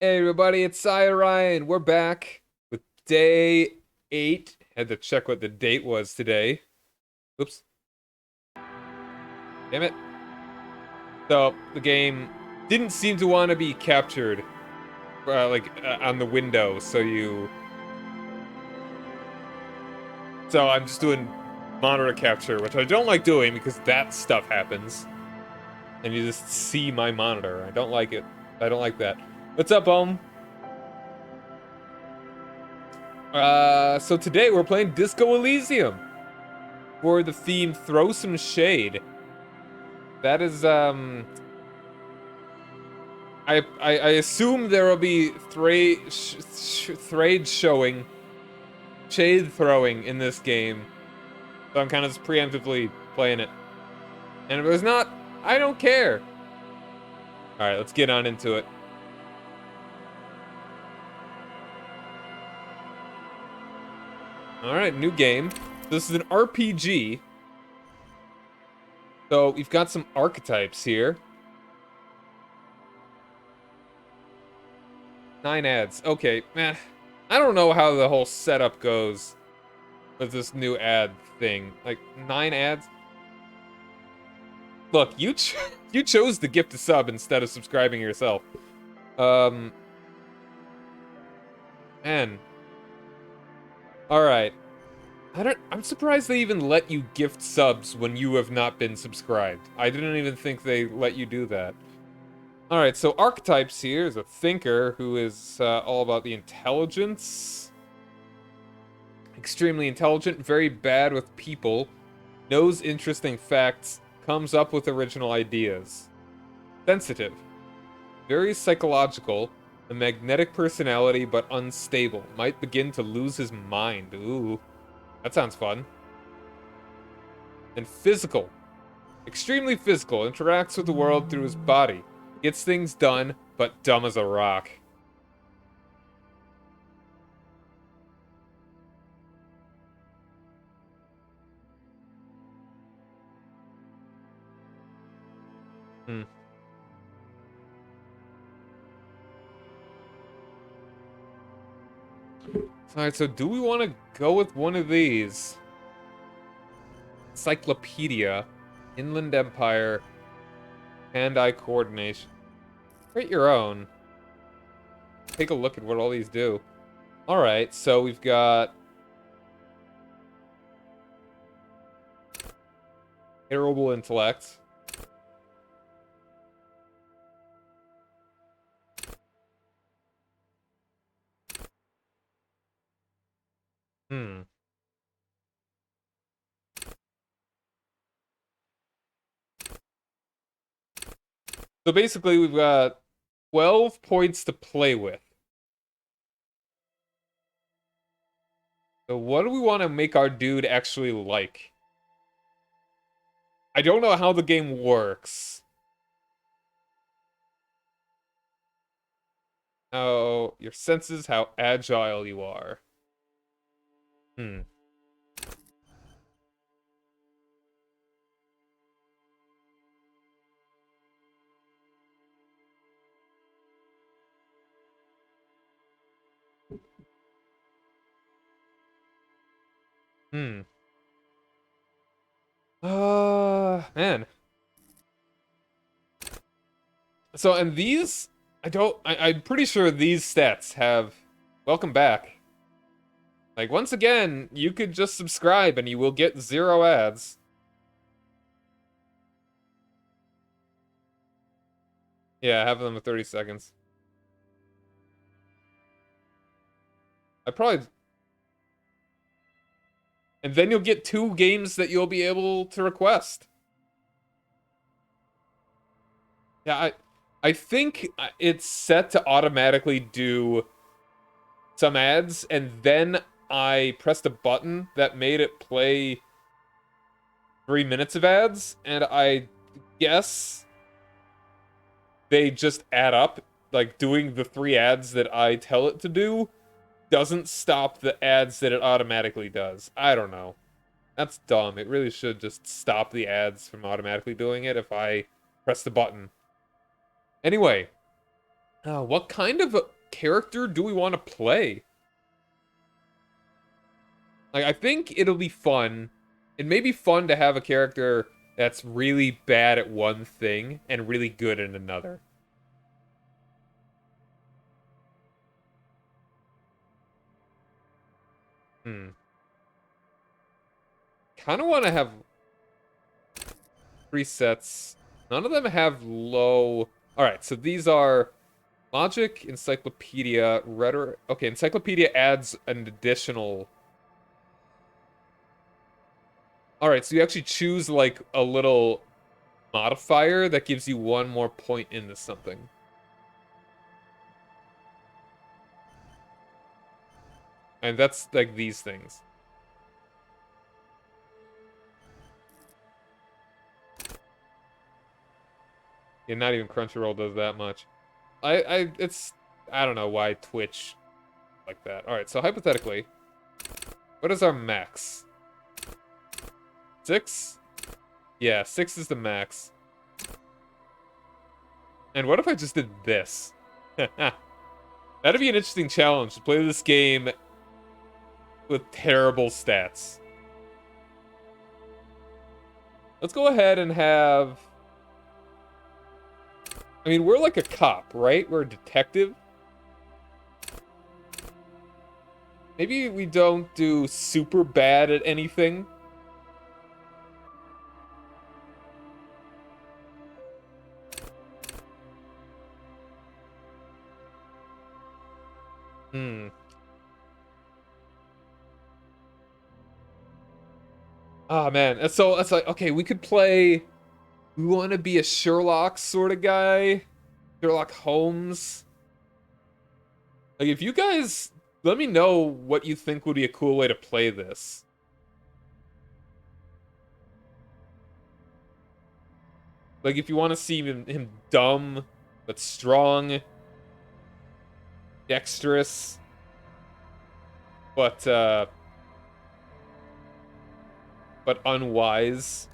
Hey everybody, it's Cy Ryan. We're back with day 8. Had to check what the date was today. Oops. Damn it. So, the game didn't seem to want to be captured, on the window, So I'm just doing monitor capture, which I don't like doing because that stuff happens. And you just see my monitor. I don't like it. I don't like that. What's up, Ohm? So today we're playing Disco Elysium for the theme Throw Some Shade. That is, I assume there will be shade throwing in this game. So I'm kind of just preemptively playing it. And if it was not, I don't care. Alright, let's get on into it. Alright, new game. This is an RPG. So we've got some archetypes here. 9 ads. Okay, man. I don't know how the whole setup goes with this new ad thing. Like, 9 ads? Look, you chose to gift a sub instead of subscribing yourself. Man. Alright. I'm surprised they even let you gift subs when you have not been subscribed. I didn't even think they let you do that. Alright, so archetypes here is a thinker who is all about the intelligence. Extremely intelligent, very bad with people, knows interesting facts, comes up with original ideas. Sensitive. Very psychological, a magnetic personality but unstable. Might begin to lose his mind. Ooh, that sounds fun. And physical. Extremely physical, interacts with the world through his body. Gets things done, but dumb as a rock. Hmm. Alright, so do we want to go with one of these? Encyclopedia, Inland Empire, hand-eye coordination. Create your own. Take a look at what all these do. Alright, so we've got terrible intellect. Hmm. So basically, we've got 12 points to play with. So what do we want to make our dude actually like? I don't know how the game works. How your senses, how agile you are. Hmm. Hmm. Man. So, and these, I'm pretty sure these stats have, welcome back. Like, once again, you could just subscribe and you will get 0 ads. Yeah, have them at 30 seconds. I probably... And then you'll get 2 games that you'll be able to request. Yeah, I think it's set to automatically do some ads, and then I pressed a button that made it play 3 minutes of ads, and I guess they just add up. Like, doing the 3 ads that I tell it to do doesn't stop the ads that it automatically does. I don't know. That's dumb. It really should just stop the ads from automatically doing it if I press the button. Anyway, what kind of character do we want to play? Like, I think it'll be fun. It may be fun to have a character that's really bad at one thing and really good at another. Kind of want to have presets. None of them have low... Alright, so these are logic, encyclopedia, rhetoric. Okay, encyclopedia adds an additional... Alright, so you actually choose, like, a little modifier that gives you one more point into something. And that's, like, these things. Yeah, not even Crunchyroll does that much. I don't know why Twitch like that. Alright, so hypothetically, what is our max? 6? Yeah, 6 is the max. And what if I just did this? That'd be an interesting challenge, to play this game with terrible stats. Let's go ahead and have... I mean, we're like a cop, right? We're a detective. Maybe we don't do super bad at anything. Ah, man. So it's like, okay, we could play... We want to be a Sherlock sort of guy. Sherlock Holmes. Like, if you guys... Let me know what you think would be a cool way to play this. Like, if you want to see him dumb, but strong, dexterous, but unwise.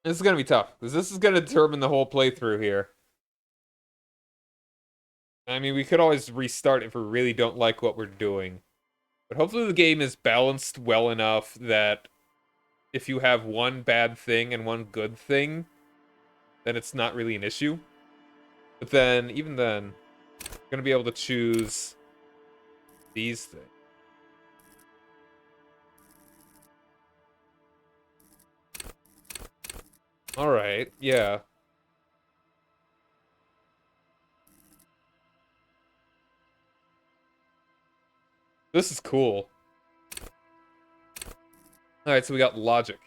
This is gonna be tough, because this is gonna determine the whole playthrough here. I mean, we could always restart if we really don't like what we're doing. But hopefully the game is balanced well enough that if you have one bad thing and one good thing, then it's not really an issue. But then, even then, you're gonna be able to choose these things. Alright, yeah. This is cool. Alright, so we got logic.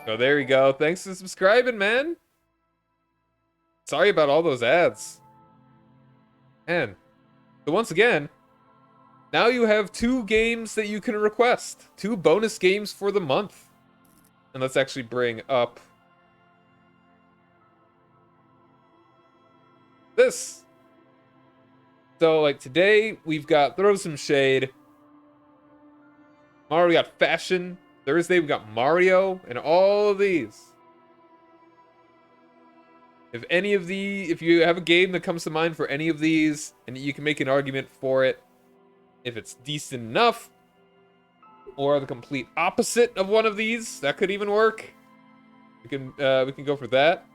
So there you go. Thanks for subscribing, man. Sorry about all those ads. Man. So once again, now you have 2 games that you can request. 2 bonus games for the month. And let's actually bring up this. So, like, today, we've got Throw Some Shade. Tomorrow, we got Fashion. Thursday, we got Mario. And all of these. If you have a game that comes to mind for any of these, and you can make an argument for it, if it's decent enough, or the complete opposite of one of these, that could even work. We can go for that.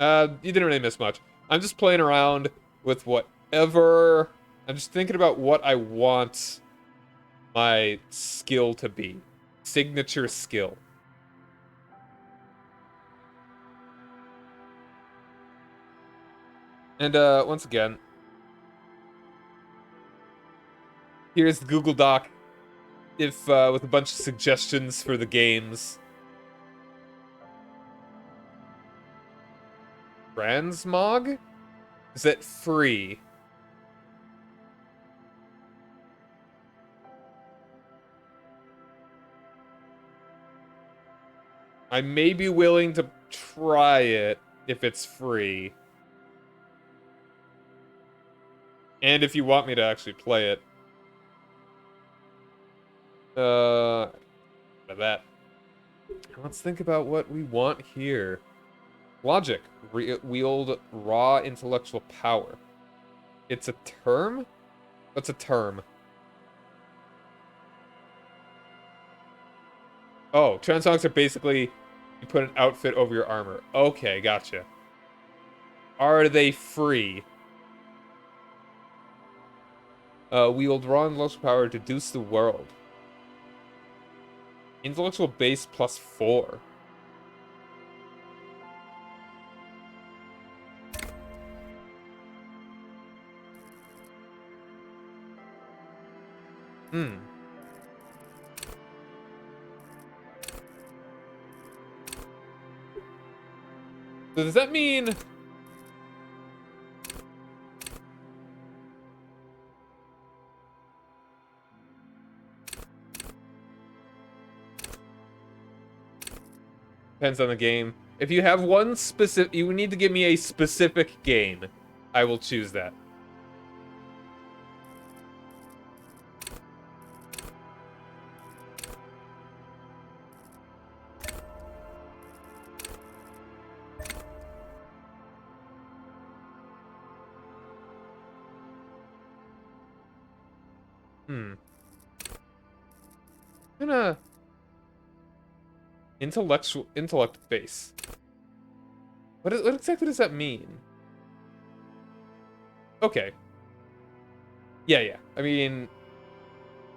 You didn't really miss much. I'm just playing around with whatever. I'm just thinking about what I want my skill to be. Signature skill. And once again, here's the Google Doc, if with a bunch of suggestions for the games. Transmog? Is it free? I may be willing to try it if it's free. And if you want me to actually play it. That. Let's think about what we want here. Logic. Wield raw intellectual power. It's a term? What's a term? Oh, transmogs are basically you put an outfit over your armor. Okay, gotcha. Are they free? Wield raw intellectual power to deduce the world. Intellectual base +4. Hmm. So does that mean... Depends on the game. If you have one specific... You need to give me a specific game. I will choose that. Hmm. I'm gonna... Intellect base. What exactly does that mean? Okay. Yeah. I mean,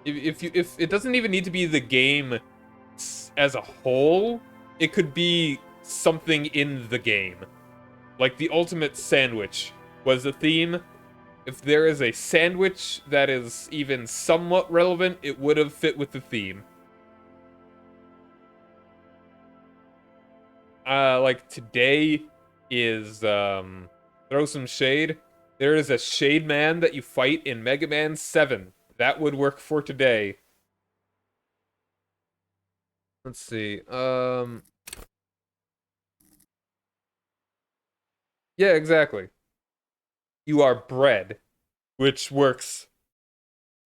if it doesn't even need to be the game as a whole, it could be something in the game. Like the ultimate sandwich was the theme. If there is a sandwich that is even somewhat relevant, it would have fit with the theme. Like today is throw some shade. There is a shade man that you fight in Mega Man 7. That would work for today. Let's see. Yeah, exactly. You are bread, which works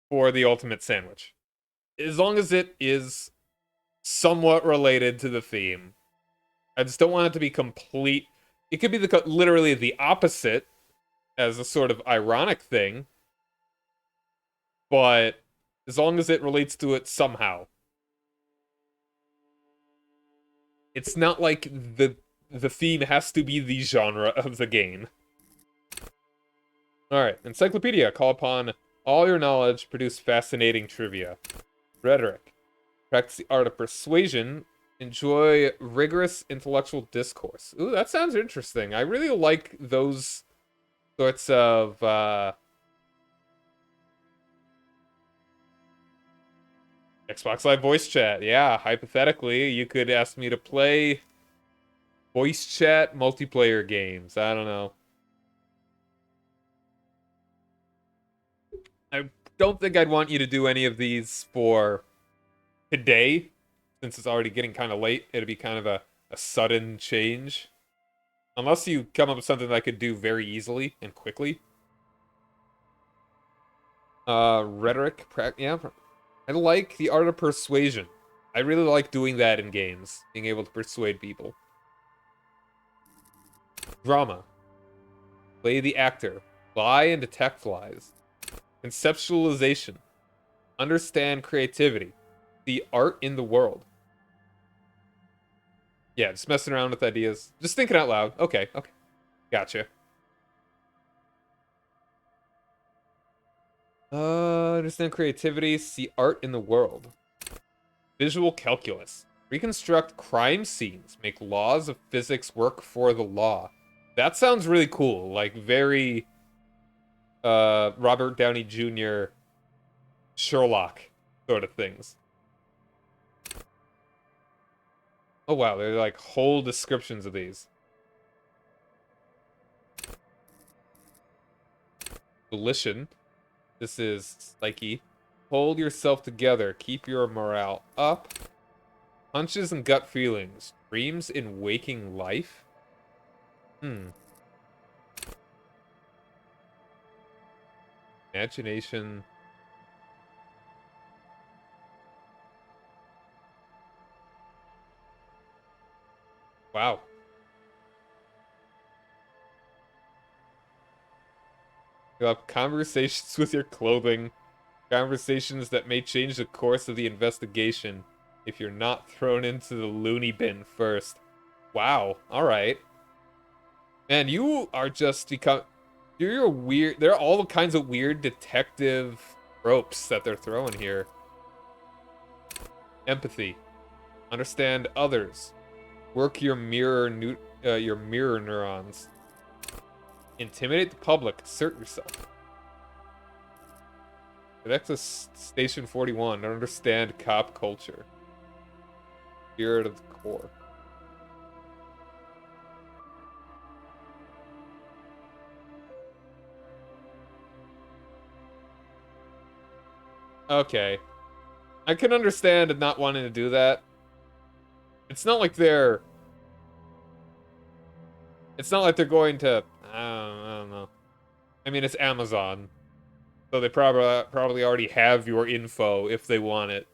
for the ultimate sandwich. As long as it is somewhat related to the theme. I just don't want it to be complete. It could be literally the opposite as a sort of ironic thing, but as long as it relates to it somehow. It's not like the theme has to be the genre of the game. Alright, encyclopedia. Call upon all your knowledge, produce fascinating trivia. Rhetoric. Practice the art of persuasion. Enjoy rigorous intellectual discourse. Ooh, that sounds interesting. I really like those sorts of, Xbox Live voice chat. Yeah, hypothetically, you could ask me to play voice chat multiplayer games. I don't know. I don't think I'd want you to do any of these for today, since it's already getting kind of late. It'd be kind of a sudden change. Unless you come up with something that I could do very easily and quickly. Rhetoric, yeah. I like the art of persuasion. I really like doing that in games, being able to persuade people. Drama. Play the actor. Lie and detect lies. Conceptualization. Understand creativity. The art in the world. Yeah, just messing around with ideas. Just thinking out loud. Okay. Gotcha. Understand creativity. See art in the world. Visual calculus. Reconstruct crime scenes. Make laws of physics work for the law. That sounds really cool. Like, very, Robert Downey Jr. Sherlock sort of things. Oh, wow. They're like whole descriptions of these. Volition. This is Psyche. Hold yourself together. Keep your morale up. Hunches and gut feelings. Dreams in waking life? Imagination. Wow. You'll have conversations with your clothing. Conversations that may change the course of the investigation if you're not thrown into the loony bin first. Wow. Alright. Man, you are just you're weird. There are all kinds of weird detective tropes that they're throwing here. Empathy. Understand others. Work your mirror neurons. Intimidate the public. Assert yourself. Connect to Station 41 to understand cop culture. Spirit of the core. Okay. I can understand not wanting to do that. It's not like they're... It's not like they're going to... I don't know. I mean, it's Amazon. So they probably already have your info if they want it.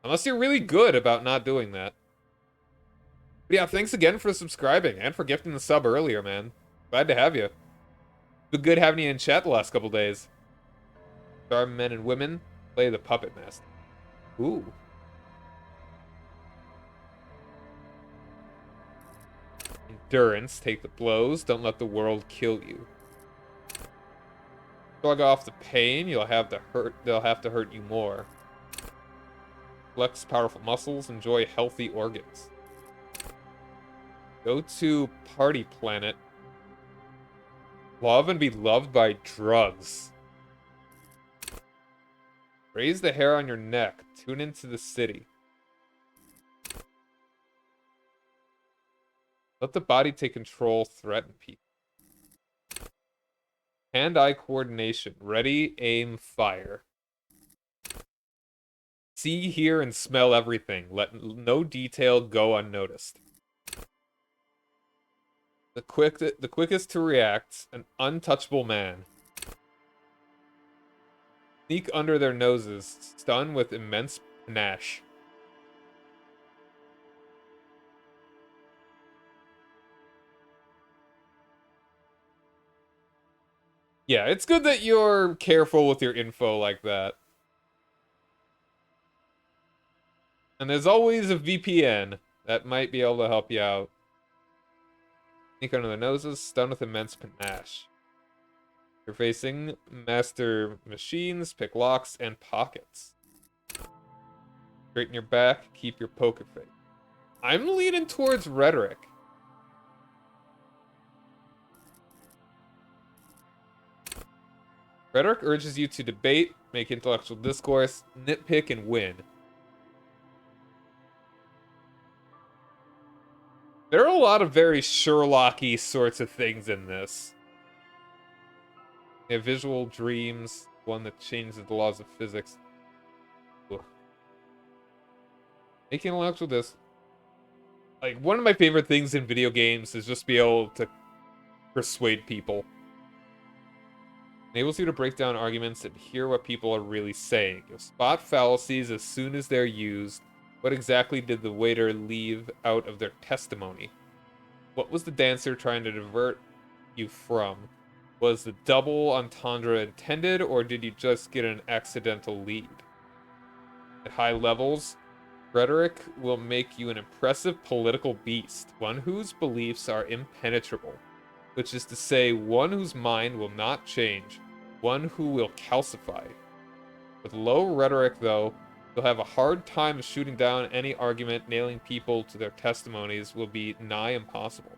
Unless you're really good about not doing that. But yeah, thanks again for subscribing and for gifting the sub earlier, man. Glad to have you. It's been good having you in chat the last couple days. Star men and women, play the puppet master. Ooh. Endurance, take the blows, don't let the world kill you. Shrug off the pain, they'll have to hurt you more. Flex powerful muscles, enjoy healthy organs. Go to party planet. Love and be loved by drugs. Raise the hair on your neck. Tune into the city. Let the body take control. Threaten people. Hand-eye coordination. Ready, aim, fire. See, hear, and smell everything. Let no detail go unnoticed. The quickest to react. An untouchable man. Sneak under their noses. Stun with immense panache. Yeah, it's good that you're careful with your info like that. And there's always a VPN that might be able to help you out. Sneak under their noses, stun with immense panache. You're facing master machines, pick locks, and pockets. Straighten your back, keep your poker face. I'm leaning towards rhetoric. Rhetoric urges you to debate, make intellectual discourse, nitpick, and win. There are a lot of very Sherlock-y sorts of things in this. They have visual dreams, one that changes the laws of physics. Ugh. Making intellectual discourse. Like, one of my favorite things in video games is just be able to persuade people. Enables you to break down arguments and hear what people are really saying. You'll spot fallacies as soon as they're used. What exactly did the waiter leave out of their testimony? What was the dancer trying to divert you from? Was the double entendre intended, or did you just get an accidental lead? At high levels, rhetoric will make you an impressive political beast, one whose beliefs are impenetrable. Which is to say, one whose mind will not change, one who will calcify. With low rhetoric, though, you'll have a hard time shooting down any argument. Nailing people to their testimonies will be nigh impossible.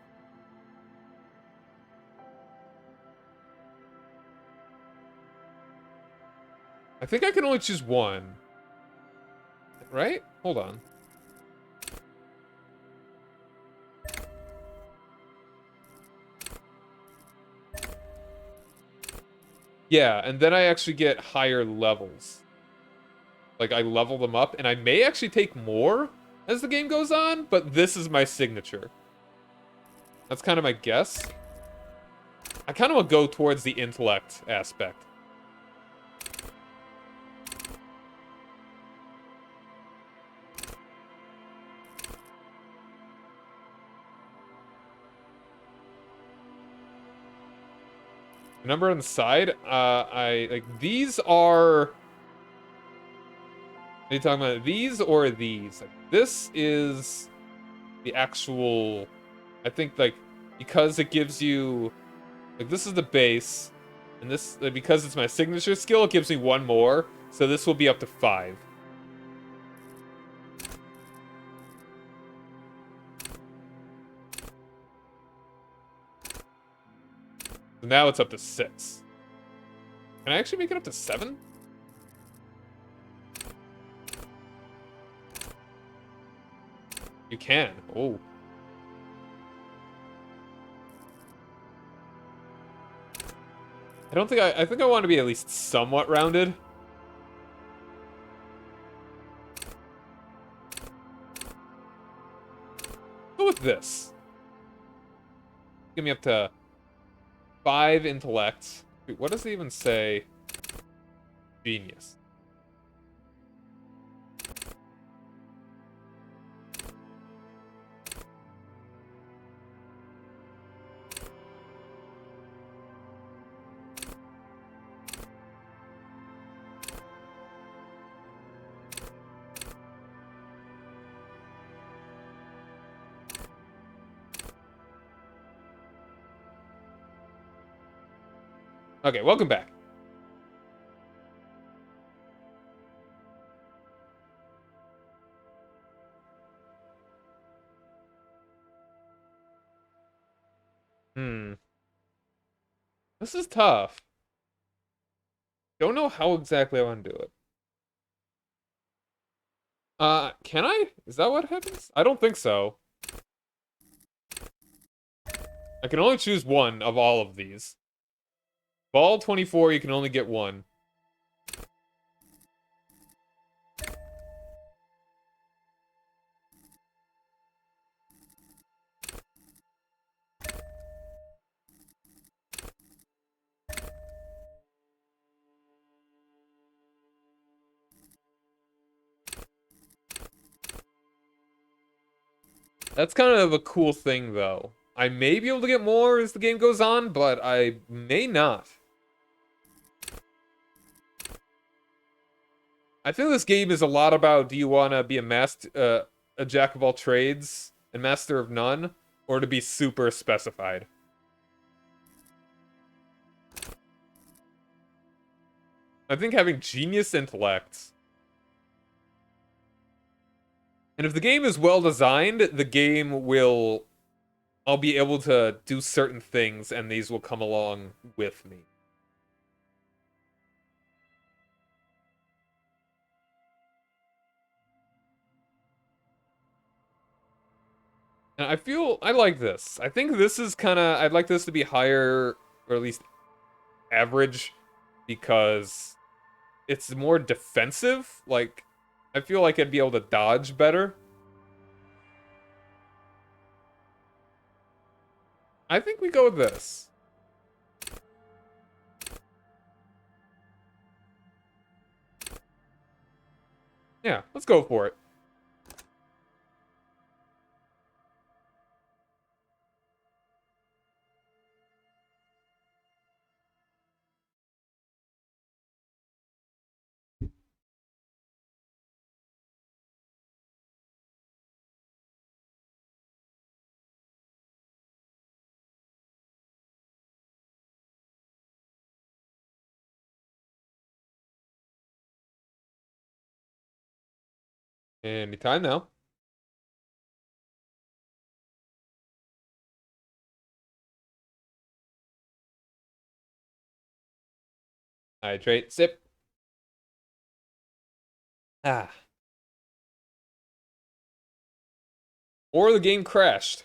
I think I can only choose one. Right? Hold on. Yeah, and then I actually get higher levels. Like, I level them up, and I may actually take more as the game goes on, but this is my signature. That's kind of my guess. I kind of want to go towards the intellect aspect. The number on the side, these are... Are you talking about these or these? Like, this is the actual... I think, like, because it gives you... Like, this is the base, and this, like, because it's my signature skill, it gives me one more, so this will be up to 5. So now it's up to 6. Can I actually make it up to 7? You can. Oh. I don't think I think I want to be at least somewhat rounded. Go with this. Give me up to 5 intellect. Wait, what does it even say? Genius. Okay, welcome back. Hmm. This is tough. Don't know how exactly I want to do it. Can I? Is that what happens? I don't think so. I can only choose one of all of these. Ball 24, you can only get one. That's kind of a cool thing, though. I may be able to get more as the game goes on, but I may not. I think this game is a lot about, do you want to be a jack of all trades and master of none, or to be super specified? I think having genius intellect. And if the game is well designed, the game will... I'll be able to do certain things, and these will come along with me. And I feel I like this. I think this is kind of... I'd like this to be higher, or at least average, because it's more defensive. Like, I feel like I'd be able to dodge better. I think we go with this. Yeah, let's go for it. Anytime now. Hydrate, sip. Ah. Or the game crashed.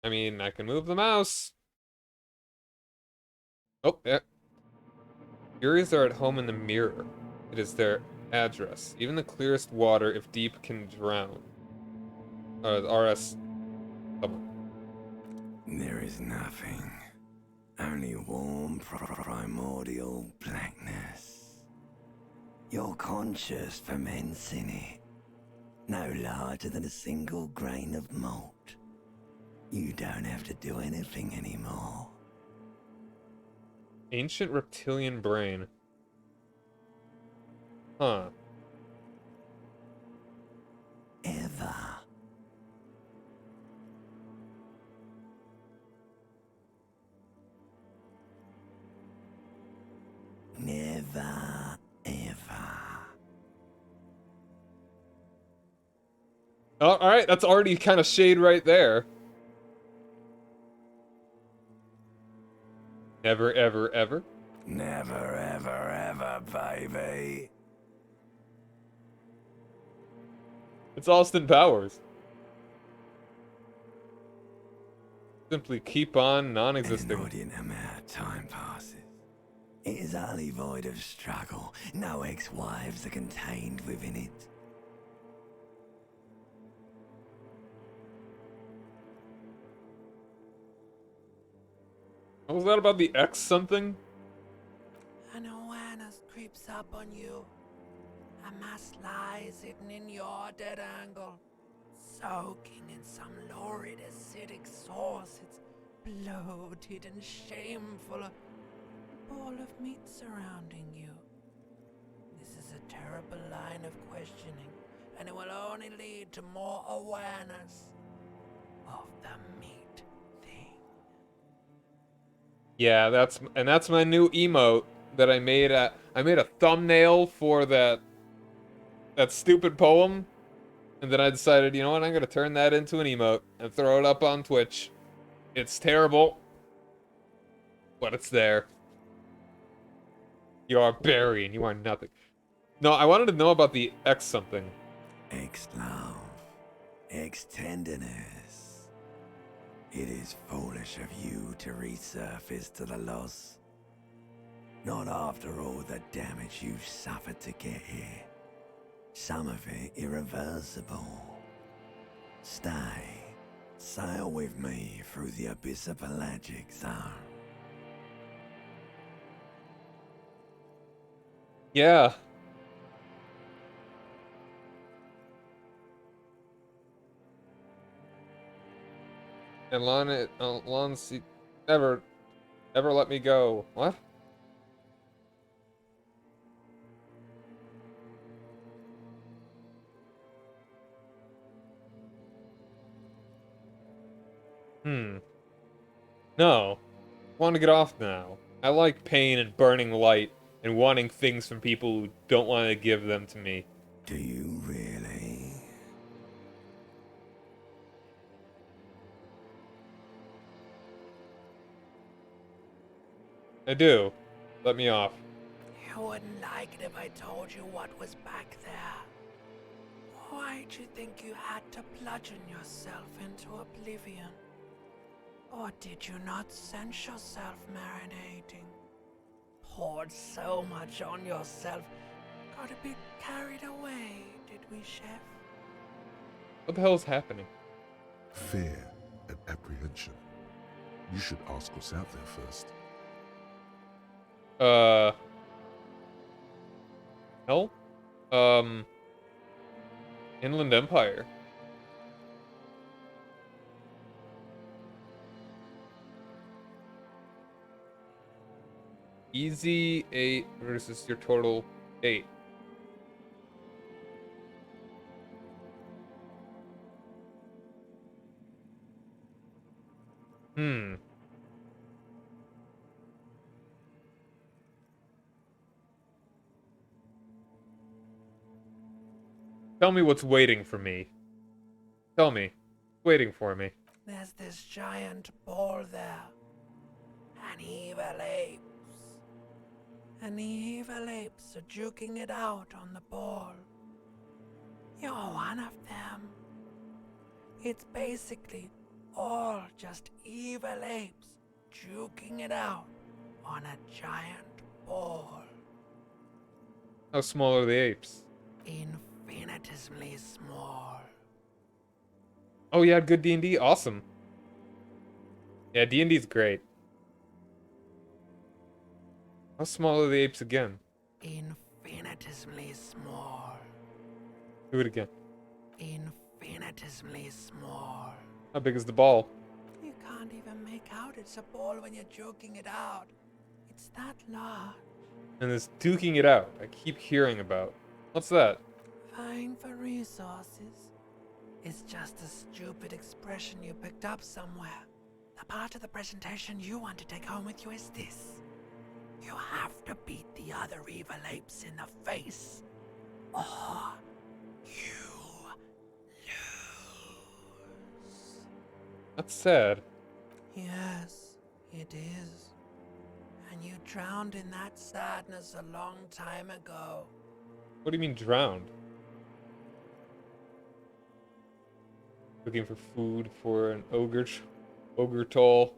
I mean, I can move the mouse. Oh, yeah. Furies are at home in the mirror. It is their address. Even the clearest water, if deep, can drown. RS. Someone. There is nothing. Only warm, primordial blackness. Your conscious ferments in it. No larger than a single grain of malt. You don't have to do anything anymore. Ancient reptilian brain. Huh. Ever. Never, ever. Oh, alright, that's already kind of shade right there. Never, ever, ever. Never, ever, ever, baby. It's Austin Powers. Simply keep on An non-existing. inordinate amount of time passes. It is utterly void of struggle. No ex-wives are contained within it. What was that about the X something? An awareness creeps up on you. A mass lies hidden in your dead angle, soaking in some lurid acidic source. It's bloated and shameful, a ball of meat surrounding you. This is a terrible line of questioning, and it will only lead to more awareness of the meat thing. Yeah, that's my new emote that I made. I made a thumbnail for that stupid poem, and then I decided, you know what, I'm gonna turn that into an emote and throw it up on Twitch. It's terrible, but it's there. You are burying. You are nothing. No, I wanted to know about the X something. Ex-love. Ex-tenderness. It is foolish of you to resurface to the loss. Not after all the damage you've suffered to get here. Some of it irreversible. Stay. Sail with me through the abyss of pelagic zone. Yeah. And Lon, never let me go. What? No. I want to get off now. I like pain and burning light and wanting things from people who don't want to give them to me. Do you really? I do. Let me off. You wouldn't like it if I told you what was back there. Why'd you think you had to bludgeon yourself into oblivion? Or did you not sense yourself marinating? Poured so much on yourself, got a bit carried away, did we, Chef? What the hell is happening? Fear and apprehension. You should ask what's out there first. Hell? Inland Empire. Easy 8 versus your total 8. Tell me what's waiting for me. Tell me. Waiting for me. There's this giant ball there. And evil apes. And the evil apes are juking it out on the ball. You're one of them. It's basically all just evil apes juking it out on a giant ball. How small are the apes? Infinitesimally small. Oh yeah, good D&D, awesome. Yeah, D&D's great. How small are the apes again? Infinitesimally small. Do it again. Infinitesimally small. How big is the ball? You can't even make out it's a ball when you're joking it out. It's that large. And this duking it out, I keep hearing about. What's that? Vying for resources. It's just a stupid expression you picked up somewhere. The part of the presentation you want to take home with you is this. You have to beat the other evil apes in the face, or you lose. That's sad. Yes, it is. And you drowned in that sadness a long time ago. What do you mean drowned? Looking for food for an ogre toll.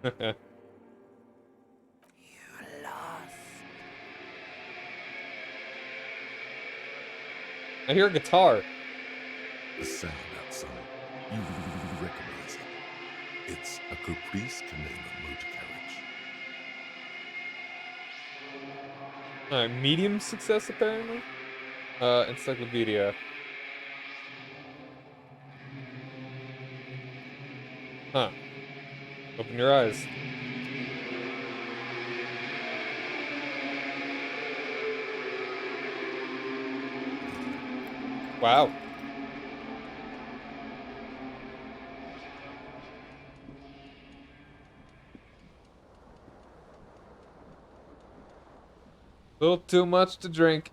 You lost. I hear a guitar. The sound outside, you recognize it. It's a Caprice Canena motor carriage. Medium success apparently. Encyclopedia. Huh. Open your eyes. Wow. A little too much to drink.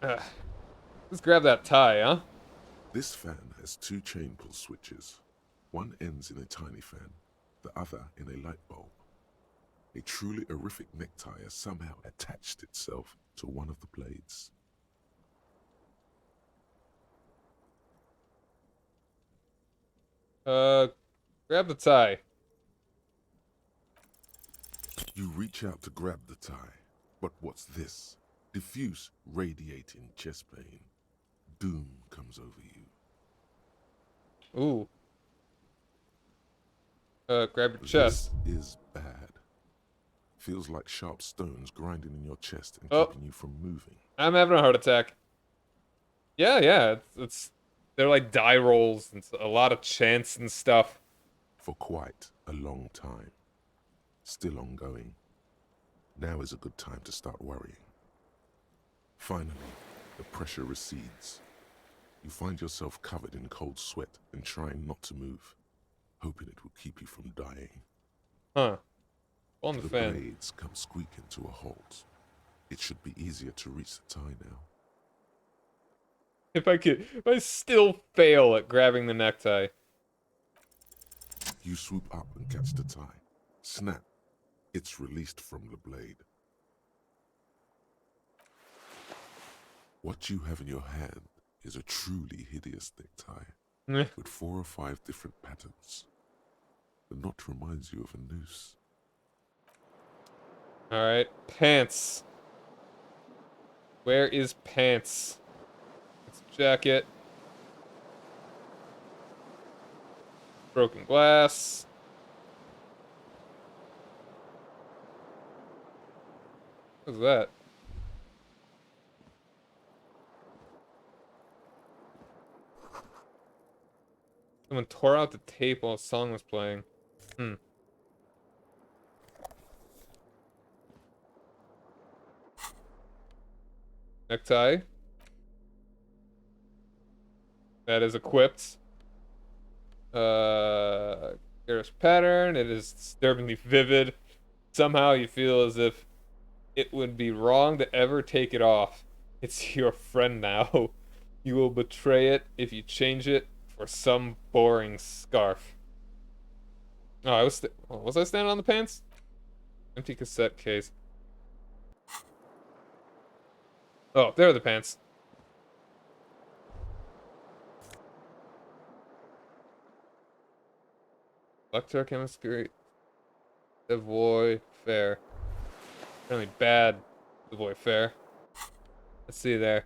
Ugh. Let's grab that tie, huh? This fan has two chain pull switches. One ends in a tiny fan, the other in a light bulb. A truly horrific necktie has somehow attached itself to one of the blades. Grab the tie. You reach out to grab the tie, but what's this? Diffuse, radiating chest pain. Doom comes over you. Ooh. Grab your chest. This is bad. Feels like sharp stones grinding in your chest and Oh. keeping you from moving. I'm having a heart attack. Yeah. They're like die rolls and a lot of chants and stuff. For quite a long time. Still ongoing. Now is a good time to start worrying. Finally, the pressure recedes. You find yourself covered in cold sweat and trying not to move, hoping it will keep you from dying. Huh. On the The fan. blades come squeaking to a halt. It should be easier to reach the tie now. If I still fail at grabbing the necktie. You swoop up and catch the tie. Snap. It's released from the blade. What you have in your hand is a truly hideous necktie with 4 or 5 different patterns. The knot reminds you of a noose. Alright, pants. Where is pants? It's jacket. Broken glass. What's that? Someone tore out the tape while a song was playing. Necktie. That is equipped. Garish pattern. It is disturbingly vivid. Somehow you feel as if it would be wrong to ever take it off. It's your friend now. You will betray it if you change it for some boring scarf. Oh, was I standing on the pants? Empty cassette case. Oh, there are the pants. Electrochemistry. Savoy Fair. Really bad Savoy Fair. Let's see there.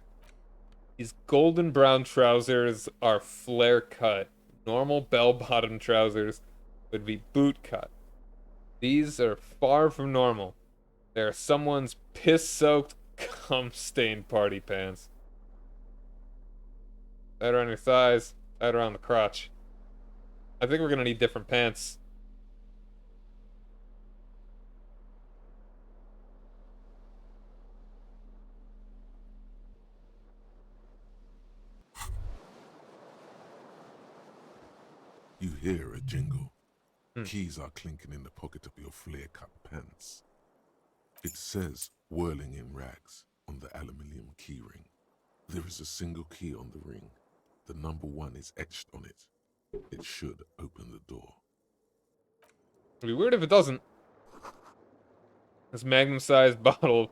These golden brown trousers are flare cut. Normal bell-bottom trousers would be boot cut. These are far from normal. They're someone's piss-soaked, cum-stained party pants. Tight around your thighs, tight around the crotch. I think we're gonna need different pants. You hear a jingle. Hmm. Keys are clinking in the pocket of your flare-cut pants. It says, whirling in rags, on the aluminium keyring. There is a single key on the ring. The number 1 is etched on it. It should open the door. It'd be weird if it doesn't. This magnum-sized bottle of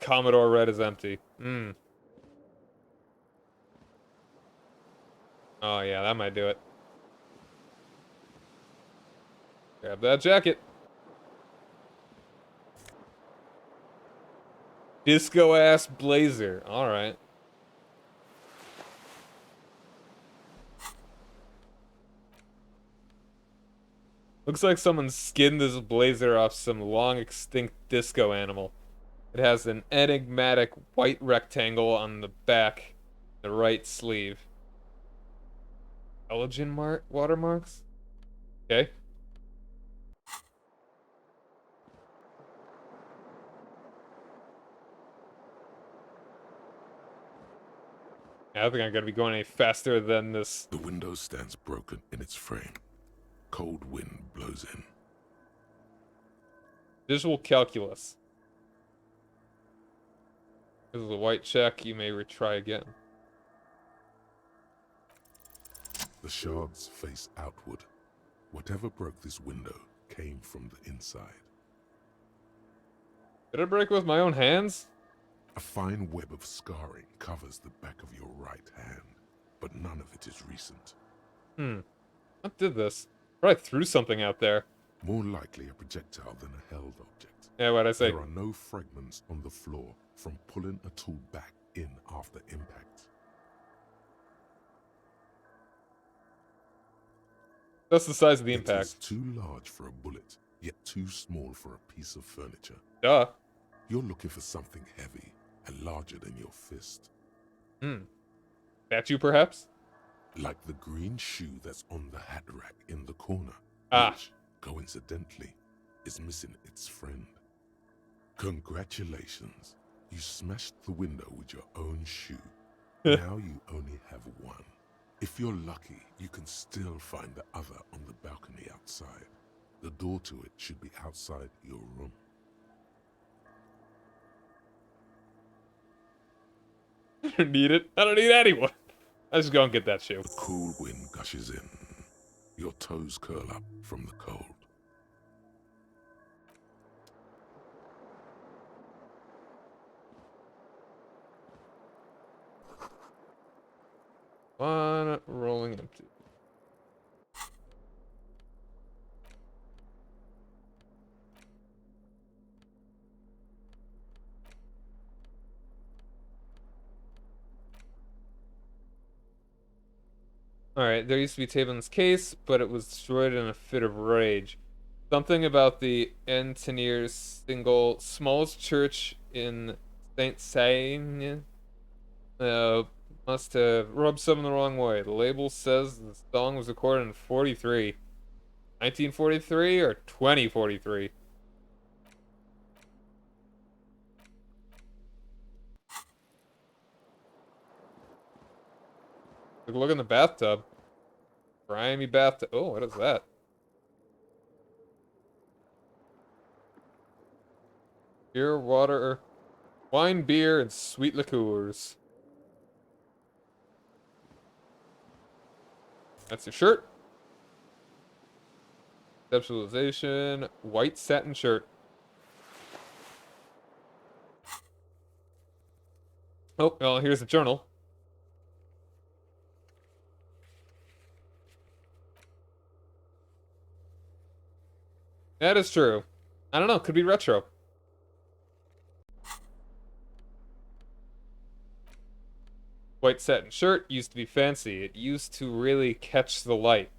Commodore Red is empty. Hmm. Oh yeah, that might do it. Grab that jacket. Disco-ass blazer. Alright. Looks like someone skinned this blazer off some long-extinct disco animal. It has an enigmatic white rectangle on the back, the right sleeve. Elgin watermarks? Okay. I don't think I'm gonna be going any faster than this. The window stands broken in its frame. Cold wind blows in. Visual calculus. This is a white check. You may retry again. The shards face outward. Whatever broke this window came from the inside. Did I break with my own hands? A fine web of scarring covers the back of your right hand, but none of it is recent. What did this? Probably threw something out there. More likely a projectile than a held object. Yeah, what'd I say? There are no fragments on the floor from pulling a tool back in after impact. That's the size of the It impact. is too large for a bullet, yet too small for a piece of furniture. Duh. You're looking for something heavy and larger than your fist. Statue, perhaps? Like the green shoe that's on the hat rack in the corner, Ah. which, coincidentally, is missing its friend. Congratulations. You smashed the window with your own shoe. Now you only have one. If you're lucky, you can still find the other on the balcony outside. The door to it should be outside your room. I don't need it. I don't need anyone. I just go and get that shoe. The cool wind gushes in. Your toes curl up from the cold. One rolling empty. Alright, there used to be a table in this case, but it was destroyed in a fit of rage. Something about the engineer's single smallest church in Saint Sagne must have rubbed someone the wrong way. The label says the song was recorded in 43. 1943 or 2043? Take a look in the bathtub. Grimy bathtub. Oh, what is that? Beer, water, wine, beer, and sweet liqueurs. That's your shirt. Conceptualization, white satin shirt. Oh, well, here's the journal. That is true. I don't know, could be retro. White satin shirt used to be fancy. It used to really catch the light.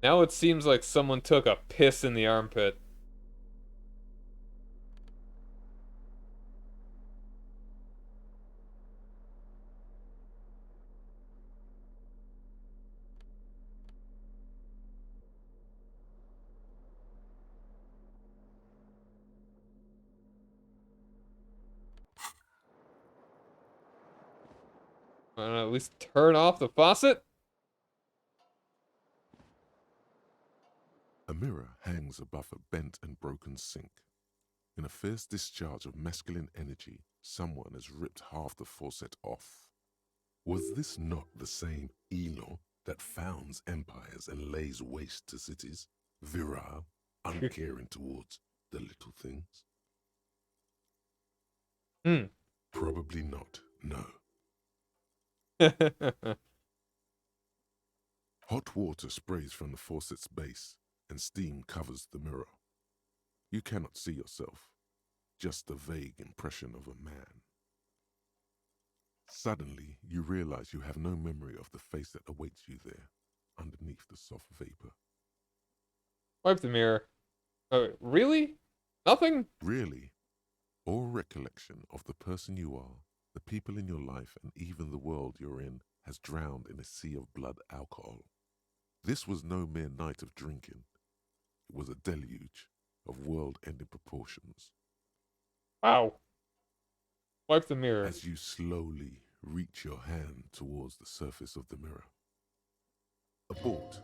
Now it seems like someone took a piss in the armpit. I don't know, at least turn off the faucet? A mirror hangs above a bent and broken sink. In a fierce discharge of masculine energy, someone has ripped half the faucet off. Was this not the same Elo that founds empires and lays waste to cities? Virile, uncaring towards the little things? Hmm. Probably not, no. Hot water sprays from the faucet's base, and steam covers the mirror. You cannot see yourself, just the vague impression of a man. Suddenly, you realize you have no memory of the face that awaits you there, underneath the soft vapor. Wipe the mirror. Oh, really? Nothing? Really, all recollection of the person you are, the people in your life, and even the world you're in has drowned in a sea of blood alcohol. This was no mere night of drinking. It was a deluge of world-ending proportions. Wow. Wipe the mirror. As you slowly reach your hand towards the surface of the mirror. Abort.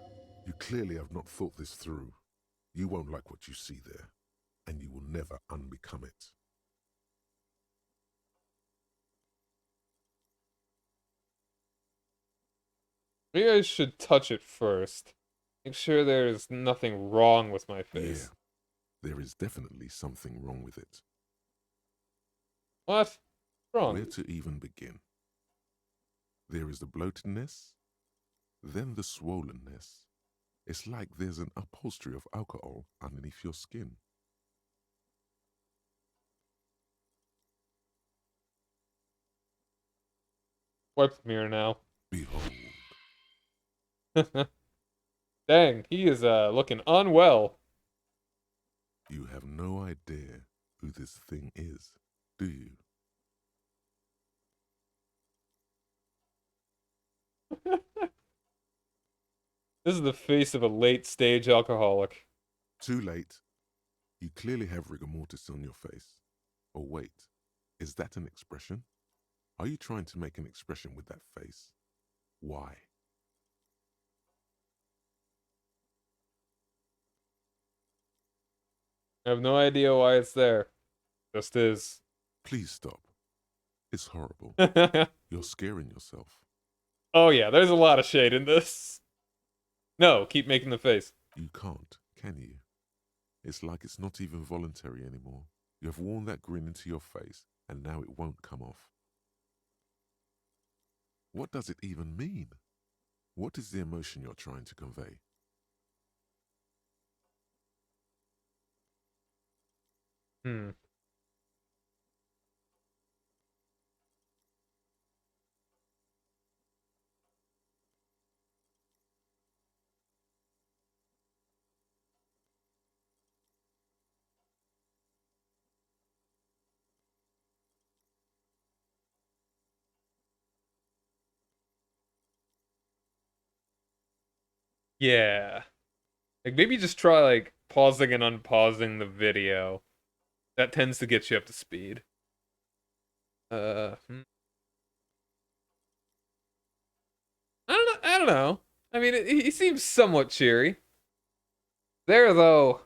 You clearly have not thought this through. You won't like what you see there, and you will never unbecome it. Maybe I should touch it first. Make sure there's nothing wrong with my face. Yeah, there is definitely something wrong with it. What? Wrong? Where to even begin? There is the bloatedness, then the swollenness. It's like there's an upholstery of alcohol underneath your skin. Wipe the mirror now. Behold, Dang, he is looking unwell. you have no idea who this thing is, do you? This is the face of a late stage alcoholic. Too late. You clearly have rigor mortis on your face. Oh wait, is that an expression? Are you trying to make an expression with that face? Why? I have no idea why it's there. Just is. Please stop. It's horrible. You're scaring yourself. Oh yeah, there's a lot of shade in this. No, keep making the face. You can't, can you? It's like it's not even voluntary anymore. You have worn that grin into your face, and now it won't come off. What does it even mean? What is the emotion you're trying to convey? Hmm. Yeah. Like maybe just try like pausing and unpausing the video. That tends to get you up to speed. Hmm. I don't know. I mean, he seems somewhat cheery. There though,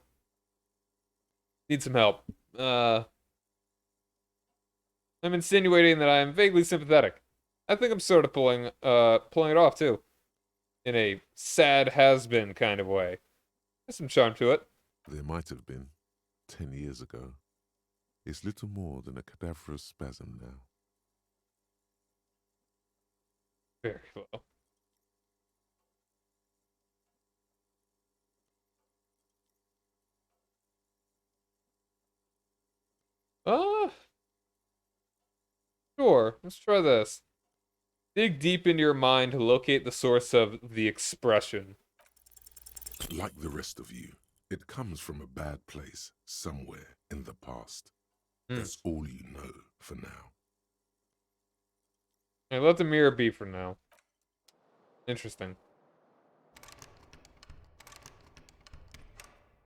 need some help. I'm insinuating that I am vaguely sympathetic. I think I'm sort of pulling it off too, in a sad has-been kind of way. There's some charm to it. There might have been 10 years ago. It's little more than a cadaverous spasm now. Very well. Uh, sure. Let's try this. Dig deep into your mind to locate the source of the expression. Like the rest of you, it comes from a bad place somewhere in the past. That's all you know for now. Okay, let the mirror be for now. Interesting.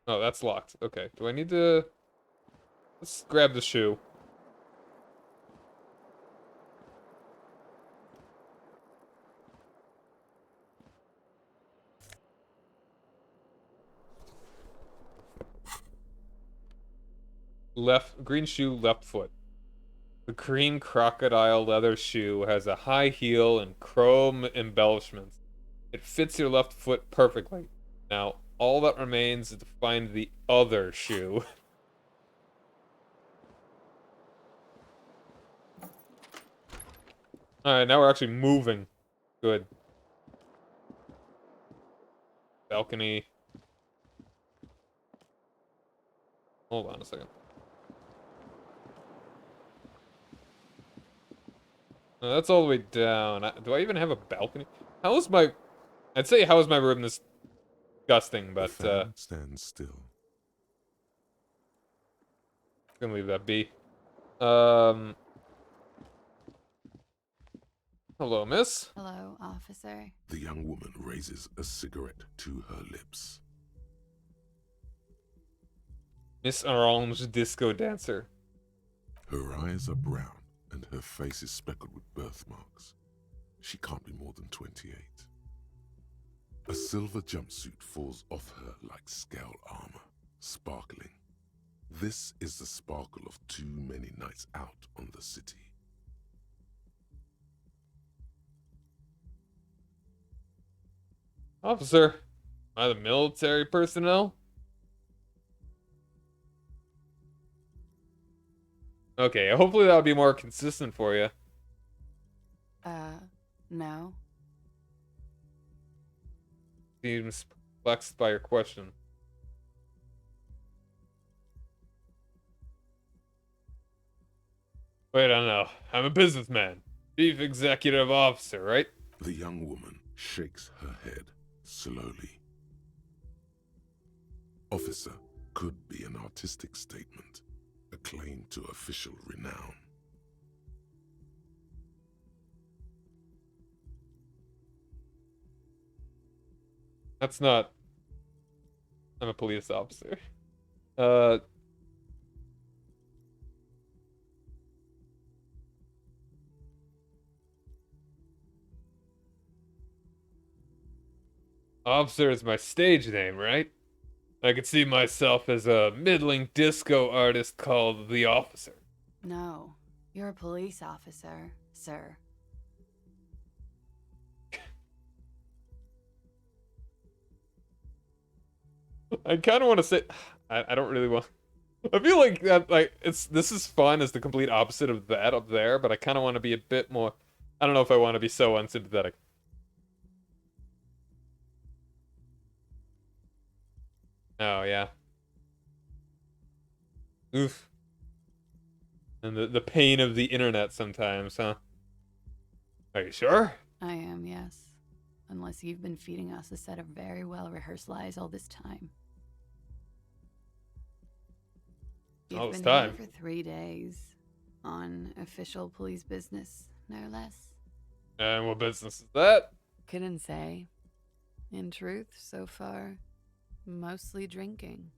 Oh, that's locked. Okay. Do I need to... Let's grab the shoe. Green shoe, left foot. The green crocodile leather shoe has a high heel and chrome embellishments. It fits your left foot perfectly. Now, all that remains is to find the other shoe. Alright, now we're actually moving. Good. Balcony. Hold on a second. That's all the way down. Do I even have a balcony? How is my... I'd say how is my room this disgusting, but The fan stands still. gonna leave that be. Hello, miss. Hello, officer. The young woman raises a cigarette to her lips. Miss Orange Disco Dancer. Her eyes are brown and her face is speckled with birthmarks. She can't be more than 28. A silver jumpsuit falls off her like scale armor, sparkling. This is the sparkle of too many nights out on the city. Officer, am I the military personnel? Okay, hopefully that'll be more consistent for you. No. Seems perplexed by your question. Wait, I don't know. I'm a businessman. Chief executive officer, right? The young woman shakes her head slowly. Officer could be an artistic statement, a claim to official renown. That's not... I'm a police officer. Officer is my stage name, right? I could see myself as a middling disco artist called The Officer. No. You're a police officer, sir. I kind of want to say... I don't really want... I feel like that, like, this is fun as the complete opposite of that up there, but I kind of want to be a bit more... I don't know if I want to be so unsympathetic. Oh, yeah. Oof. And the pain of the internet sometimes, huh? Are you sure? I am, yes. Unless you've been feeding us a set of very well-rehearsed lies all this time. All You've this been time. here for 3 days. On official police business, no less. And what business is that? Couldn't say. In truth, so far, mostly drinking.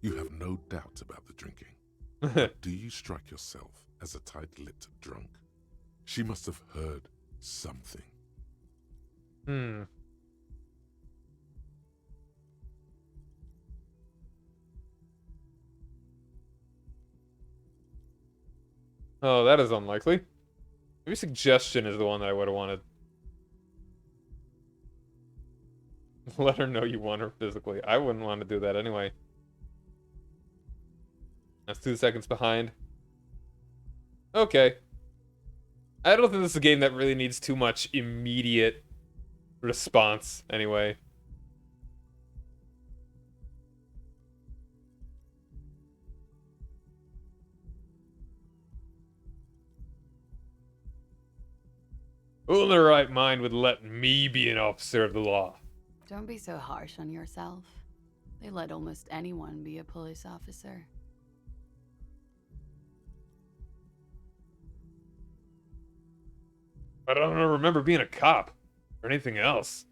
You have no doubt about the drinking. But do you strike yourself as a tight-lipped drunk? She must have heard something. Oh, that is unlikely. Maybe suggestion is the one that I would have wanted. Let her know you want her physically. I wouldn't want to do that anyway. That's 2 seconds behind. Okay. I don't think this is a game that really needs too much immediate response anyway. Who in their right mind would let me be an officer of the law? Don't be so harsh on yourself. They let almost anyone be a police officer. I don't remember being a cop or anything else.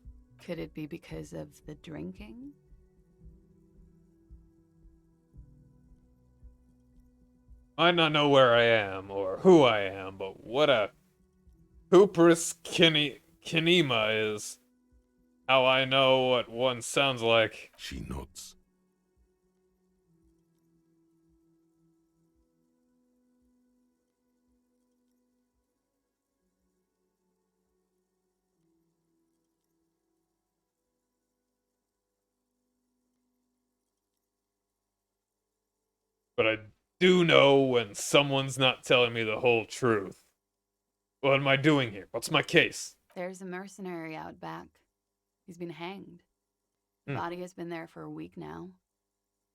Could it be because of the drinking? I not know where I am or who I am, but what a hubris kinema is. How I know what one sounds like. She nods. But I do know when someone's not telling me the whole truth. What am I doing here? What's my case? There's a mercenary out back. He's been hanged. The Hmm. body has been there for a week now.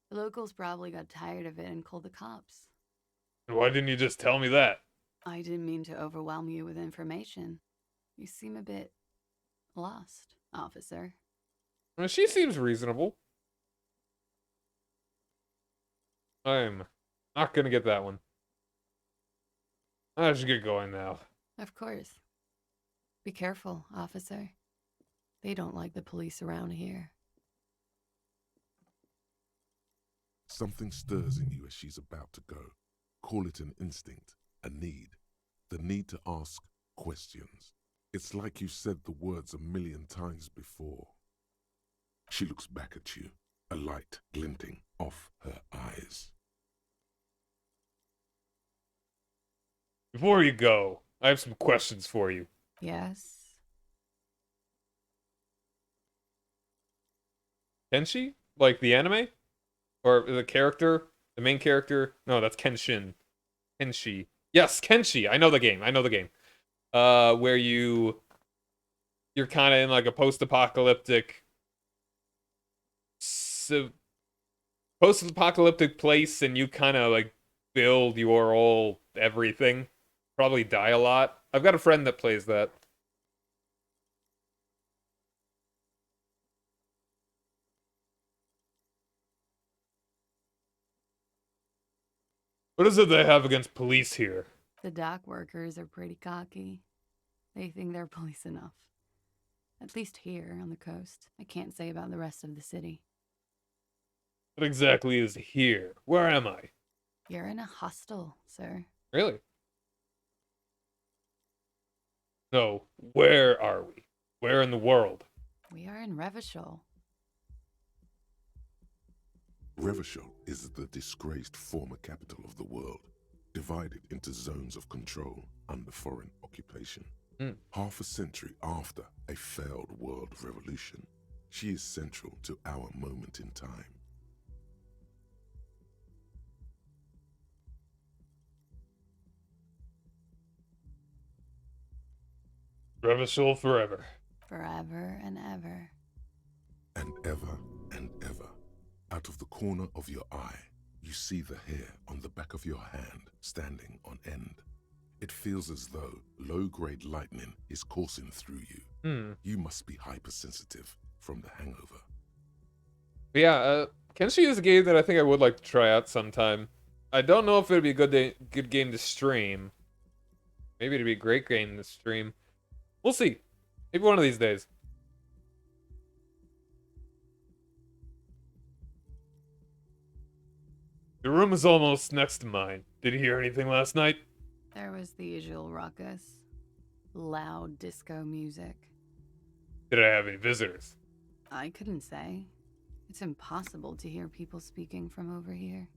The locals probably got tired of it and called the cops. Why didn't you just tell me that? I didn't mean to overwhelm you with information. You seem a bit lost, officer. Well, she seems reasonable. I'm not gonna get that one. I should get going now. Of course. Be careful, officer. They don't like the police around here. Something stirs in you as she's about to go. Call it an instinct, a need. The need to ask questions. It's like you said the words a million times before. She looks back at you, a light glinting off her eyes. Before you go, I have some questions for you. Yes? Kenshi? Like the anime? Or the character? The main character? No, that's Kenshin. Kenshi. Yes, Kenshi. I know the game. I know the game. Where you're kind of in like a post-apocalyptic post-apocalyptic place, and you kind of like build your whole everything. Probably die a lot. I've got a friend that plays that. What is it they have against police here? The dock workers are pretty cocky. They think they're police enough. At least here on the coast. I can't say about the rest of the city. What exactly is here? Where am I? You're in a hostel, sir. Really? No, where are we? Where in the world? We are in Revachol. Revachol is the disgraced former capital of the world, divided into zones of control under foreign occupation. Half a century after a failed world revolution, she is central to our moment in time. Revachol forever. Forever and ever. And ever and ever, out of the corner of your eye, you see the hair on the back of your hand standing on end. It feels as though low-grade lightning is coursing through you. You must be hypersensitive from the hangover. Yeah, Kenshi is a game that I think I would like to try out sometime. I don't know if it'd be a good game to stream. Maybe it'd be a great game to stream. We'll see. Maybe one of these days. Your room is almost next to mine. Did you hear anything last night? There was the usual ruckus. Loud disco music. Did I have any visitors? I couldn't say. It's impossible to hear people speaking from over here.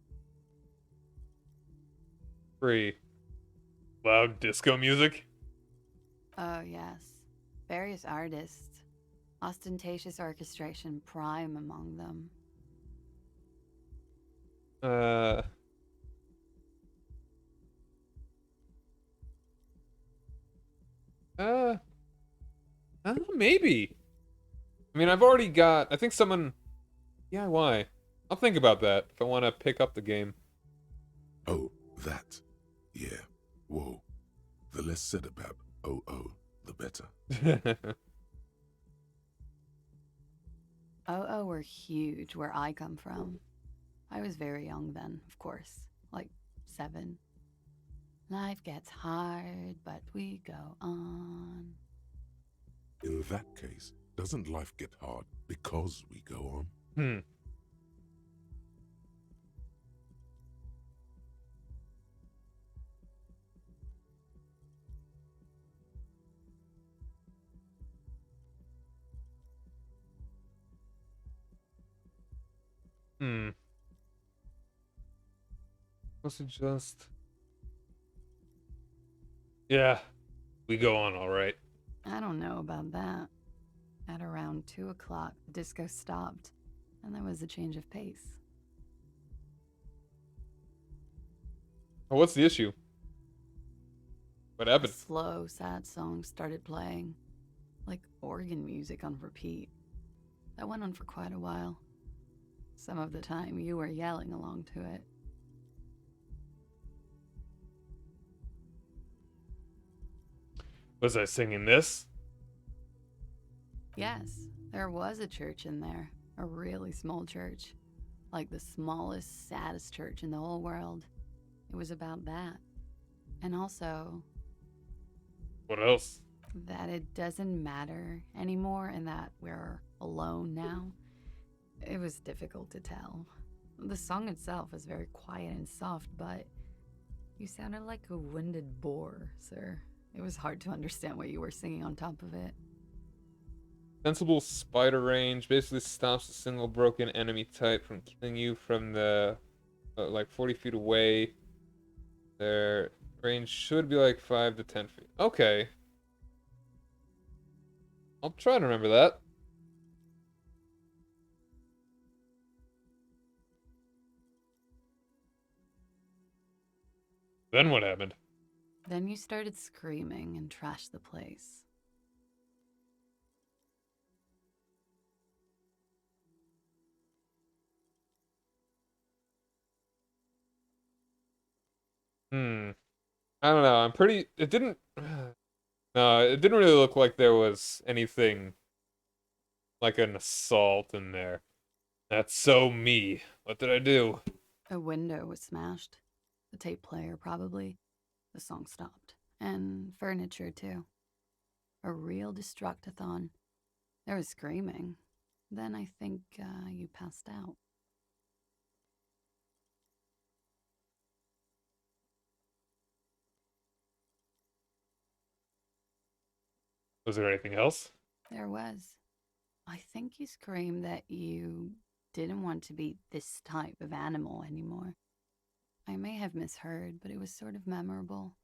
Free. Loud disco music? Oh, yes. Various artists. Ostentatious orchestration prime among them. Maybe. I mean, I've already got, I think someone, yeah, why? I'll think about that if I want to pick up the game. Oh, that. Yeah. Whoa. The less said about oh, the better. Oh were huge where I come from. I was very young then, of course, like 7. Life gets hard, but we go on. In that case, doesn't life get hard because we go on? Hmm. Hmm. Was it just... Yeah, we go on all right. I don't know about that. At around 2 o'clock, the disco stopped, and there was a change of pace. Oh, what's the issue? What A happened? slow, sad song started playing, like organ music on repeat. That went on for quite a while. Some of the time, you were yelling along to it. Was I singing this? Yes, there was a church in there, a really small church, like the smallest, saddest church in the whole world. It was about that. And also, What else? that it doesn't matter anymore and that we're alone now. It was difficult to tell. The song itself was very quiet and soft, but you sounded like a winded boar, sir. It was hard to understand what you were singing on top of it. Sensible spider range basically stops a single broken enemy type from killing you from the like 40 feet away. Their range should be like 5 to 10 feet. Okay. I'll try to remember that. Then what happened? Then you started screaming and trashed the place. Hmm. I don't know. I'm pretty. It didn't. No, it didn't really look like there was anything like an assault in there. That's so me. What did I do? A window was smashed. The tape player, probably. The song stopped. And furniture, too. A real destructathon. There was screaming. Then I think you passed out. Was there anything else? There was. I think you screamed that you didn't want to be this type of animal anymore. I may have misheard, but it was sort of memorable.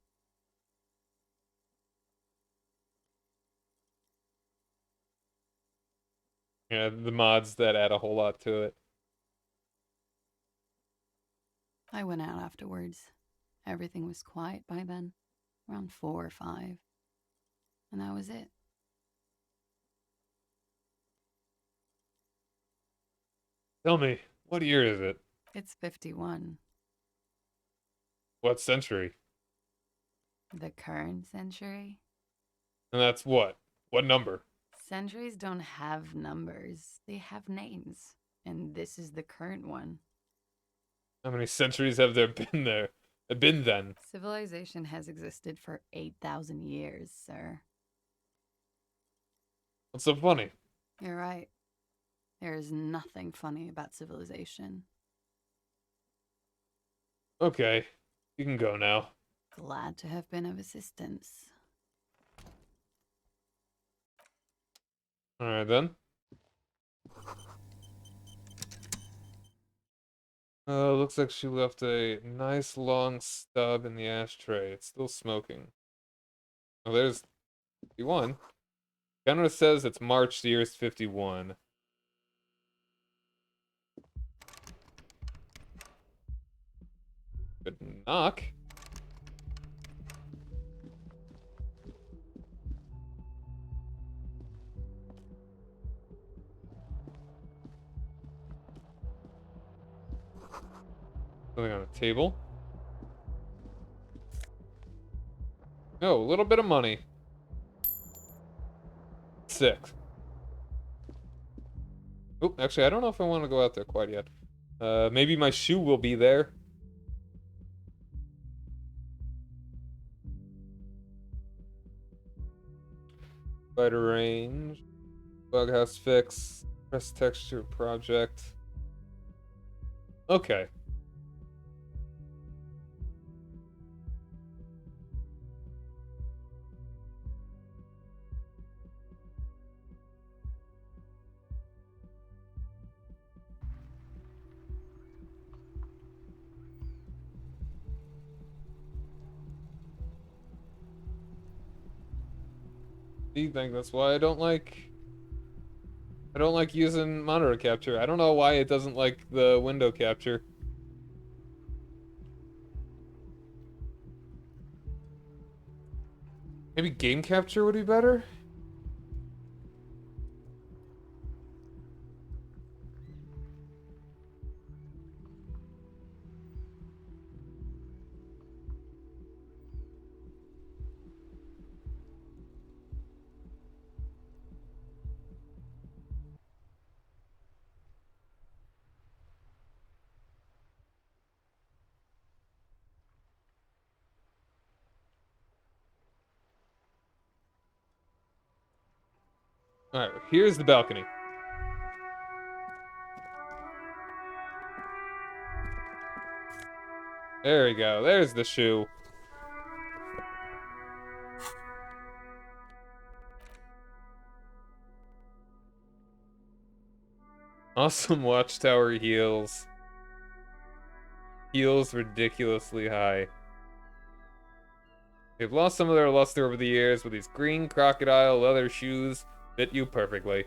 Yeah, the mods that add a whole lot to it. I went out afterwards. Everything was quiet by then, around 4 or 5. And that was it. Tell me, what year is it? It's 51. What century? The current century? And that's what? What number? Centuries don't have numbers, they have names. And this is the current one. How many centuries have there been there? Been then? Civilization has existed for 8,000 years, sir. What's so funny? You're right. There is nothing funny about civilization. Okay, you can go now. Glad to have been of assistance. Alright then. Looks like she left a nice long stub in the ashtray. It's still smoking. Oh, there's 51. Camera says it's March, the year is 51. Good knock. Something on the table. Oh, a little bit of money. 6. Oh, actually, I don't know if I want to go out there quite yet. Maybe my shoe will be there. Spider range. Bughouse fix. Press texture project. Okay. Do you think that's why I don't like using monitor capture? I don't know why it doesn't like the window capture. Maybe game capture would be better? Alright, here's the balcony. There we go. There's the shoe. Awesome watchtower heels. Heels ridiculously high. They've lost some of their luster over the years, but these green crocodile leather shoes fit you perfectly.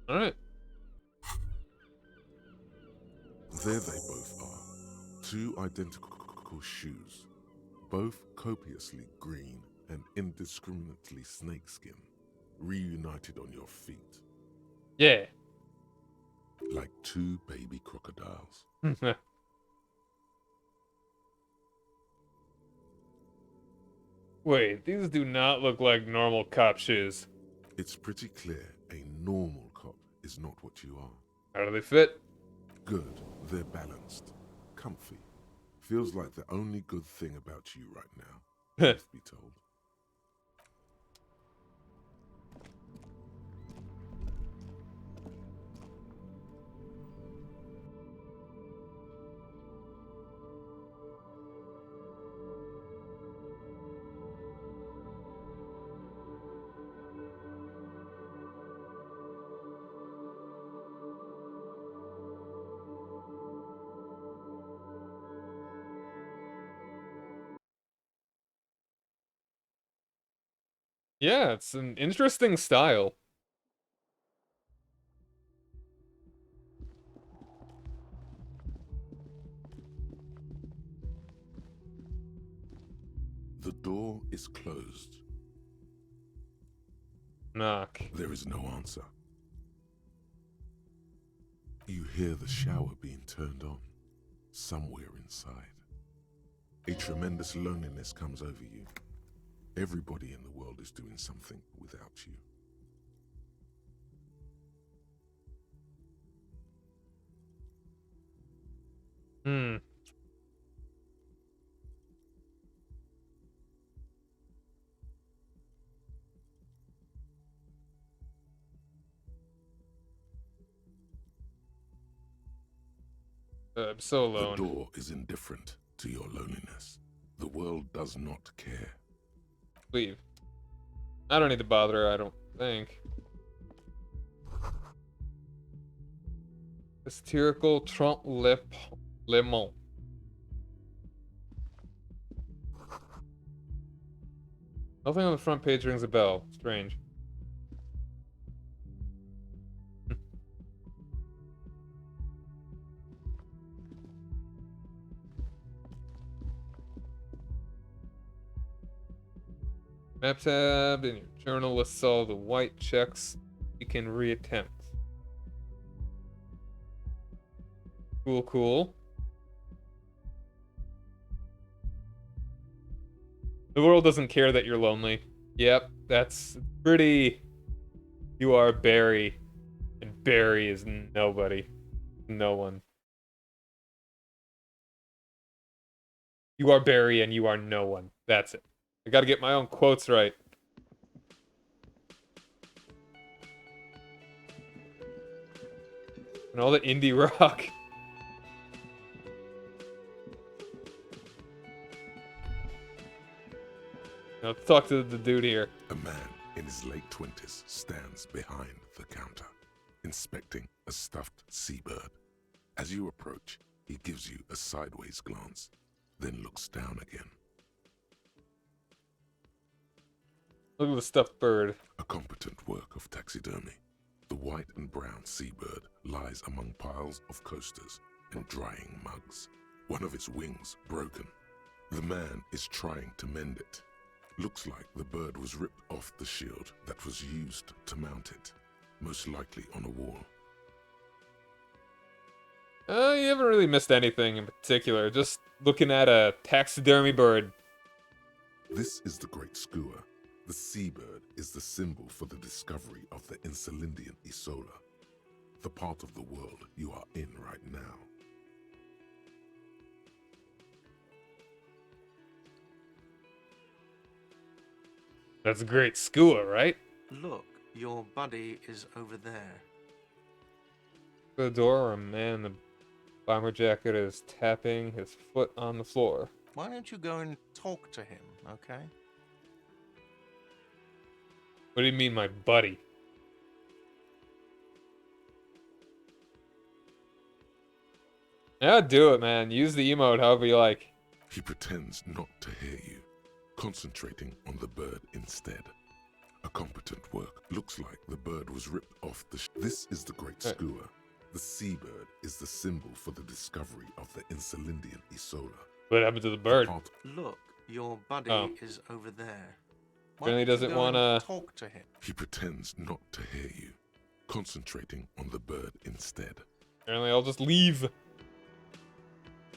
Alright. There they both are. Two identical shoes. Both copiously green and indiscriminately snakeskin. Reunited on your feet. Yeah. Like two baby crocodiles. Wait, these do not look like normal cop shoes. It's pretty clear a normal cop is not what you are. How do they fit? Good. They're balanced. Comfy. Feels like the only good thing about you right now, truth be told. Yeah, it's an interesting style. The door is closed. Knock. There is no answer. You hear the shower being turned on, somewhere inside. A tremendous loneliness comes over you. Everybody in the world is doing something without you. Hmm. I'm so The alone. door is indifferent to your loneliness. The world does not care. Leave. I don't need to bother her, I don't think. Hysterical Trump lip lemon. Nothing on the front page rings a bell. Strange. Map tab in your journal lists all the white checks you can reattempt. Cool, cool. The world doesn't care that you're lonely. Yep, that's pretty... You are Barry, and Barry is nobody. No one. You are Barry, and you are no one. That's it. I gotta get my own quotes right. And all the indie rock. Now, let's talk to the dude here. A man in his late 20s stands behind the counter, inspecting a stuffed seabird. As you approach, he gives you a sideways glance, then looks down again. Look at the stuffed bird. A competent work of taxidermy. The white and brown seabird lies among piles of coasters and drying mugs. One of its wings broken. The man is trying to mend it. Looks like the bird was ripped off the shield that was used to mount it, most likely on a wall. You haven't really missed anything in particular. Just looking at a taxidermy bird. This is the Great Skua. The seabird is the symbol for the discovery of the Insulindian Isola, the part of the world you are in right now. That's a great skua, right? Look, your buddy is over there. The door, a man in the bomber jacket is tapping his foot on the floor. Why don't you go and talk to him, okay? What do you mean, my buddy? Yeah, do it, man. Use the emote however you like. He pretends not to hear you, concentrating on the bird instead. A competent work. Looks like the bird was ripped off the This is the Great Skua. The seabird is the symbol for the discovery of the Insulindian Isola. What happened to the bird? Look, your buddy is over there. Why Really don't you doesn't go and wanna- talk to him. He pretends not to hear you, concentrating on the bird instead. Apparently I'll just leave.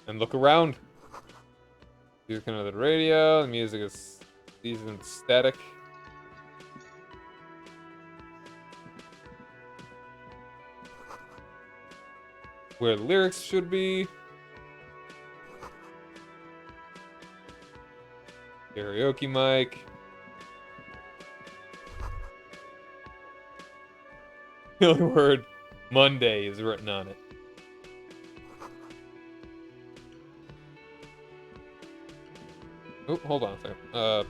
And look around. You kind of the radio, the music is decent static. Where the lyrics should be. Karaoke mic. The only word Monday is written on it. Oh, hold on a second.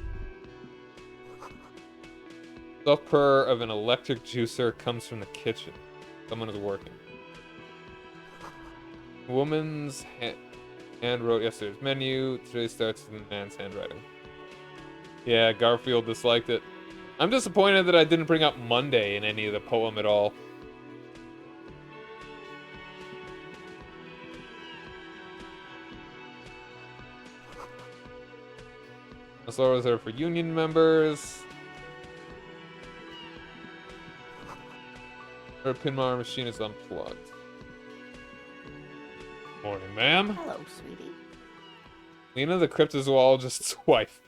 The purr of an electric juicer comes from the kitchen. Someone is working. Woman's hand wrote yesterday's menu. Today starts with the man's handwriting. Yeah, Garfield disliked it. I'm disappointed that I didn't bring up Monday in any of the poem at all. This law reserved for union members. Her pinbar machine is unplugged. Morning, ma'am. Hello, sweetie. Lena the Cryptozoologist's wife.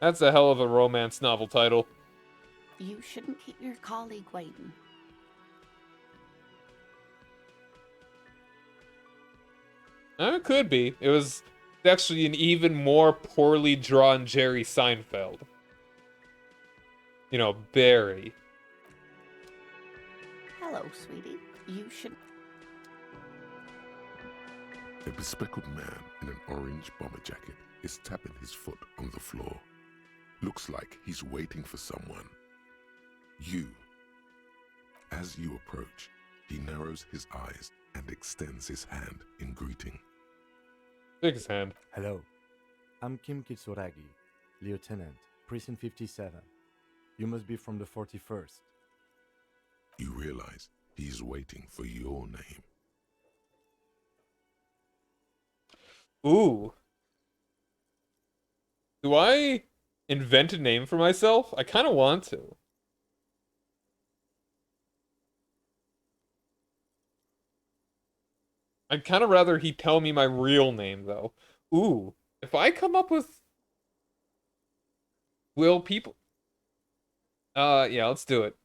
That's a hell of a romance novel title. You shouldn't keep your colleague waiting. It could be. It was actually an even more poorly drawn Jerry Seinfeld. You know, Barry. Hello, sweetie. You should... A bespectacled man in an orange bomber jacket is tapping his foot on the floor. Looks like he's waiting for someone. You. As you approach, he narrows his eyes and extends his hand in greeting. Shake his hand. Hello, I'm Kim Kitsuragi, Lieutenant, Precinct 57. You must be from the 41st. You realize he is waiting for your name. Ooh. Do I invent a name for myself? I kind of want to. I'd kind of rather he tell me my real name, though. Ooh, if I come up with... Will people... yeah, let's do it.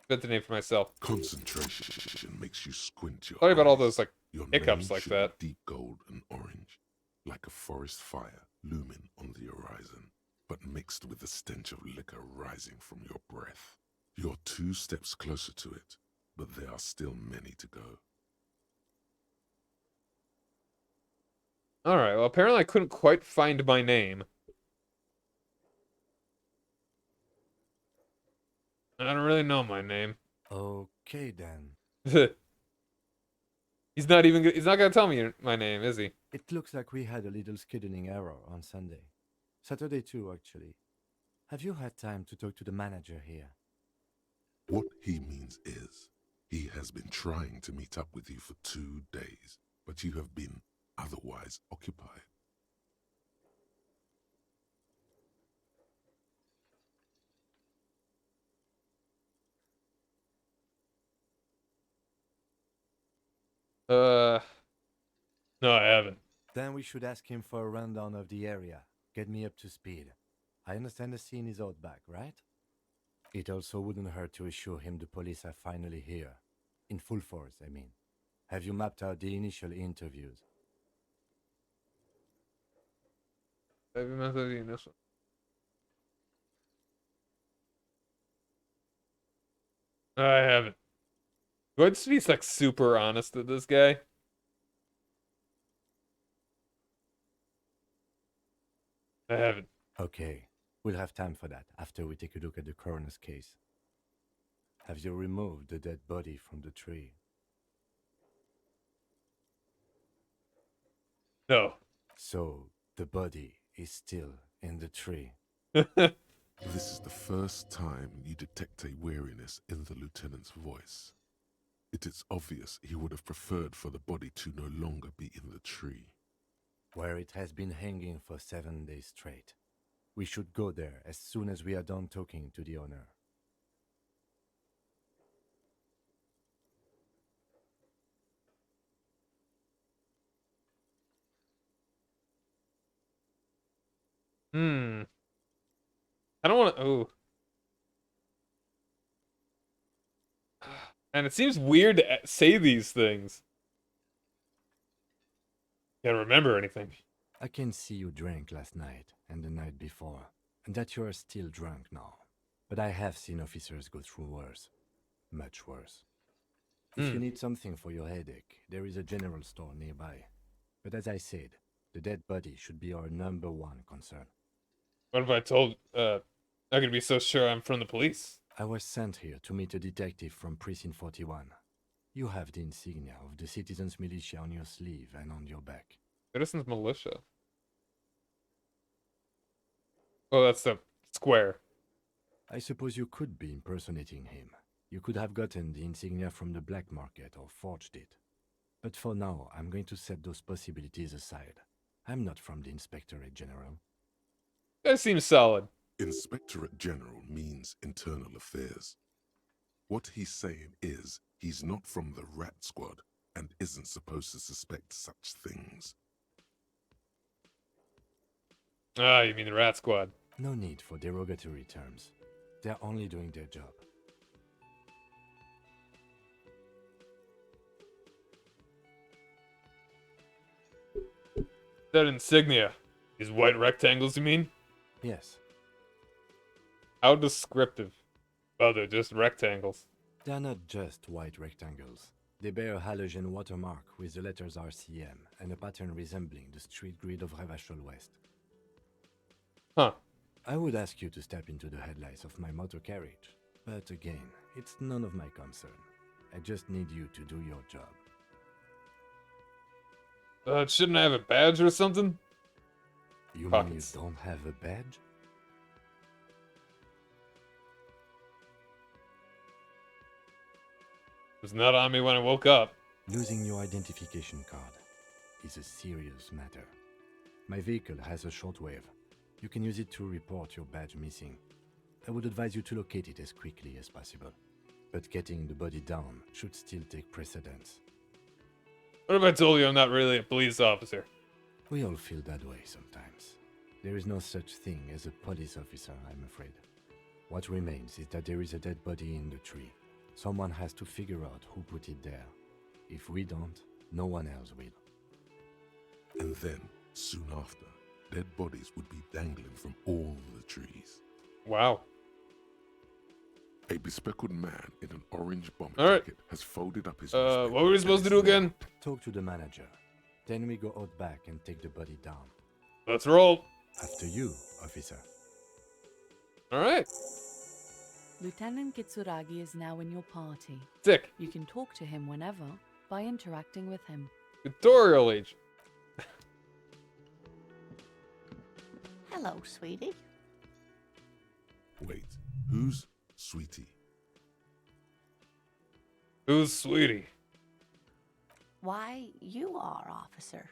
Invent the name for myself. Concentration makes you squint your Sorry about all eyes. those, like, Your hiccups name like should that. be deep gold and orange, like a forest fire looming on the horizon, but mixed with the stench of liquor rising from your breath. You're 2 steps closer to it, but there are still many to go. Alright, well, apparently I couldn't quite find my name. I don't really know my name. Okay then. He's not gonna tell me my name, is he? It looks like we had a little scheduling error on Sunday. Saturday too, actually. Have you had time to talk to the manager here? What he means is, he has been trying to meet up with you for 2 days, but you have been otherwise occupied. No, I haven't. Then we should ask him for a rundown of the area. Get me up to speed. I understand the scene is out back, right? It also wouldn't hurt to assure him the police are finally here. In full force, I mean. Have you mapped out the initial interviews? Heavy method in this one. I haven't. Do I just be like super honest with this guy? I haven't. Okay, we'll have time for that after we take a look at the coroner's case. Have you removed the dead body from the tree? No. So, the body is still in the tree. This is the first time you detect a weariness in the lieutenant's voice. It is obvious he would have preferred for the body to no longer be in the tree. Where it has been hanging for 7 days straight. We should go there as soon as we are done talking to the owner. I don't want to. Oh. And it seems weird to say these things. Can't remember anything. I can see you drank last night and the night before, and that you are still drunk now. But I have seen officers go through worse. Much worse. If you need something for your headache, there is a general store nearby. But as I said, the dead body should be our #1 concern. What if I told, not gonna be so sure I'm from the police? I was sent here to meet a detective from Precinct 41. You have the insignia of the Citizens Militia on your sleeve and on your back. Citizens Militia. Oh, that's the square. I suppose you could be impersonating him. You could have gotten the insignia from the black market or forged it. But for now, I'm going to set those possibilities aside. I'm not from the Inspectorate General. That seems solid. Inspectorate General means internal affairs. What he's saying is he's not from the Rat Squad and isn't supposed to suspect such things. Ah, you mean the Rat Squad. No need for derogatory terms. They're only doing their job. That insignia. These white rectangles, you mean? Yes, How descriptive. Oh, they're just rectangles. they're not just white rectangles. They bear a halogen watermark with the letters RCM and a pattern resembling the street grid of Revachol West. Huh. I would ask you to step into the headlights of my motor carriage, but again, it's none of my concern. I just need you to do your job. Shouldn't I have a badge or something? You Pockets. mean you don't have a badge? It was not on me when I woke up. Losing your identification card is a serious matter. My vehicle has a shortwave. You can use it to report your badge missing. I would advise you to locate it as quickly as possible. But getting the body down should still take precedence. What if I told you I'm not really a police officer? We all feel that way sometimes. There is no such thing as a police officer, I'm afraid. What remains is that there is a dead body in the tree. Someone has to figure out who put it there. If we don't, no one else will. And then, soon after, dead bodies would be dangling from all the trees. Wow. A bespectacled man in an orange bomber All right. jacket has folded up his What were we supposed to do again? Talk to the manager. Then we go out back and take the body down. Let's roll. After you, officer. All right. Lieutenant Kitsuragi is now in your party. Sick. You can talk to him whenever by interacting with him. Tutorial agent. Hello, sweetie. Wait, who's Sweetie? Who's Sweetie? Why, you are, officer.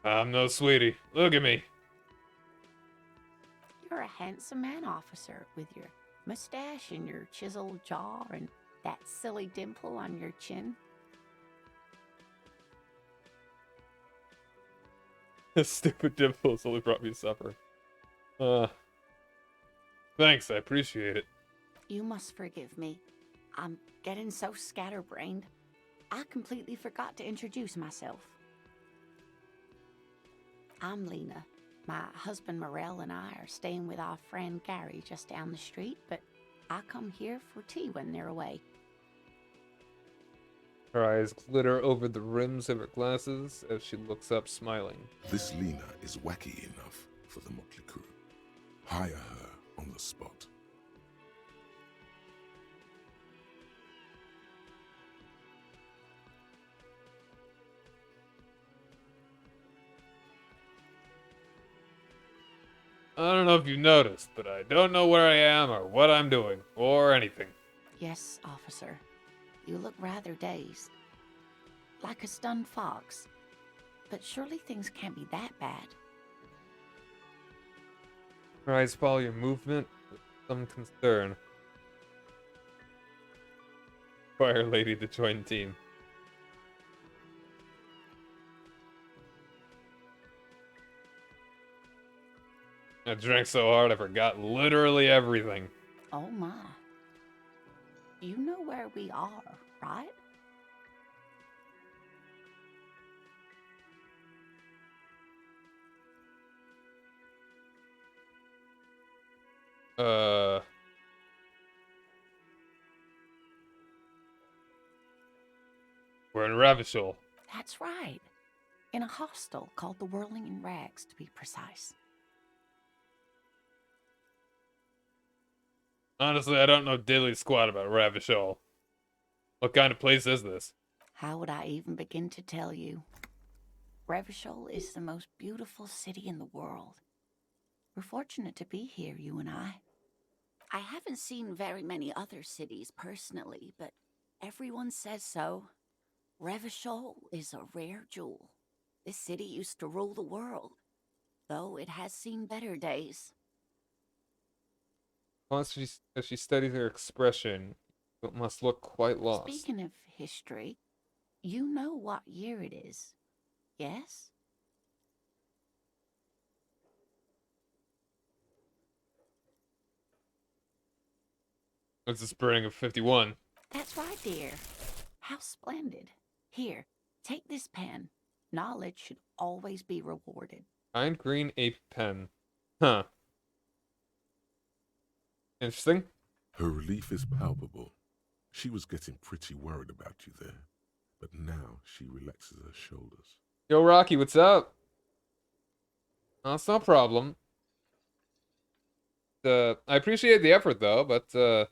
I'm no Sweetie. Look at me. You're a handsome man, officer, with your mustache and your chiseled jaw and that silly dimple on your chin. This stupid dimples only brought me supper. Thanks, I appreciate it. You must forgive me. I'm getting so scatterbrained. I completely forgot to introduce myself. I'm Lena. My husband Morel and I are staying with our friend Gary just down the street, but I come here for tea when they're away. Her eyes glitter over the rims of her glasses as she looks up, smiling. This Lena is wacky enough for the motley crew. Hire her on the spot. I don't know if you noticed, but I don't know where I am or what I'm doing, or anything. Yes, officer. You look rather dazed. Like a stunned fox. But surely things can't be that bad. Her eyes follow your movement with some concern. Fire lady to join team. I drank so hard I forgot literally everything. Oh my. You know where we are, right? We're in Ravishul. That's right. In a hostel called the Whirling in Rags, to be precise. Honestly, I don't know diddly squat about Ravishul. What kind of place is this? How would I even begin to tell you? Revachol is the most beautiful city in the world. We're fortunate to be here, you and I. I haven't seen very many other cities personally, but everyone says so. Revachol is a rare jewel. This city used to rule the world, though it has seen better days. Once as she studies her expression, it must look quite lost. Speaking of history, you know what year it is, yes? It's the spring of 51. That's right, dear. How splendid. Here, take this pen. Knowledge should always be rewarded. Kind green ape pen. Huh. Interesting. Her relief is palpable. She was getting pretty worried about you there, but now she relaxes her shoulders. Yo, Rocky, what's up? Oh, it's no problem. I appreciate the effort, though, but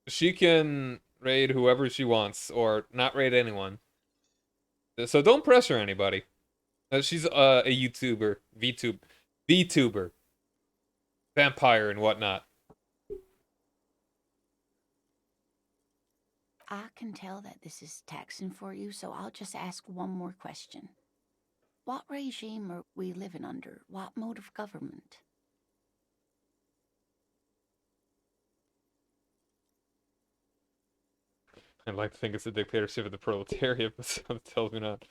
she can raid whoever she wants, or not raid anyone. So don't pressure anybody. She's a YouTuber, VTuber, vampire and whatnot. I can tell that this is taxing for you, so I'll just ask one more question. What regime are we living under? What mode of government? I'd like to think it's a dictatorship of the proletariat, but some tells me not.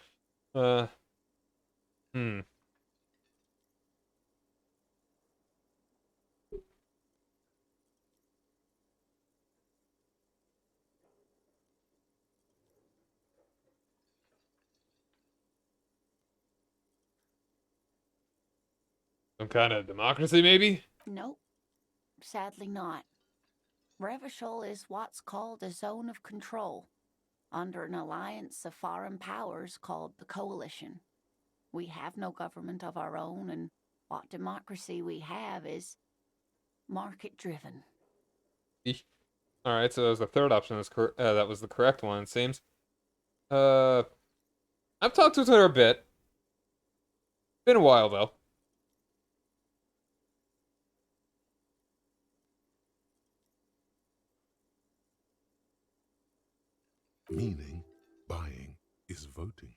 Uh, hmm. Some kind of democracy, maybe? Nope, sadly not. Revachol is what's called a zone of control, under an alliance of foreign powers called the Coalition. We have no government of our own, and what democracy we have is market-driven. Eesh. All right, so that was the third option. That was the correct one, it seems. Uh, I've talked to her a bit. Been a while though. Meaning, buying is voting.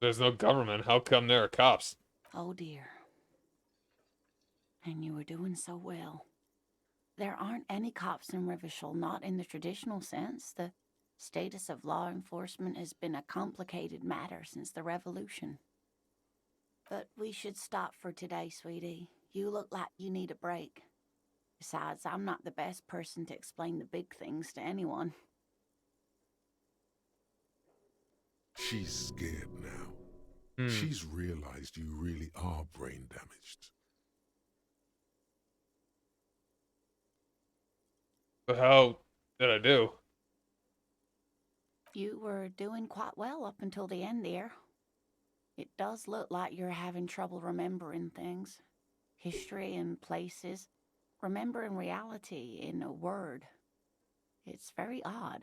There's no government. How come there are cops? Oh dear. And you were doing so well. There aren't any cops in Revachol, not in the traditional sense. The status of law enforcement has been a complicated matter since the revolution. But we should stop for today, sweetie. You look like you need a break. Besides, I'm not the best person to explain the big things to anyone. She's scared now. Hmm. She's realized you really are brain damaged. But how did I do? You were doing quite well up until the end there. It does look like you're having trouble remembering things. History and places. Remembering reality in a word. It's very odd.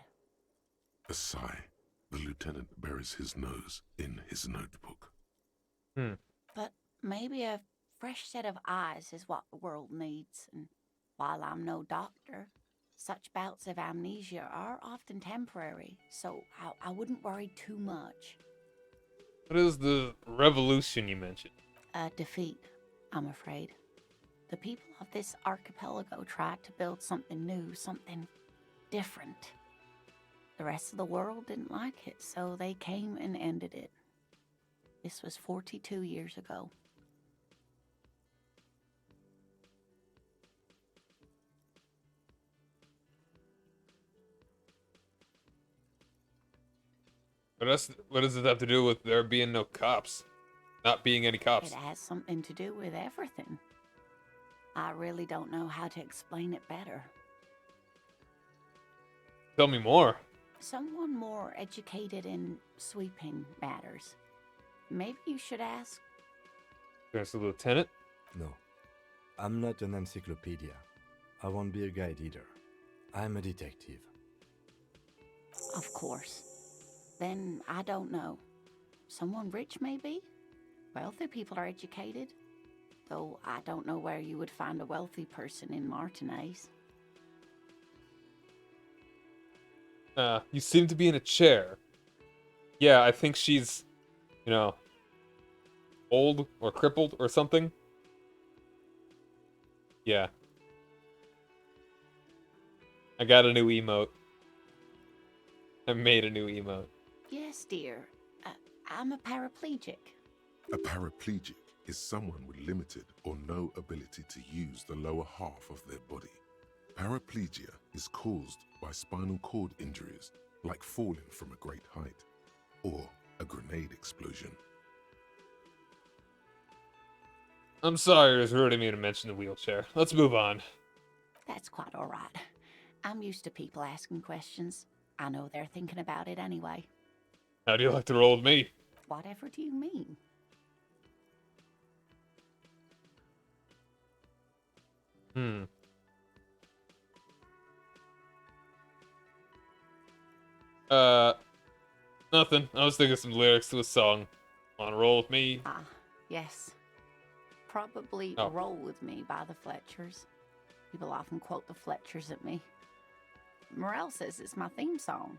A sigh. The lieutenant buries his nose in his notebook. Hmm. But maybe a fresh set of eyes is what the world needs. And while I'm no doctor, such bouts of amnesia are often temporary, so I wouldn't worry too much. What is the revolution you mentioned? A defeat, I'm afraid. The people of this archipelago tried to build something new, something different. The rest of the world didn't like it, so they came and ended it. This was 42 years ago. What does it have to do with there being no cops? Not being any cops? It has something to do with everything. I really don't know how to explain it better. Tell me more. Someone more educated in sweeping matters. Maybe you should ask. There's the lieutenant? No, I'm not an encyclopedia. I won't be a guide either. I'm a detective. Of course. Then I don't know. Someone rich, maybe? Wealthy people are educated. Though I don't know where you would find a wealthy person in Martinez. You seem to be in a chair. Yeah, I think she's, old or crippled or something. Yeah. I got a new emote. I made a new emote. Yes, dear. I'm a paraplegic. A paraplegic is someone with limited or no ability to use the lower half of their body. Paraplegia is caused by spinal cord injuries, like falling from a great height, or a grenade explosion. I'm sorry, it was rude of me to mention the wheelchair. Let's move on. That's quite all right. I'm used to people asking questions. I know they're thinking about it anyway. How do you like to roll with me? Whatever do you mean? Nothing. I was thinking some lyrics to a song. Wanna roll with me? Ah, yes. Probably Oh. Roll With Me by the Fletchers. People often quote the Fletchers at me. Morel says it's my theme song.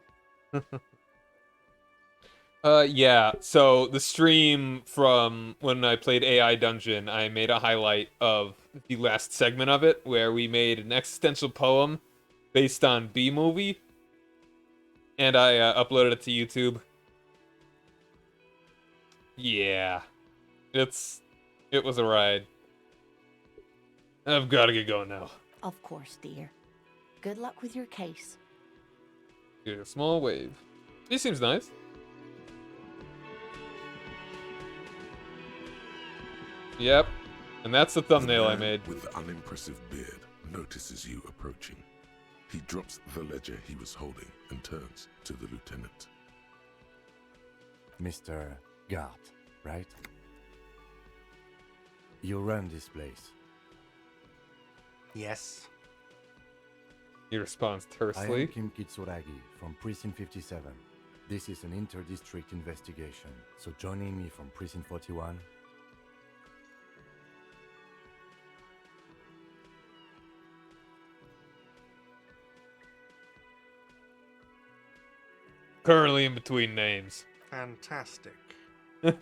Yeah, so the stream from when I played AI Dungeon, I made a highlight of the last segment of it, where we made an existential poem based on B-Movie, and I uploaded it to YouTube. Yeah, it was a ride. I've got to get going now. Of course, dear. Good luck with your case. Here's a small wave. He seems nice. Yep, and that's the thumbnail I made. With the unimpressive beard notices you approaching. He drops the ledger he was holding and turns to the lieutenant. Mr. Gart, right? You run this place. Yes. He responds I tersely. am Kim Kitsuragi from Precinct 57. This is an inter-district investigation, so joining me from Precinct 41. Currently in between names. Fantastic. Look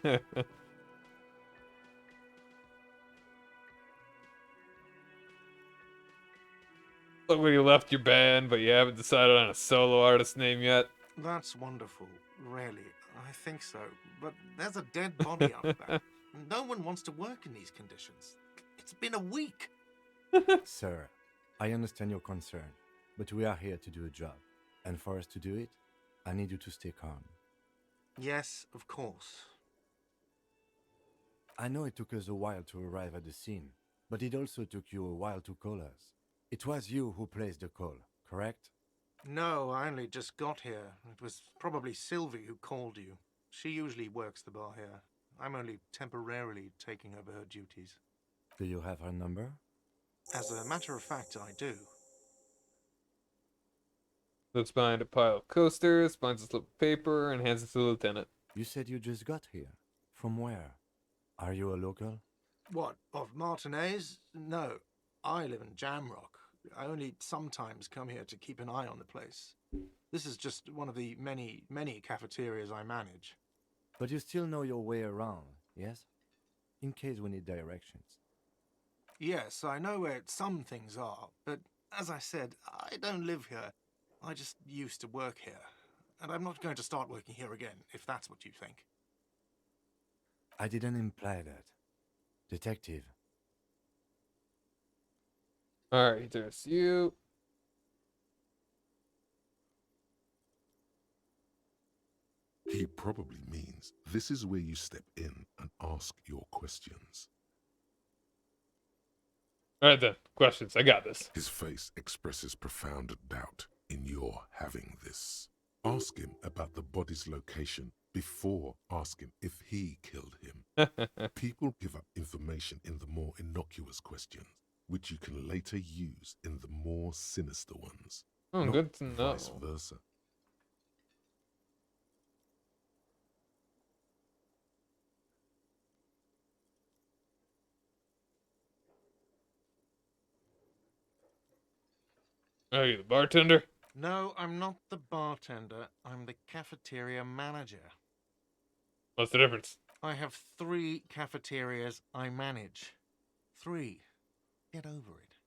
where you left your band, but you haven't decided on a solo artist name yet. That's wonderful, really. I think so. But there's a dead body up there. No one wants to work in these conditions. It's been a week. Sir, I understand your concern, but we are here to do a job. And for us to do it, I need you to stay calm. Yes, of course. I know it took us a while to arrive at the scene, but it also took you a while to call us. It was you who placed the call, correct? No, I only just got here. It was probably Sylvie who called you. She usually works the bar here. I'm only temporarily taking over her duties. Do you have her number? As a matter of fact, I do. Looks behind a pile of coasters, finds a slip of paper, and hands it to the lieutenant. You said you just got here. From where? Are you a local? What, of Martinez? No, I live in Jamrock. I only sometimes come here to keep an eye on the place. This is just one of the many, many cafeterias I manage. But you still know your way around, yes? In case we need directions. Yes, I know where some things are, but as I said, I don't live here. I just used to work here. And I'm not going to start working here again, if that's what you think. I didn't imply that. Detective. Alright, there's you. He probably means this is where you step in and ask your questions. Alright then, questions. I got this. His face expresses profound doubt in your having this. Ask him about the body's location before asking if he killed him. People give up information in the more innocuous questions, which you can later use in the more sinister ones. Oh, not good to know. vice versa. Are you the bartender? No, I'm not the bartender. I'm the cafeteria manager. What's the difference? I have 3 cafeterias I manage. 3. Get over it.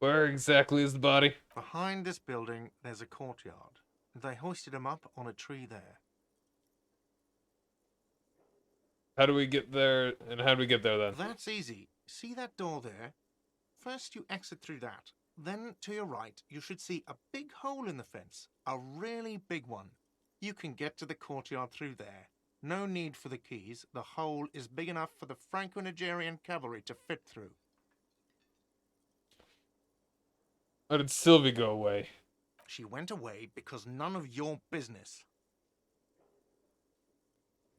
Where exactly is the body? Behind this building, there's a courtyard. They hoisted him up on a tree there. How do we get there, and how do we get there then? That's easy. See that door there? First you exit through that. Then to your right, you should see a big hole in the fence. A really big one. You can get to the courtyard through there. No need for the keys. The hole is big enough for the Franco-Nigerian cavalry to fit through. How did Sylvie go away? She went away because none of your business.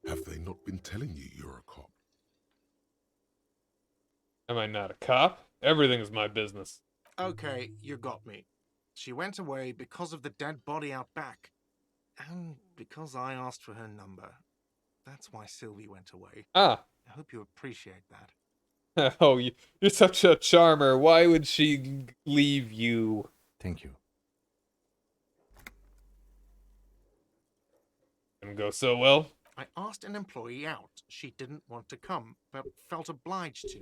Have they not been telling you you're a cop? Am I not a cop? Everything is my business. Okay, you got me. She went away because of the dead body out back. And because I asked for her number. That's why Sylvie went away. Ah. I hope you appreciate that. Oh, you're such a charmer. Why would she leave you? Thank you. Didn't go so well. I asked an employee out. She didn't want to come, but felt obliged to.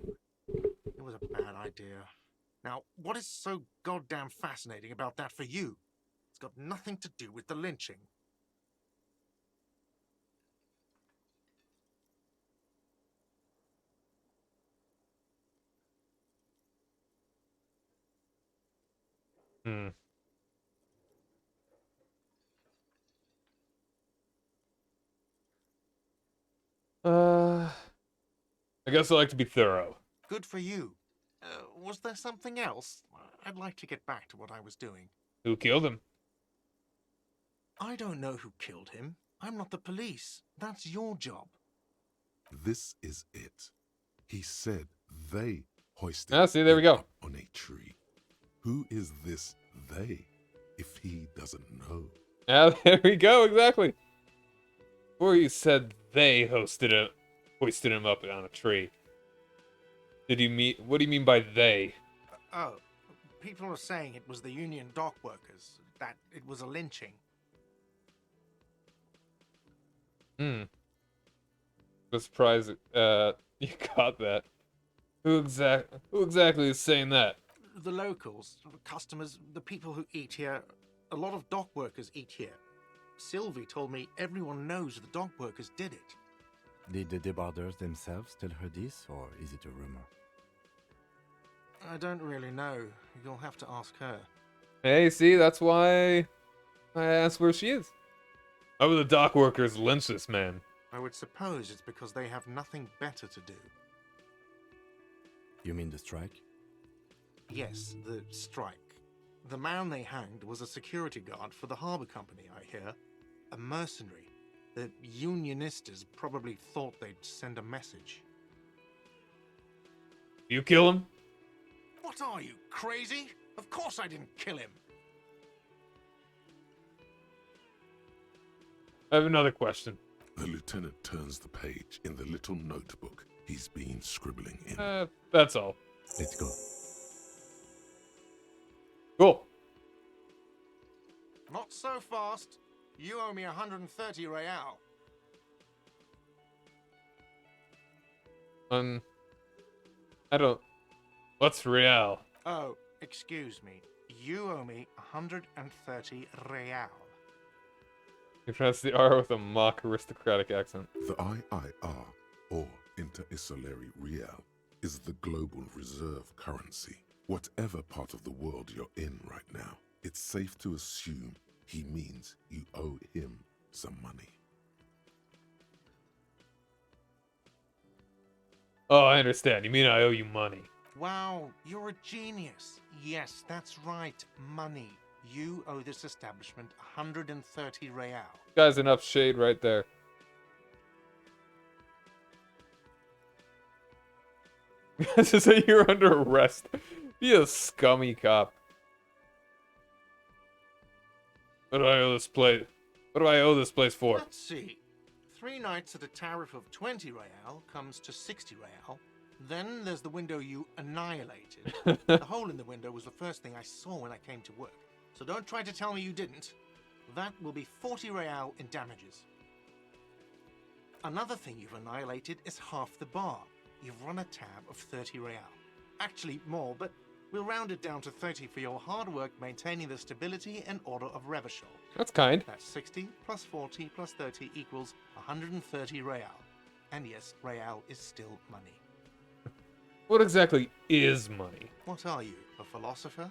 It was a bad idea. Now, what is so goddamn fascinating about that for you? It's got nothing to do with the lynching. Hmm. I guess I like to be thorough. Good for you. Was there something else? I'd like to get back to what I was doing. Who killed him? I don't know who killed him. I'm not the police. That's your job. This is it. He said they hoisted Ah, see, there we him go. up on a tree. Who is this they, if he doesn't know? Ah, there we go, exactly. Before you said they hoisted him up on a tree. What do you mean by they? Oh, people are saying it was the union dock workers, that it was a lynching. Hmm. I'm surprised you got that. Who exactly is saying that? The locals, the customers, the people who eat here, a lot of dock workers eat here. Sylvie told me everyone knows the dock workers did it. Did the debarders themselves tell her this, or is it a rumor? I don't really know. You'll have to ask her. Hey, see, that's why I asked where she is. How would the dock workers lynch this man? I would suppose it's because they have nothing better to do. You mean the strike? Yes, the strike. The man they hanged was a security guard for the harbour company, I hear. A mercenary. The unionistas probably thought they'd send a message. You kill him? What are you, crazy? Of course I didn't kill him. I have another question. The lieutenant turns the page in the little notebook he's been scribbling in. That's all. Let's go. Cool. Not so fast. You owe me 130 real. I don't... What's real? Oh, excuse me. You owe me 130 real. You pronounce the R with a mock aristocratic accent. The IIR, or Inter-Isolary Real, is the global reserve currency. Whatever part of the world you're in right now, it's safe to assume he means you owe him some money. Oh, I understand. You mean I owe you money. Wow, you're a genius. Yes, that's right. Money. You owe this establishment 130 real. Guy's enough shade right there. This is that you're under arrest. Be a scummy cop. What do I owe this place? What do I owe this place for? Let's see. 3 nights at a tariff of 20 real comes to 60 real. Then there's the window you annihilated. The hole in the window was the first thing I saw when I came to work. So don't try to tell me you didn't. That will be 40 real in damages. Another thing you've annihilated is half the bar. You've run a tab of 30 real. Actually more, but we'll round it down to 30 for your hard work maintaining the stability and order of Revachol. That's kind. That's 60 plus 40 plus 30 equals 130 real. And yes, real is still money. What exactly is money? What are you, a philosopher?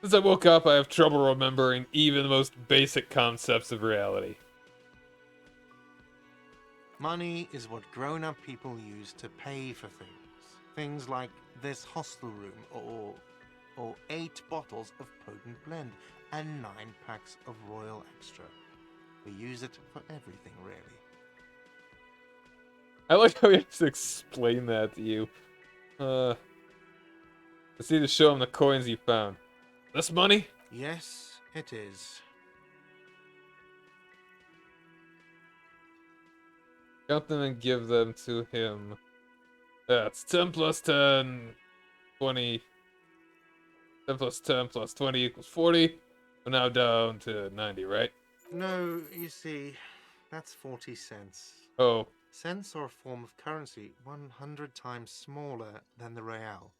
Since I woke up, I have trouble remembering even the most basic concepts of reality. Money is what grown-up people use to pay for things. Things like this hostel room, or 8 bottles of potent blend, and 9 packs of Royal Extra. We use it for everything, really. I like how he has to explain that to you. Let's see to show him the coins you found. This money? Yes, it is. Count them and give them to him. That's 10 plus 10. 20. 10 plus 10 plus 20 equals 40. We're now down to 90, right? No, you see, that's 40 cents. Oh, Cents are a form of currency 100 times smaller than the real.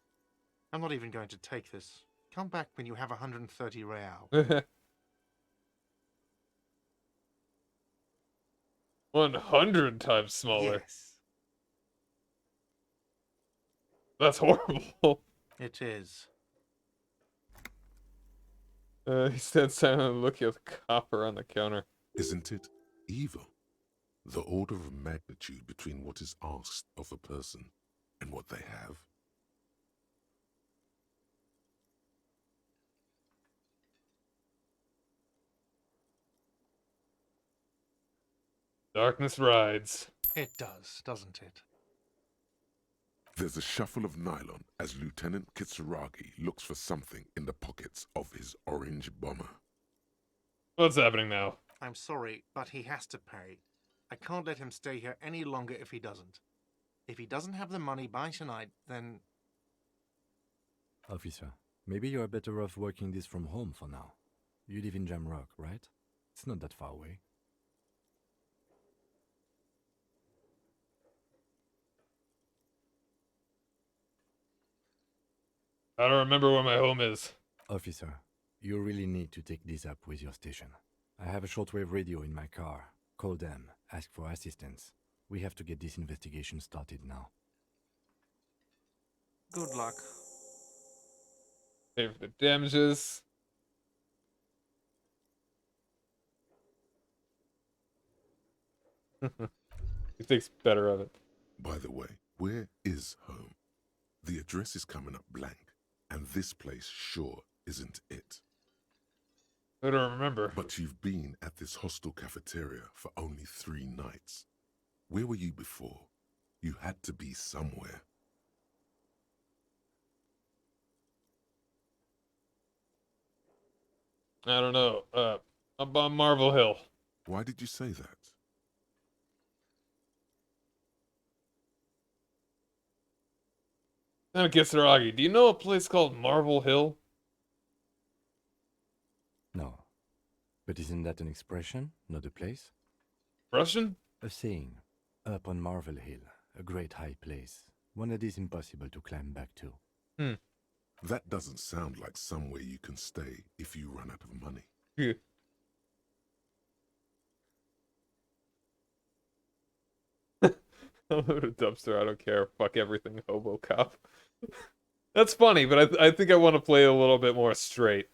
I'm not even going to take this. Come back when you have 130 real. 100 times smaller. Yes, That's horrible. it is. He stands silently looking at the copper on the counter. Isn't it evil? The order of magnitude between what is asked of a person and what they have. Darkness rides. It does, doesn't it? There's a shuffle of nylon as Lieutenant Kitsuragi looks for something in the pockets of his orange bomber. What's happening now? I'm sorry, but he has to pay. I can't let him stay here any longer if he doesn't. If he doesn't have the money by tonight, then... Officer, maybe you're better off working this from home for now. You live in Jamrock, right? It's not that far away. I don't remember where my home is. Officer, you really need to take this up with your station. I have a shortwave radio in my car. Call them, ask for assistance. We have to get this investigation started now. Good luck. Pay for the damages. He thinks better of it. By the way, where is home? The address is coming up blank, and this place sure isn't it. I don't remember. But you've been at this hostel cafeteria for only 3 nights. Where were you before? You had to be somewhere. I don't know. Up on Marvel Hill. Why did you say that? Kisaragi, do you know a place called Marvel Hill? No. But isn't that an expression, not a place? Russian? A saying. Up on Marvel Hill, a great high place. One that is impossible to climb back to. That doesn't sound like somewhere you can stay if you run out of money. Yeah. I'll load a dumpster, I don't care. Fuck everything, Hobo Cop. That's funny, but I think I want to play a little bit more straight.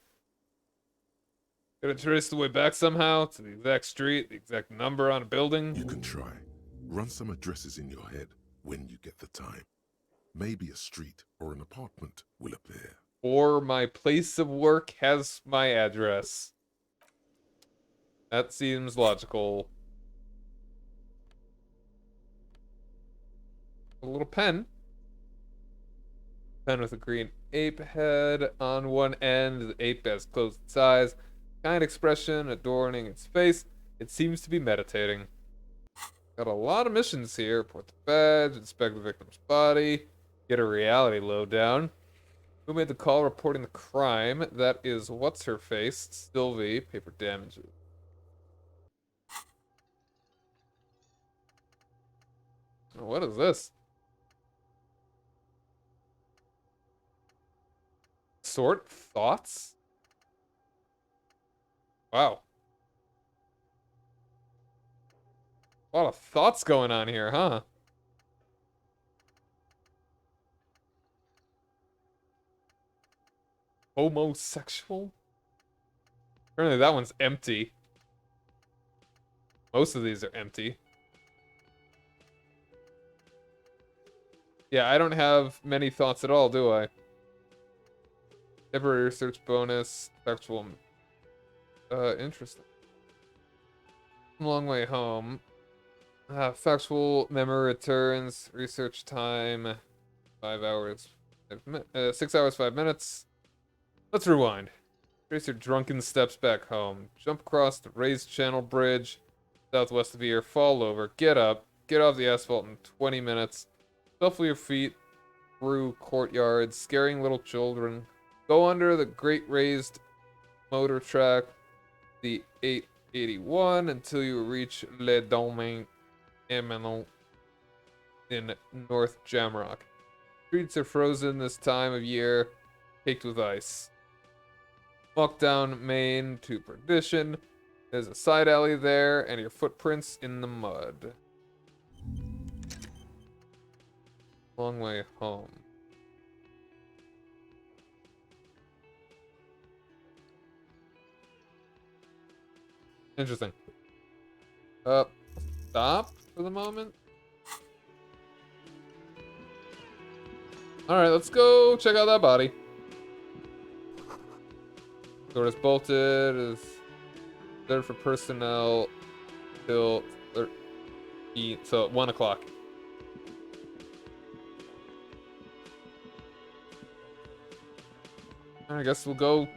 Gotta trace the way back somehow to the exact street, the exact number on a building. You can try. Run some addresses in your head when you get the time. Maybe a street or an apartment will appear. Or my place of work has my address. That seems logical. A little pen. Pen with a green ape head on one end. The ape has closed its eyes. Kind expression adorning its face. It seems to be meditating. Got a lot of missions here. Report the badge, inspect the victim's body, get a reality lowdown. Who made the call reporting the crime? That is what's her face, Sylvie. Paper damages. What is this? Sort thoughts? Wow. A lot of thoughts going on here, huh? Homosexual? Apparently that one's empty. Most of these are empty. Yeah, I don't have many thoughts at all, do I? Temporary research bonus. Factual. Interesting. Long way home. Factual memory returns. Research time. 5 hours. 6 hours, 5 minutes. Let's rewind. Trace your drunken steps back home. Jump across the raised channel bridge. Southwest of here. Fall over. Get up. Get off the asphalt in 20 minutes. Shuffle your feet through courtyards, scaring little children. Go under the Great Raised Motor Track, the 881, until you reach Le Domaine Eminent in North Jamrock. Streets are frozen this time of year, caked with ice. Walk down Main to Perdition. There's a side alley there, and your footprints in the mud. Long way home. Interesting. Stop for the moment. Alright, let's go check out that body. Door is bolted, is there for personnel till 13, so 1 o'clock. I guess we'll go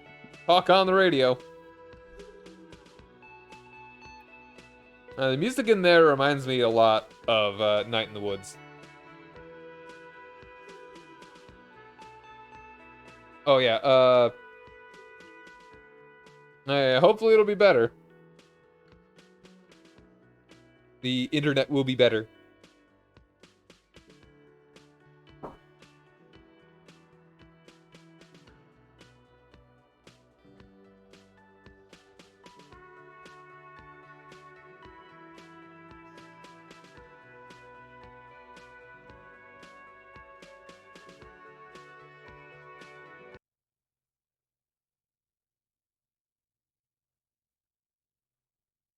talk on the radio. The music in there reminds me a lot of Night in the Woods. Oh yeah, hopefully it'll be better. The internet will be better.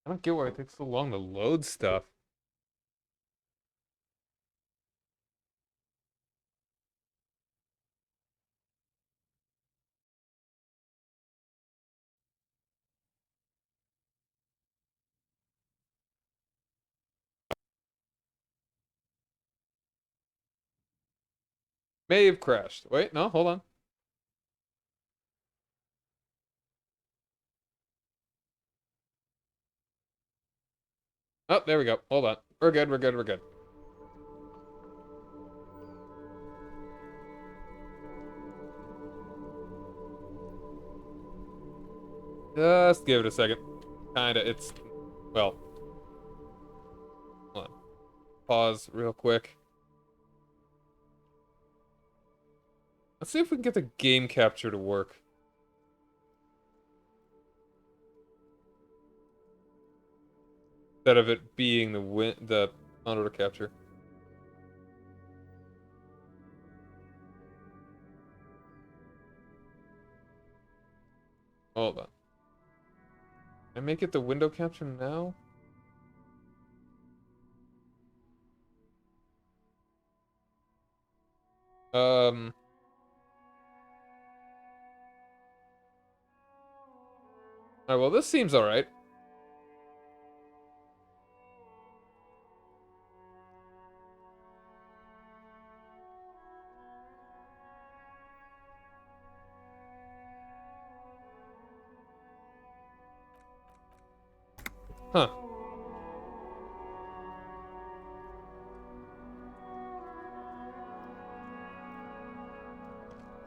I don't get why it takes so long to load stuff. May have crashed. Wait, no, hold on. Oh, there we go. Hold on. We're good, we're good, we're good. Just give it a second. Kinda, it's... Well. Hold on. Pause real quick. Let's see if we can get the game capture to work. Instead of it being the monitor capture. Hold on. Can I make it the window capture now? Alright, well this seems alright. Huh.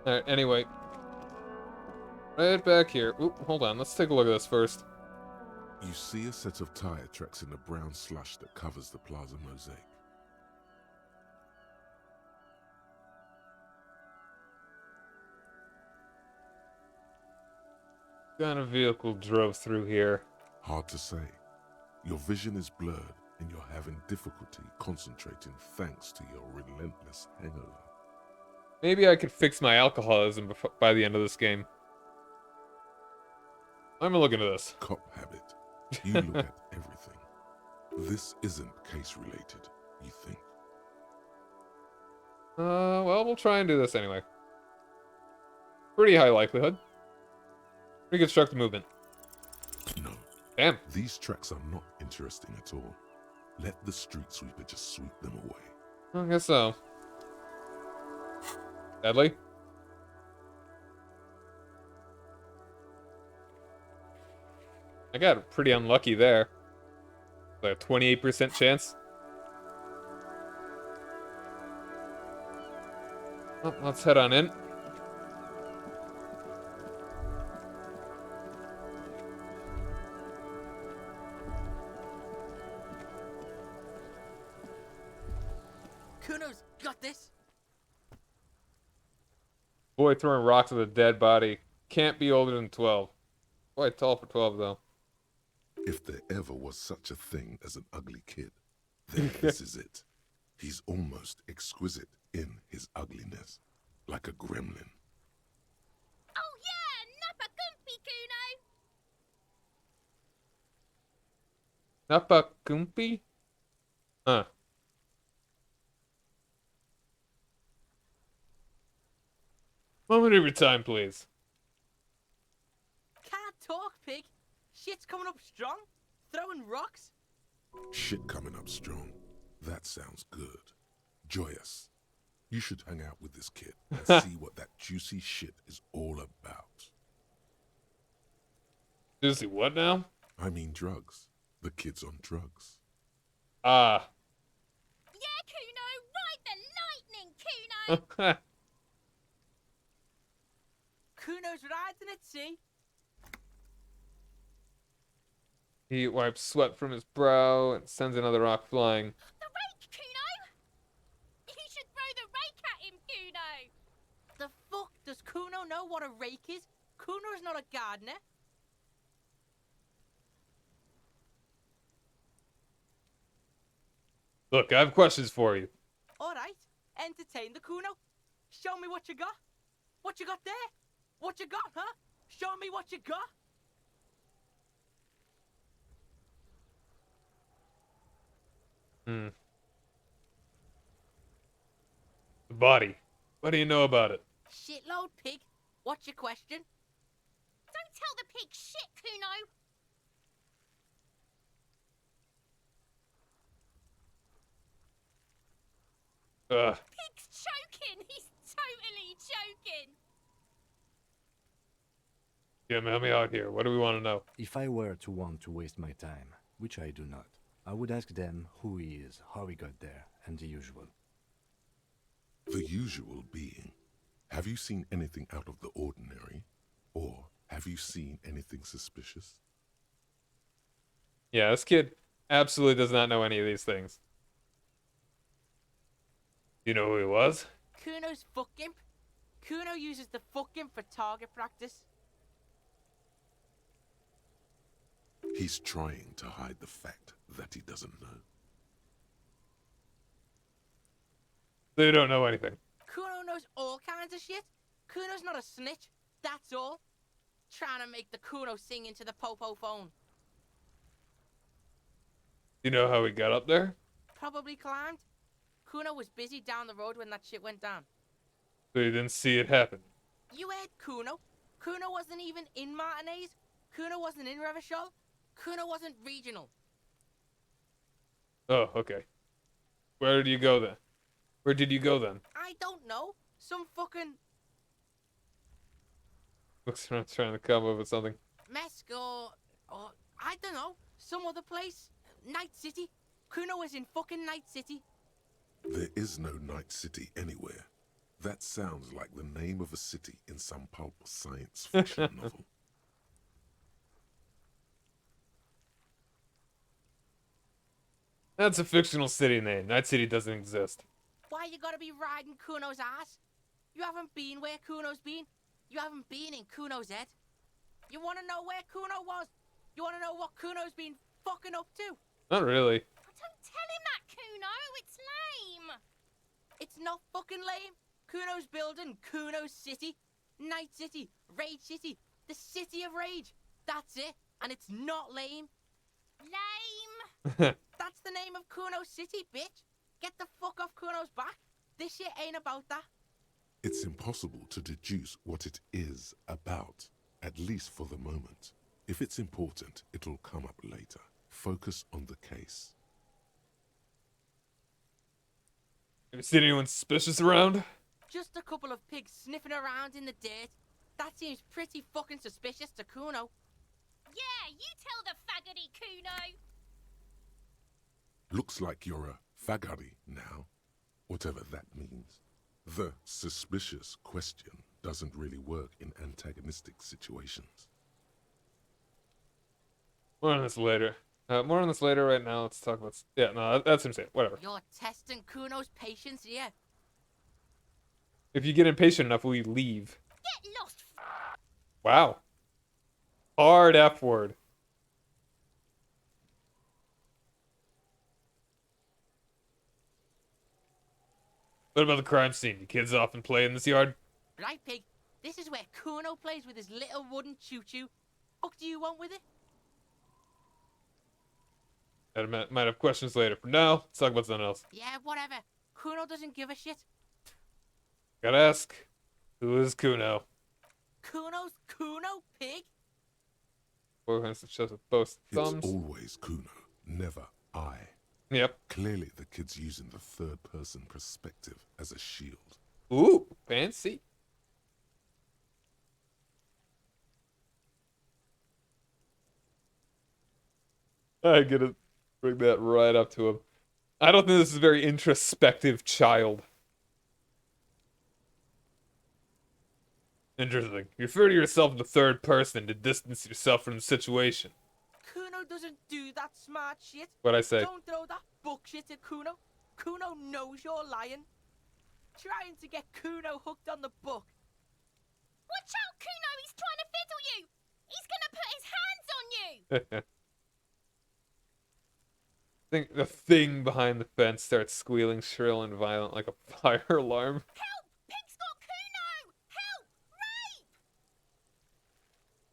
Alright, anyway. Right back here. Oop, hold on. Let's take a look at this first. You see a set of tire tracks in the brown slush that covers the plaza mosaic. What kind of vehicle drove through here? Hard to say. Your vision is blurred and you're having difficulty concentrating thanks to your relentless hangover. Maybe I could fix my alcoholism by the end of this game. I'm gonna look into this. Cop habit. You look at everything. This isn't case related, you think. Well, we'll try and do this anyway. Pretty high likelihood. Reconstruct movement. No. Damn. These tracks are not interesting at all. Let the street sweeper just sweep them away. I guess so. Deadly? I got pretty unlucky there. Like a 28% chance. Oh, let's head on in. Kuno's got this. Boy throwing rocks at a dead body. Can't be older than 12. Boy, tall for 12, though. If there ever was such a thing as an ugly kid, then this is it. He's almost exquisite in his ugliness, like a gremlin. Oh yeah, Nappa Gumpy Kuno. Nappa Kumpy? Huh. Moment of your time, please. Can't talk, pig. Shit's coming up strong. Throwing rocks. Shit coming up strong. That sounds good. Joyous. You should hang out with this kid and see what that juicy shit is all about. Juicy what now? I mean drugs. The kid's on drugs. Ah. Yeah, Kuno, ride the lightning, Kuno. Kuno's riding it, see? He wipes sweat from his brow and sends another rock flying. The rake, Kuno. You should throw the rake at him, Kuno. The fuck does Kuno know what a rake is? Kuno's not a gardener. Look, I have questions for you. Alright, entertain the Kuno. Show me what you got. What you got there? What you got, huh? Show me what you got. The body. What do you know about it? Shitload, pig. What's your question? Don't tell the pig shit, Kuno. Ugh. Pig's choking. He's totally choking. Jim, help me out here. What do we want to know? If I were to want to waste my time, which I do not, I would ask them who he is, how he got there, and the usual. The usual being, have you seen anything out of the ordinary? Or have you seen anything suspicious? Yeah, this kid absolutely does not know any of these things. You know who he was? Kuno's fuck imp. Kuno uses the fuck imp for target practice. He's trying to hide the fact that he doesn't know. They don't know anything. Kuno knows all kinds of shit. Kuno's not a snitch, that's all. Trying to make the Kuno sing into the popo phone. You know how he got up there? Probably climbed. Kuno was busy down the road when that shit went down. So you didn't see it happen. You heard Kuno. Kuno wasn't even in Martinez. Kuno wasn't in Revachol. Kuno wasn't regional. Oh, okay. Where did you go then? Where did you go then? I don't know. Some fucking Looks around trying to come up with something. Mesco or I don't know. Some other place. Night City. Kuno was in fucking Night City. There is no Night City anywhere. That sounds like the name of a city in some pulp science fiction novel. That's a fictional city name. Night City doesn't exist. Why you gotta be riding Kuno's ass? You haven't been where Kuno's been. You haven't been in Kuno's head. You wanna know where Kuno was? You wanna know what Kuno's been fucking up to? Not really. Don't tell him that, Kuno. It's lame. It's not fucking lame. Kuno's building Kuno's City. Night City. Rage City. The City of Rage. That's it. And it's not lame. Lame. That's the name of Kuno's City, bitch. Get the fuck off Kuno's back. This shit ain't about that. It's impossible to deduce what it is about, at least for the moment. If it's important, it'll come up later. Focus on the case. Have you seen anyone suspicious around? Just a couple of pigs sniffing around in the dirt. That seems pretty fucking suspicious to Kuno. Yeah, you tell the faggoty, Kuno. Looks like you're a fagari now, whatever that means. The suspicious question doesn't really work in antagonistic situations. More on this later. More on this later. Right now, let's talk about. Yeah, no, that's insane. Whatever. You're testing Kuno's patience here. If you get impatient enough, we leave. Get lost. Wow. Hard F word. What about the crime scene? You kids often play in this yard? Right, Pig? This is where Kuno plays with his little wooden choo-choo. What do you want with it? I might have questions later. For now, let's talk about something else. Yeah, whatever. Kuno doesn't give a shit. Gotta ask, who is Kuno? Kuno's Kuno, Pig? Four hands shows with both It's thumbs. always Kuno, never I. Yep. Clearly the kid's using the third-person perspective as a shield. Ooh, fancy. I gotta bring that right up to him. I don't think this is a very introspective child. Interesting. You refer to yourself in the third person to distance yourself from the situation. Kuno doesn't do that smart shit. What'd I say? Don't throw that book shit at Kuno. Kuno knows you're lying. Trying to get Kuno hooked on the book. Watch out, Kuno! He's trying to fiddle you! He's gonna put his hands on you! I think the thing behind the fence starts squealing shrill and violent like a fire alarm. Help! Pig's got Kuno! Help! Rape!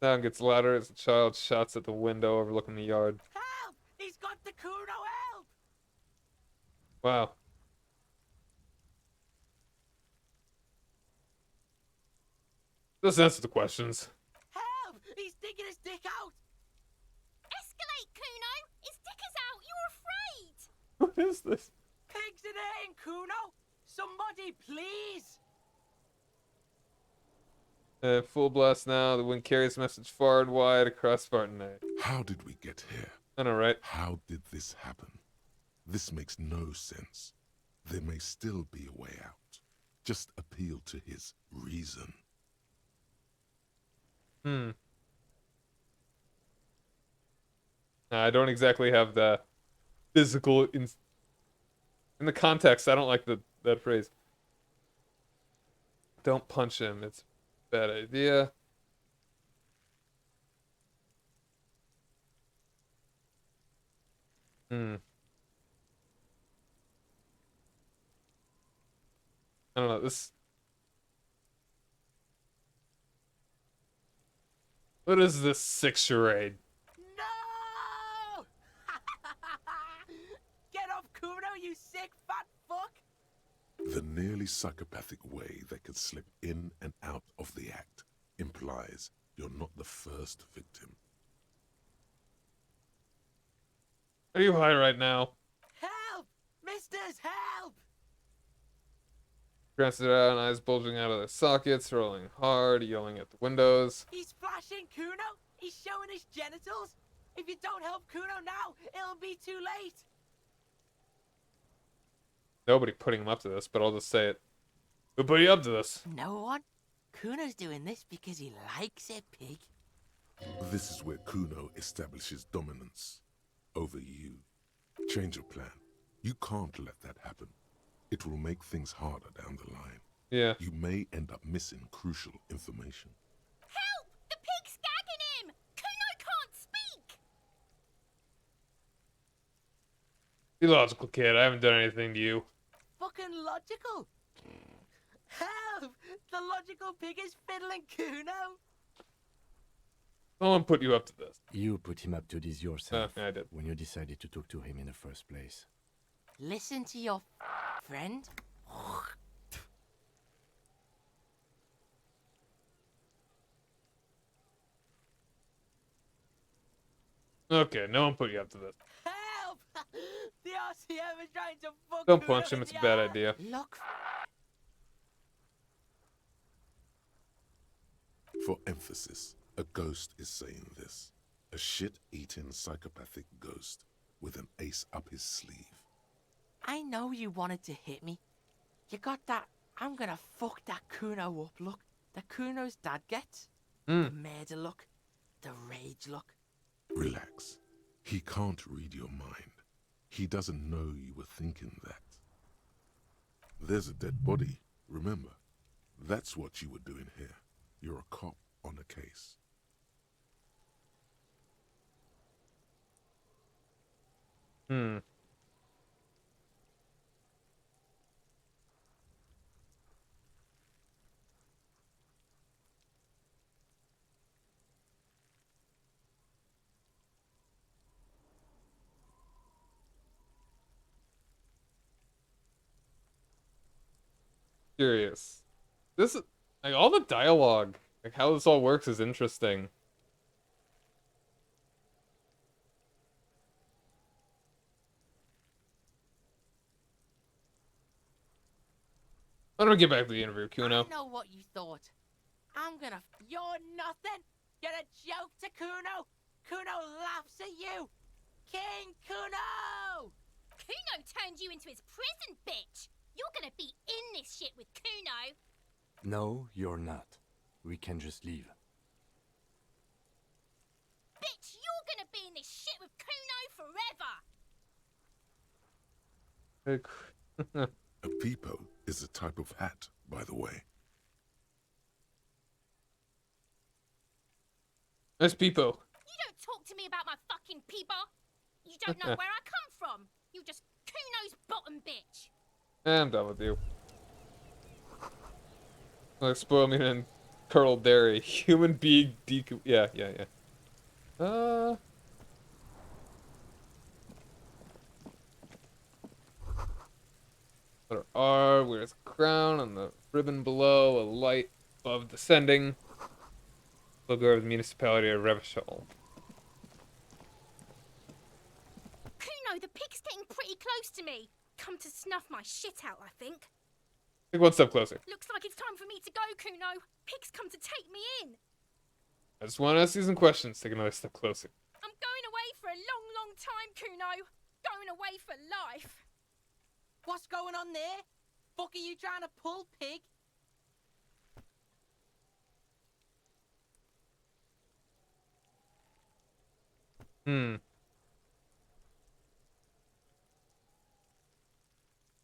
Sound gets louder as the child shouts at the window overlooking the yard. Help! He's got the Kuno, help! Wow. Doesn't answer the questions. Help! He's sticking his dick out! Escalate, Kuno! His dick is out! You're afraid! What is this? Pigs in here, Kuno! Somebody, please! Full blast now. The wind carries the message far and wide across Spartanite. How did we get here? I know, right? How did this happen? This makes no sense. There may still be a way out. Just appeal to his reason. I don't exactly have the physical in the context. I don't like that phrase. Don't punch him. It's a bad idea. I don't know. This. What is this sick charade? No! Get off, Kuno, you sick fat fuck! The nearly psychopathic way they could slip in and out of the act implies you're not the first victim. Are you high right now? Help! Misters, help! Glances out, eyes bulging out of their sockets, rolling hard, yelling at the windows. He's flashing Kuno! He's showing his genitals! If you don't help Kuno now, it'll be too late! Nobody putting him up to this, but I'll just say it. Who put you up to this? No one? Kuno's doing this because he likes it, Pig. This is where Kuno establishes dominance over you. Change your plan. You can't let that happen. It will make things harder down the line. Yeah. You may end up missing crucial information. Help! The pig's gagging him! Kuno can't speak! Be logical, kid. I haven't done anything to you. Fucking logical! Help! The logical pig is fiddling Kuno! Someone put you up to this. You put him up to this yourself Yeah, I did. when you decided to talk to him in the first place. Listen to your friend. Okay, no one put you up to this. Help! The RCM is trying to fuck Don't Kuno punch him, in it's a the bad eye. idea. Look. For emphasis, a ghost is saying this. A shit-eating psychopathic ghost with an ace up his sleeve. I know you wanted to hit me. You got that I'm gonna fuck that Kuno up look that Kuno's dad gets. The murder look. The rage look. Relax. He can't read your mind. He doesn't know you were thinking that. There's a dead body, remember? That's what you were doing here. You're a cop on a case. Hmm. Curious. This is like all the dialogue, like how this all works is interesting. I'm gonna get back to the interview, Kuno. I know what you thought. I'm gonna. You're nothing. You're a joke to Kuno. Kuno laughs at you. King Kuno! Kuno turned you into his prison, bitch! You're gonna be in this shit with Kuno! No, you're not. We can just leave. Bitch, you're gonna be in this shit with Kuno forever! A peepo is a type of hat, by the way. Nice peepo. You don't talk to me about my fucking peeper! You don't know where I come from! You just Kuno's bottom bitch! I'm done with you. Like spoil me and Colonel Dairy. Human being deco- yeah. Letter R, where's the crown on the ribbon below, a light above descending. Logo of the municipality of Revachol. Kuno, the pig's getting pretty close to me! Come to snuff my shit out, I think. Take one step closer. Looks like it's time for me to go, Kuno. Pig's come to take me in. I just want to ask you some questions. Take another step closer. I'm going away for a long, long time, Kuno. Going away for life. What's going on there? Fuck are you trying to pull, pig?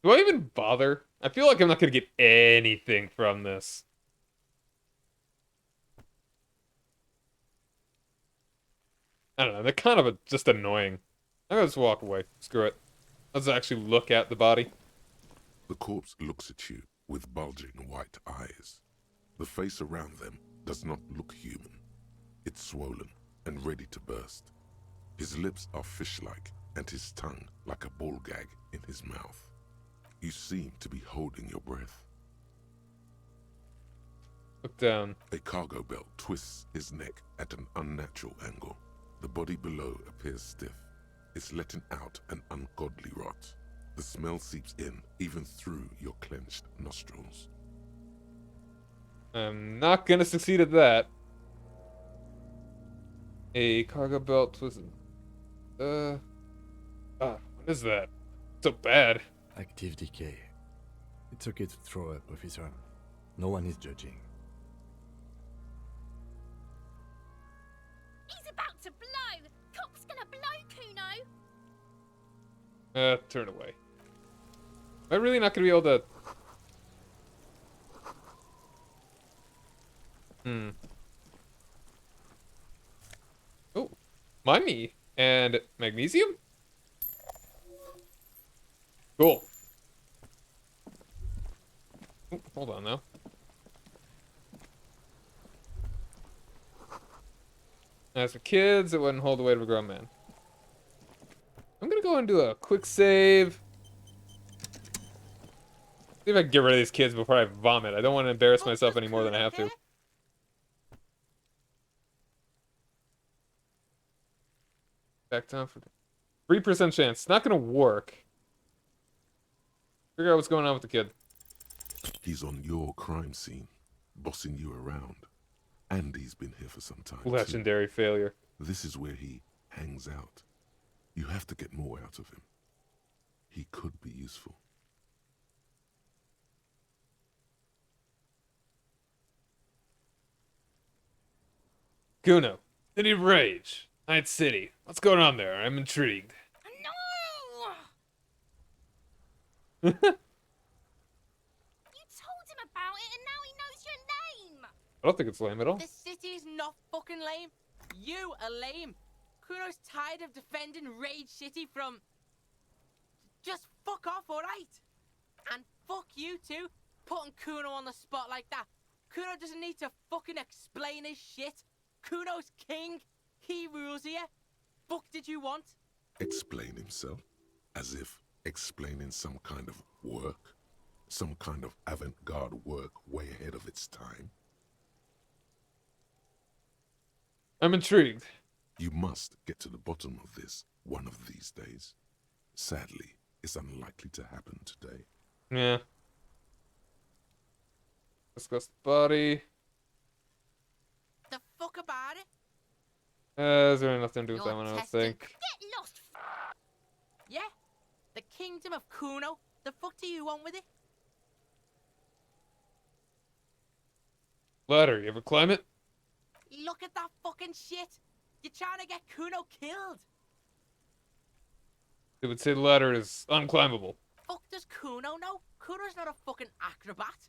Do I even bother? I feel like I'm not gonna get anything from this. I don't know, they're kind of just annoying. I'm gonna just walk away. Screw it. Let's actually look at the body. The corpse looks at you with bulging white eyes. The face around them does not look human. It's swollen and ready to burst. His lips are fish-like and his tongue like a ball gag in his mouth. You seem to be holding your breath. Look down. A cargo belt twists his neck at an unnatural angle. The body below appears stiff. It's letting out an ungodly rot. The smell seeps in even through your clenched nostrils. I'm not gonna succeed at that. A cargo belt twisted. What is that? So bad. Active decay. It's okay to throw up, officer. No one is judging. He's about to blow. Cop's gonna blow, Kuno. Turn away. Am I really not gonna be able to... Oh, money and magnesium? Cool. Oh, hold on now. As for kids, it wouldn't hold the weight of a grown man. I'm gonna go and do a quick save. See if I can get rid of these kids before I vomit. I don't want to embarrass myself any more than I have to. Back down for 3% chance. It's not gonna work. Figure out what's going on with the kid. He's on your crime scene, bossing you around. And he's been here for some time. Legendary failure. This is where he hangs out. You have to get more out of him. He could be useful. Kuno, did he rage? Night City. What's going on there? I'm intrigued. No! You told him about it and now he knows your name! I don't think it's lame at all. The city is not fucking lame. You are lame. Kuno's tired of defending Rage City from... Just fuck off, alright? And fuck you too, putting Kuno on the spot like that. Kuno doesn't need to fucking explain his shit. Kuno's king. He rules here. Fuck did you want? Explain himself? As if explaining some kind of work? Some kind of avant-garde work way ahead of its time? I'm intrigued. You must get to the bottom of this one of these days. Sadly, it's unlikely to happen today. Yeah. Discuss the body. The fuck about it? Is there nothing to do with You're that one, I don't testing. think. Get lost! Yeah? The kingdom of Kuno? The fuck do you want with it? Ladder, you ever climb it? Look at that fucking shit. You're trying to get Kuno killed. They would say the ladder is unclimbable. Fuck does Kuno know? Kuno's not a fucking acrobat.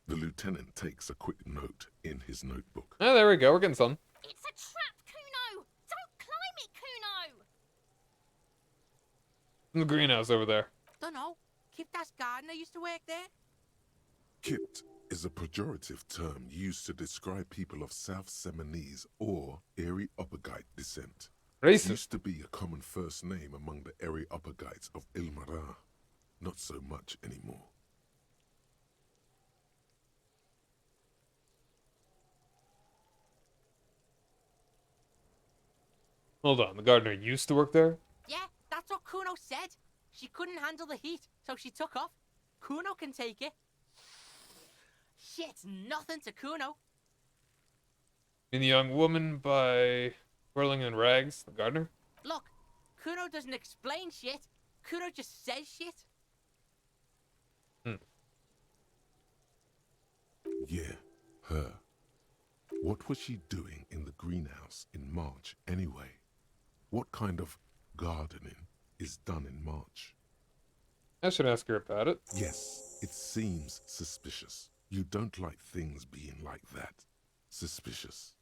The lieutenant takes a quick note in his notebook. Oh, there we go. We're getting some. It's a trap, Kuno! Don't climb it, Kuno! In the greenhouse over there. Dunno. Kiptas gardener used to work there. Kipt is a pejorative term used to describe people of South Seminese or Areopagite descent. It Racist. used to be a common first name among the Areopagites of Ilmara. Not so much anymore. Hold on. The gardener used to work there? Yeah, that's what Kuno said. She couldn't handle the heat, so she took off. Kuno can take it. Shit's nothing to Kuno. In The Young Woman by Whirling in Rags, the gardener? Look, Kuno doesn't explain shit. Kuno just says shit. Yeah, her. What was she doing in the greenhouse in March anyway? What kind of gardening is done in March? I should ask her about it. Yes, it seems suspicious. You don't like things being like that. Suspicious.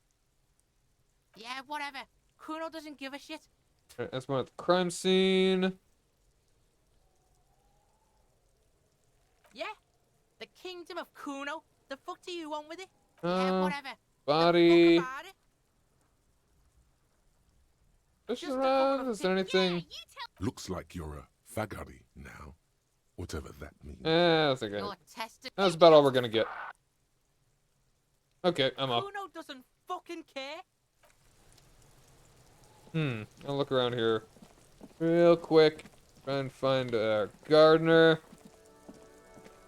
Yeah, whatever. Kuno doesn't give a shit. Alright, that's one at the crime scene. Yeah? The kingdom of Kuno? The fuck do you want with it? Yeah, whatever. Body. The fuck about it? Just Just a around. couple of Is there things. anything? Looks like you're a fagari now. Whatever that means. That's okay. You're testing. That's about all we're gonna get. Okay, I'm up. Kuno doesn't fucking care. I'll look around here real quick. Try and find a gardener.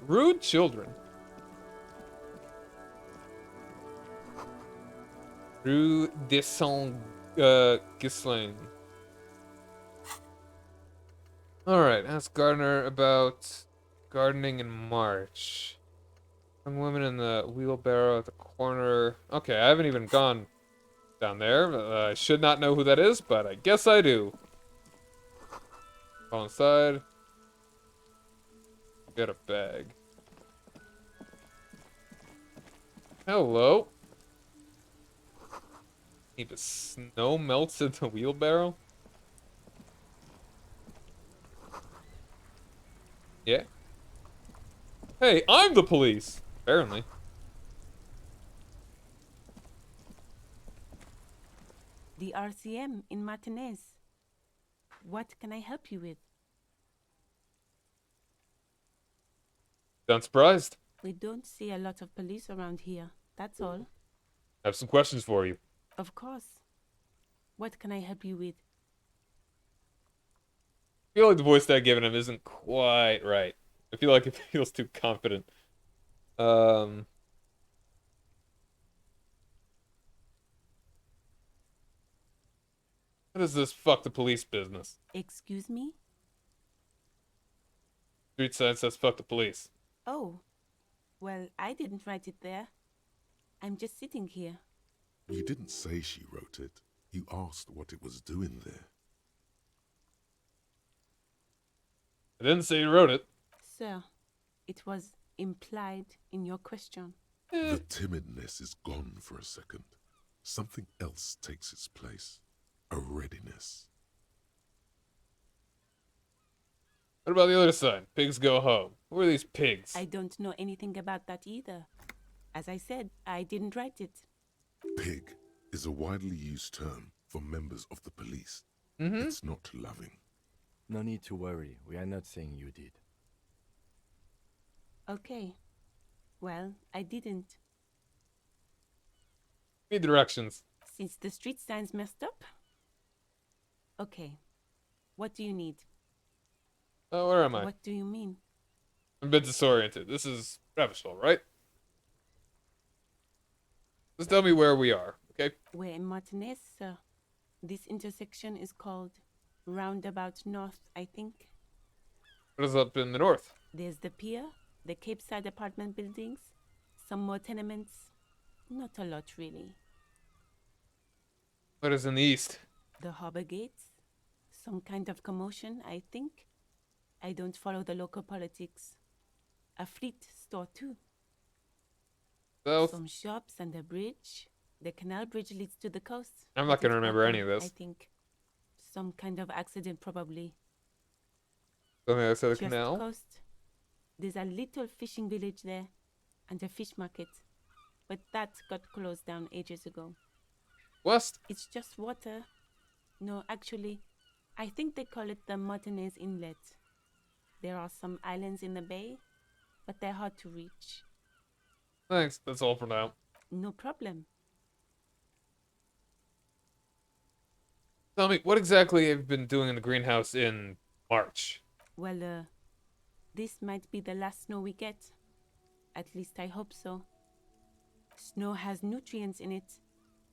Rude children. Rue de Saint Ghislain. Alright, ask gardener about gardening in March. Young woman in the wheelbarrow at the corner. Okay, I haven't even gone down there. I should not know who that is, but I guess I do. Fall inside. Get a bag. Hello. Need the snow melts in the wheelbarrow? Yeah. Hey, I'm the police! Apparently. The RCM in Martinez. What can I help you with? Sound surprised? We don't see a lot of police around here. That's all. I have some questions for you. Of course. What can I help you with? I feel like the voice that I've given him isn't quite right. I feel like it feels too confident. What is this fuck the police business? Excuse me? Street sign says fuck the police. Oh. Well, I didn't write it there. I'm just sitting here. You didn't say she wrote it. You asked what it was doing there. I didn't say you wrote it. Sir, it was implied in your question. The timidness is gone for a second. Something else takes its place. A readiness. What about the other side? Pigs go home. Who are these pigs? I don't know anything about that either. As I said, I didn't write it. Pig is a widely used term for members of the police. Mm-hmm. It's not loving. No need to worry. We are not saying you did. Okay. Well, I didn't. Need directions. Since the street sign's messed up? Okay. What do you need? Oh, where am I? What do you mean? I'm a bit disoriented. This is Revachol, right? Just tell me where we are, okay? We're in Martinez, sir. This intersection is called Roundabout North, I think. What is up in the north? There's the pier, the Cape Side apartment buildings, some more tenements. Not a lot, really. What is in the east? The harbor gates. Some kind of commotion, I think. I don't follow the local politics. A fleet store, too. South? Some shops and a bridge. The canal bridge leads to the coast. I'm not That going to is remember open, any of this. I think. Some kind of accident, probably. Something outside the Just canal? coast. There's a little fishing village there. And a fish market. But that got closed down ages ago. West? It's just water. No, actually, I think they call it the Martinez Inlet. There are some islands in the bay, but they're hard to reach. Thanks, that's all for now. No problem. Tell me, what exactly have you been doing in the greenhouse in March? Well, this might be the last snow we get. At least I hope so. Snow has nutrients in it.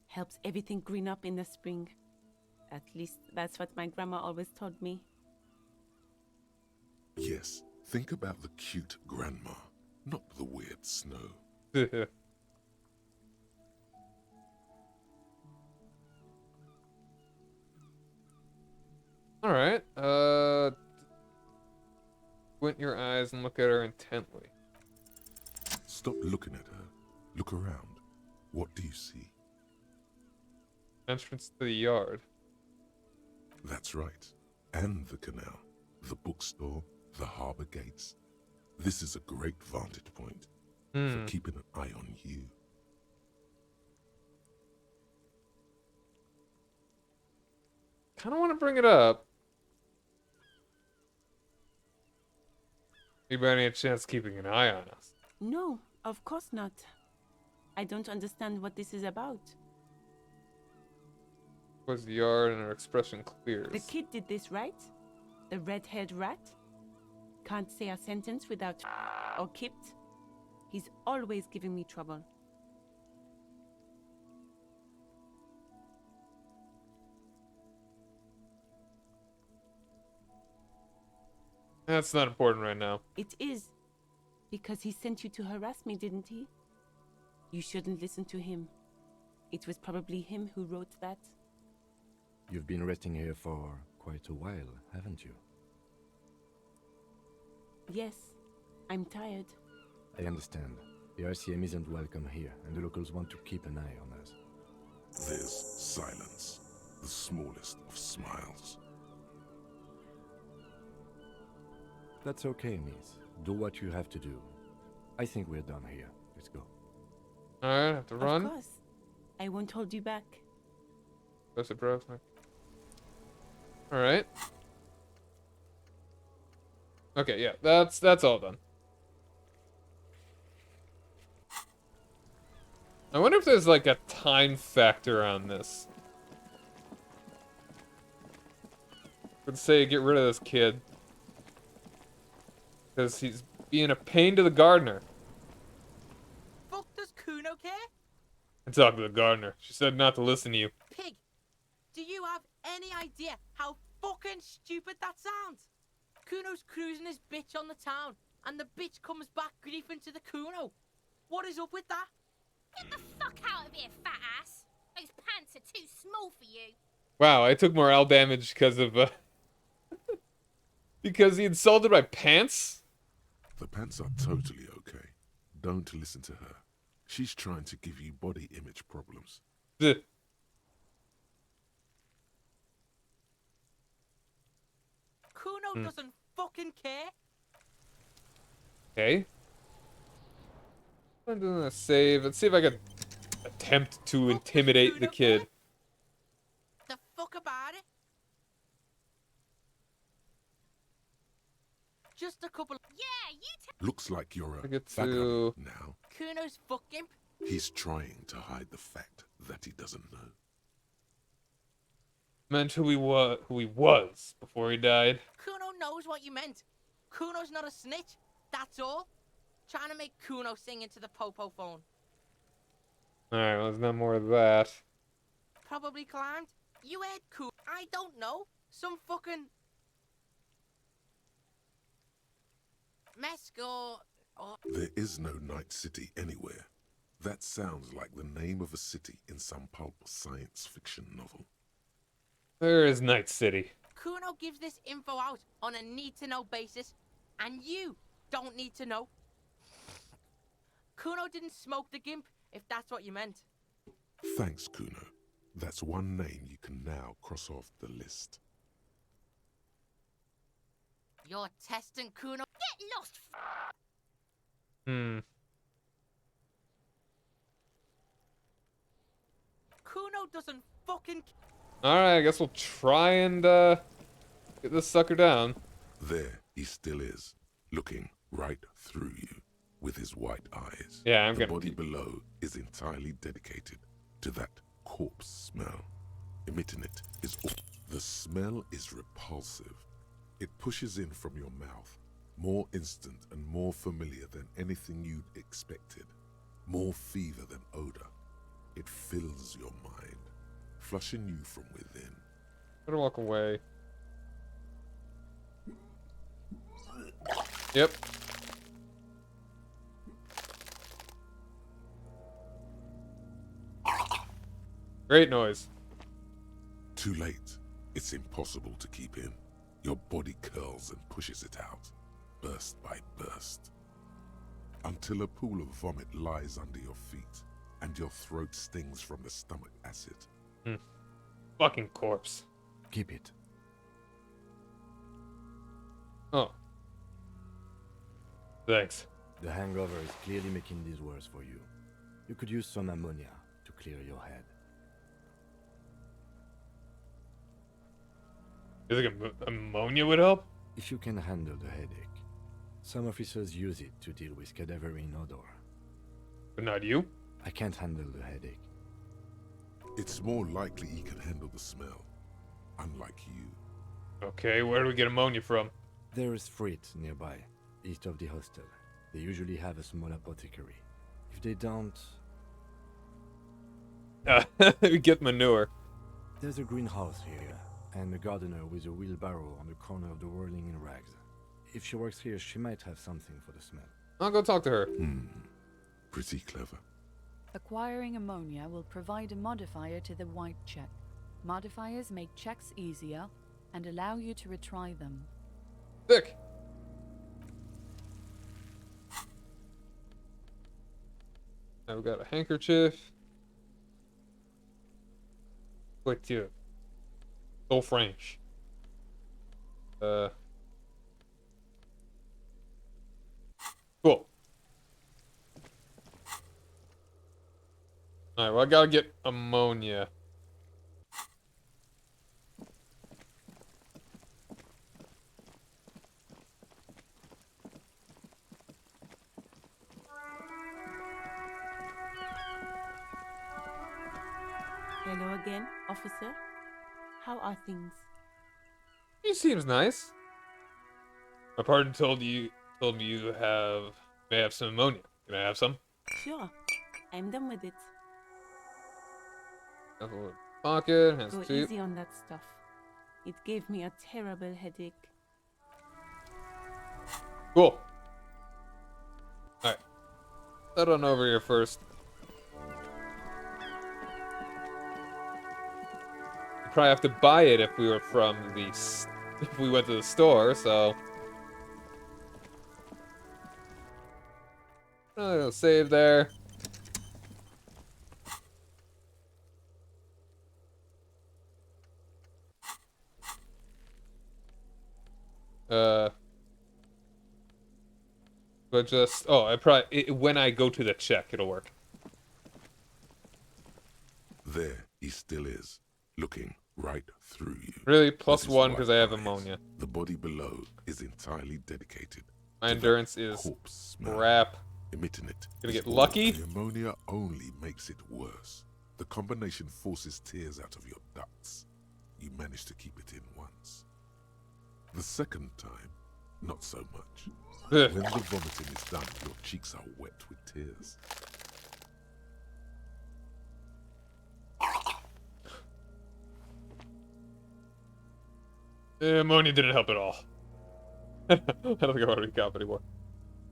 Helps everything green up in the spring. At least that's what my grandma always told me. Yes, think about the cute grandma, not the weird snow. Alright, squint your eyes and look at her intently. Stop looking at her. Look around. What do you see? Entrance to the yard. That's right. And the canal, the bookstore, the harbor gates. This is a great vantage point for keeping an eye on you. Kind of want to bring it up. You by any chance keeping an eye on us? No, of course not. I don't understand what this is about. Was the yard and her expression clears. The kid did this, right? The red-haired rat? Can't say a sentence without or kipped. He's always giving me trouble. That's not important right now. It is. Because he sent you to harass me, didn't he? You shouldn't listen to him. It was probably him who wrote that. You've been resting here for quite a while, haven't you? Yes, I'm tired. I understand. The RCM isn't welcome here, and the locals want to keep an eye on us. There's silence, the smallest of smiles. That's okay, miss. Do what you have to do. I think we're done here. Let's go. Alright, have to run. Of course. I won't hold you back. Alright. Okay, yeah, that's all done. I wonder if there's like a time factor on this. Would say get rid of this kid. Because he's being a pain to the gardener. Fuck does Kuno care? I talked to the gardener. She said not to listen to you. Pig, do you have any idea how fucking stupid that sounds? Kuno's cruising his bitch on the town, and the bitch comes back griefing to the Kuno. What is up with that? Get the fuck out of here, fat ass! Those pants are too small for you. Wow, I took morale damage because of because he insulted my pants. The pants are totally okay. Don't listen to her. She's trying to give you body image problems. Ugh. Kuno doesn't fucking care. Okay. I'm doing a save. Let's see if I can attempt to intimidate the kid. The fuck about it? Just a couple. Yeah, you Looks like you're I a get vagabond to- now. Kuno's fucking. He's trying to hide the fact that he doesn't know. Meant who he was before he died. Kuno knows what you meant. Kuno's not a snitch. That's all. Trying to make Kuno sing into the popo phone. Alright, well, there's no more of that. Probably climbed. You heard Kuno. I don't know. Some fucking Mesk or There is no Night City anywhere. That sounds like the name of a city in some pulp science fiction novel. Where is Night City? Kuno gives this info out on a need-to-know basis, and you don't need to know. Kuno didn't smoke the gimp, if that's what you meant. Thanks, Kuno. That's one name you can now cross off the list. You're testing Kuno. get lost. Kuno doesn't fucking. Alright, I guess we'll try and get this sucker down. There he still is, looking right through you with his white eyes. Yeah, I'm the gonna body below is entirely dedicated to that corpse smell. Emitting it is the smell is repulsive. It pushes in from your mouth, more instant and more familiar than anything you'd expected. More fever than odor. It fills your mind, flushing you from within. Better walk away. Yep. Great noise. Too late. It's impossible to keep in. Your body curls and pushes it out, burst by burst, until a pool of vomit lies under your feet and your throat stings from the stomach acid. Fucking corpse. Keep it. Oh. Thanks. The hangover is clearly making this worse for you. You could use some ammonia to clear your head. You think ammonia would help? If you can handle the headache. Some officers use it to deal with cadaverine odor. But not you? I can't handle the headache. It's more likely he can handle the smell, unlike you. Okay, where do we get ammonia from? There is Frit nearby, east of the hostel. They usually have a small apothecary. If they don't, We get manure. there's a greenhouse here, and a gardener with a wheelbarrow on the corner of the whirling in rags. If she works here, she might have something for the smell. I'll go talk to her. Pretty clever. Acquiring ammonia will provide a modifier to the white check. Modifiers make checks easier and allow you to retry them. Sick. Now we got a handkerchief. Click here. So French. Cool. Alright, well I gotta get ammonia. Hello again, officer. How are things? He seems nice. My partner told me you may have some ammonia. Can I have some? Sure, I'm done with it. Have a little pocket, has Go two. easy on that stuff. It gave me a terrible headache. Cool. Alright. Head on over here first. probably have to buy it if we were from if we went to the store, so. Save there. But just, oh, when I go to the check, it'll work. There he still is, looking right through you. Really? With Plus his 1 because I white have eyes. ammonia. The body below is entirely dedicated. My to endurance that is corpse smell. crap. Emitting it. Gonna is get all. lucky? The ammonia only makes it worse. The combination forces tears out of your ducts. You manage to keep it in once. The second time, not so much. Ugh. When the vomiting is done, your cheeks are wet with tears. Ammonia didn't help at all. I don't think I want to be cop anymore.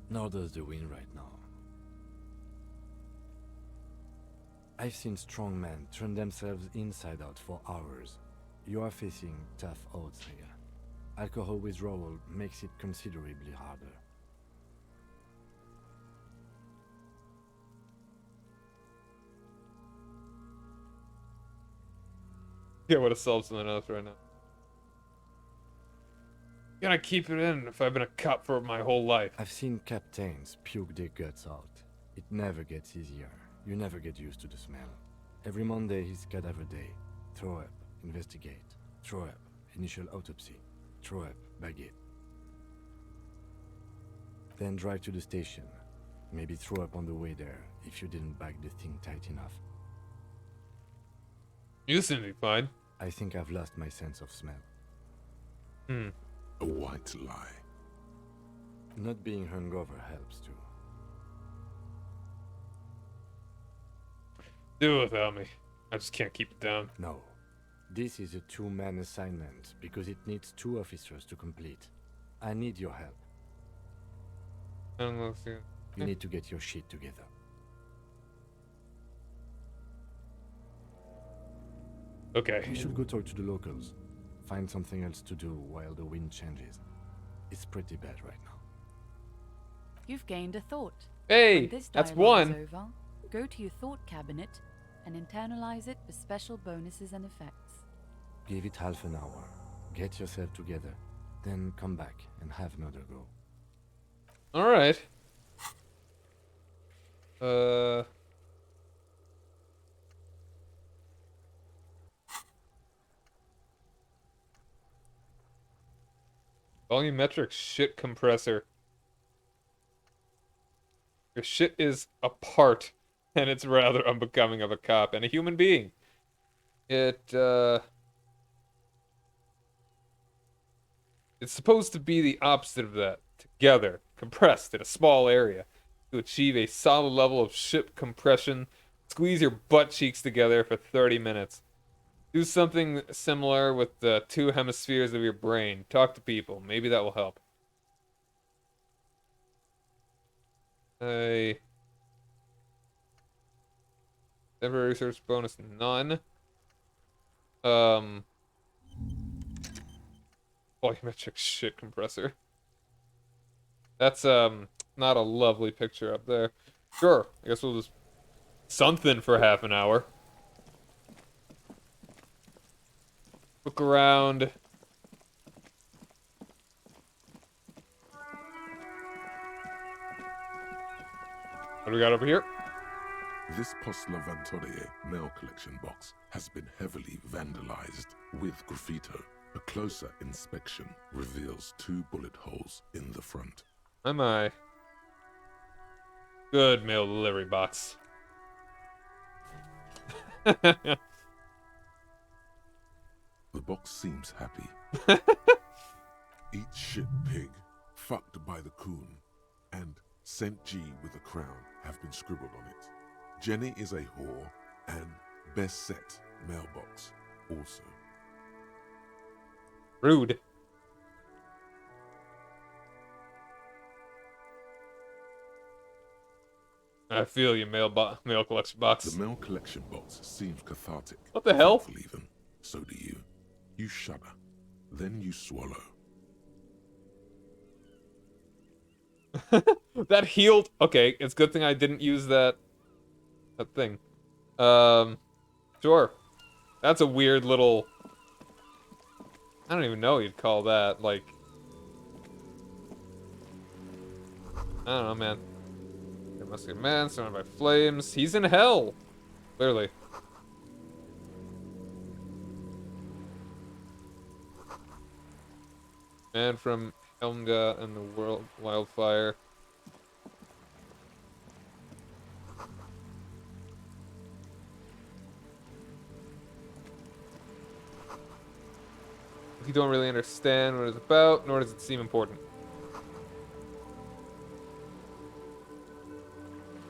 Nor does the wind right now. I've seen strong men turn themselves inside out for hours. You are facing tough odds here. Alcohol withdrawal makes it considerably harder. Yeah, I would have solved something else right now. Gotta keep it in if I've been a cop for my whole life. I've seen captains puke their guts out. It never gets easier. You never get used to the smell. Every Monday is cadaver day. Throw up, investigate. Throw up, initial autopsy. Throw up, bag it. Then drive to the station. Maybe throw up on the way there if you didn't bag the thing tight enough. You seem to be fine. I think I've lost my sense of smell. A white lie. Not being hungover helps too. Do it without me. I just can't keep it down. No. This is a two-man assignment because it needs 2 officers to complete. I need your help. I don't know. You need to get your shit together. Okay. We should go talk to the locals. Find something else to do while the wind changes. It's pretty bad right now. You've gained a thought. Hey, When this that's dialogue one. is over, go to your thought cabinet and internalize it for special bonuses and effects. Give it half an hour. Get yourself together. Then come back and have another go. All right. Volumetric shit compressor. Your shit is apart, and it's rather unbecoming of a cop and a human being. It's supposed to be the opposite of that. Together, compressed in a small area. To achieve a solid level of ship compression, squeeze your butt cheeks together for 30 minutes. Do something similar with the 2 hemispheres of your brain. Talk to people. Maybe that will help. Temporary research bonus, none. Volumetric shit compressor. That's not a lovely picture up there. Sure, I guess we'll just something for half an hour. Look around. What do we got over here? This Postla Vantorie mail collection box has been heavily vandalized with graffito. A closer inspection reveals 2 bullet holes in the front. Am I? Good mail delivery box. The box seems happy. Eat shit pig, fucked by the coon, and St. G with a crown have been scribbled on it. Jenny is a whore, and best set mailbox also. Rude. I feel you, mail collection box. The mail collection box seems cathartic. What the hell? Even. So do you. You shudder. Then you swallow. That healed. Okay, it's a good thing I didn't use that thing. Sure. That's a weird little. I don't even know what you'd call that. Like, I don't know, man. There must be a man surrounded by flames. He's in hell. Clearly. Man from Helmga and the world wildfire. You don't really understand what it's about, nor does it seem important.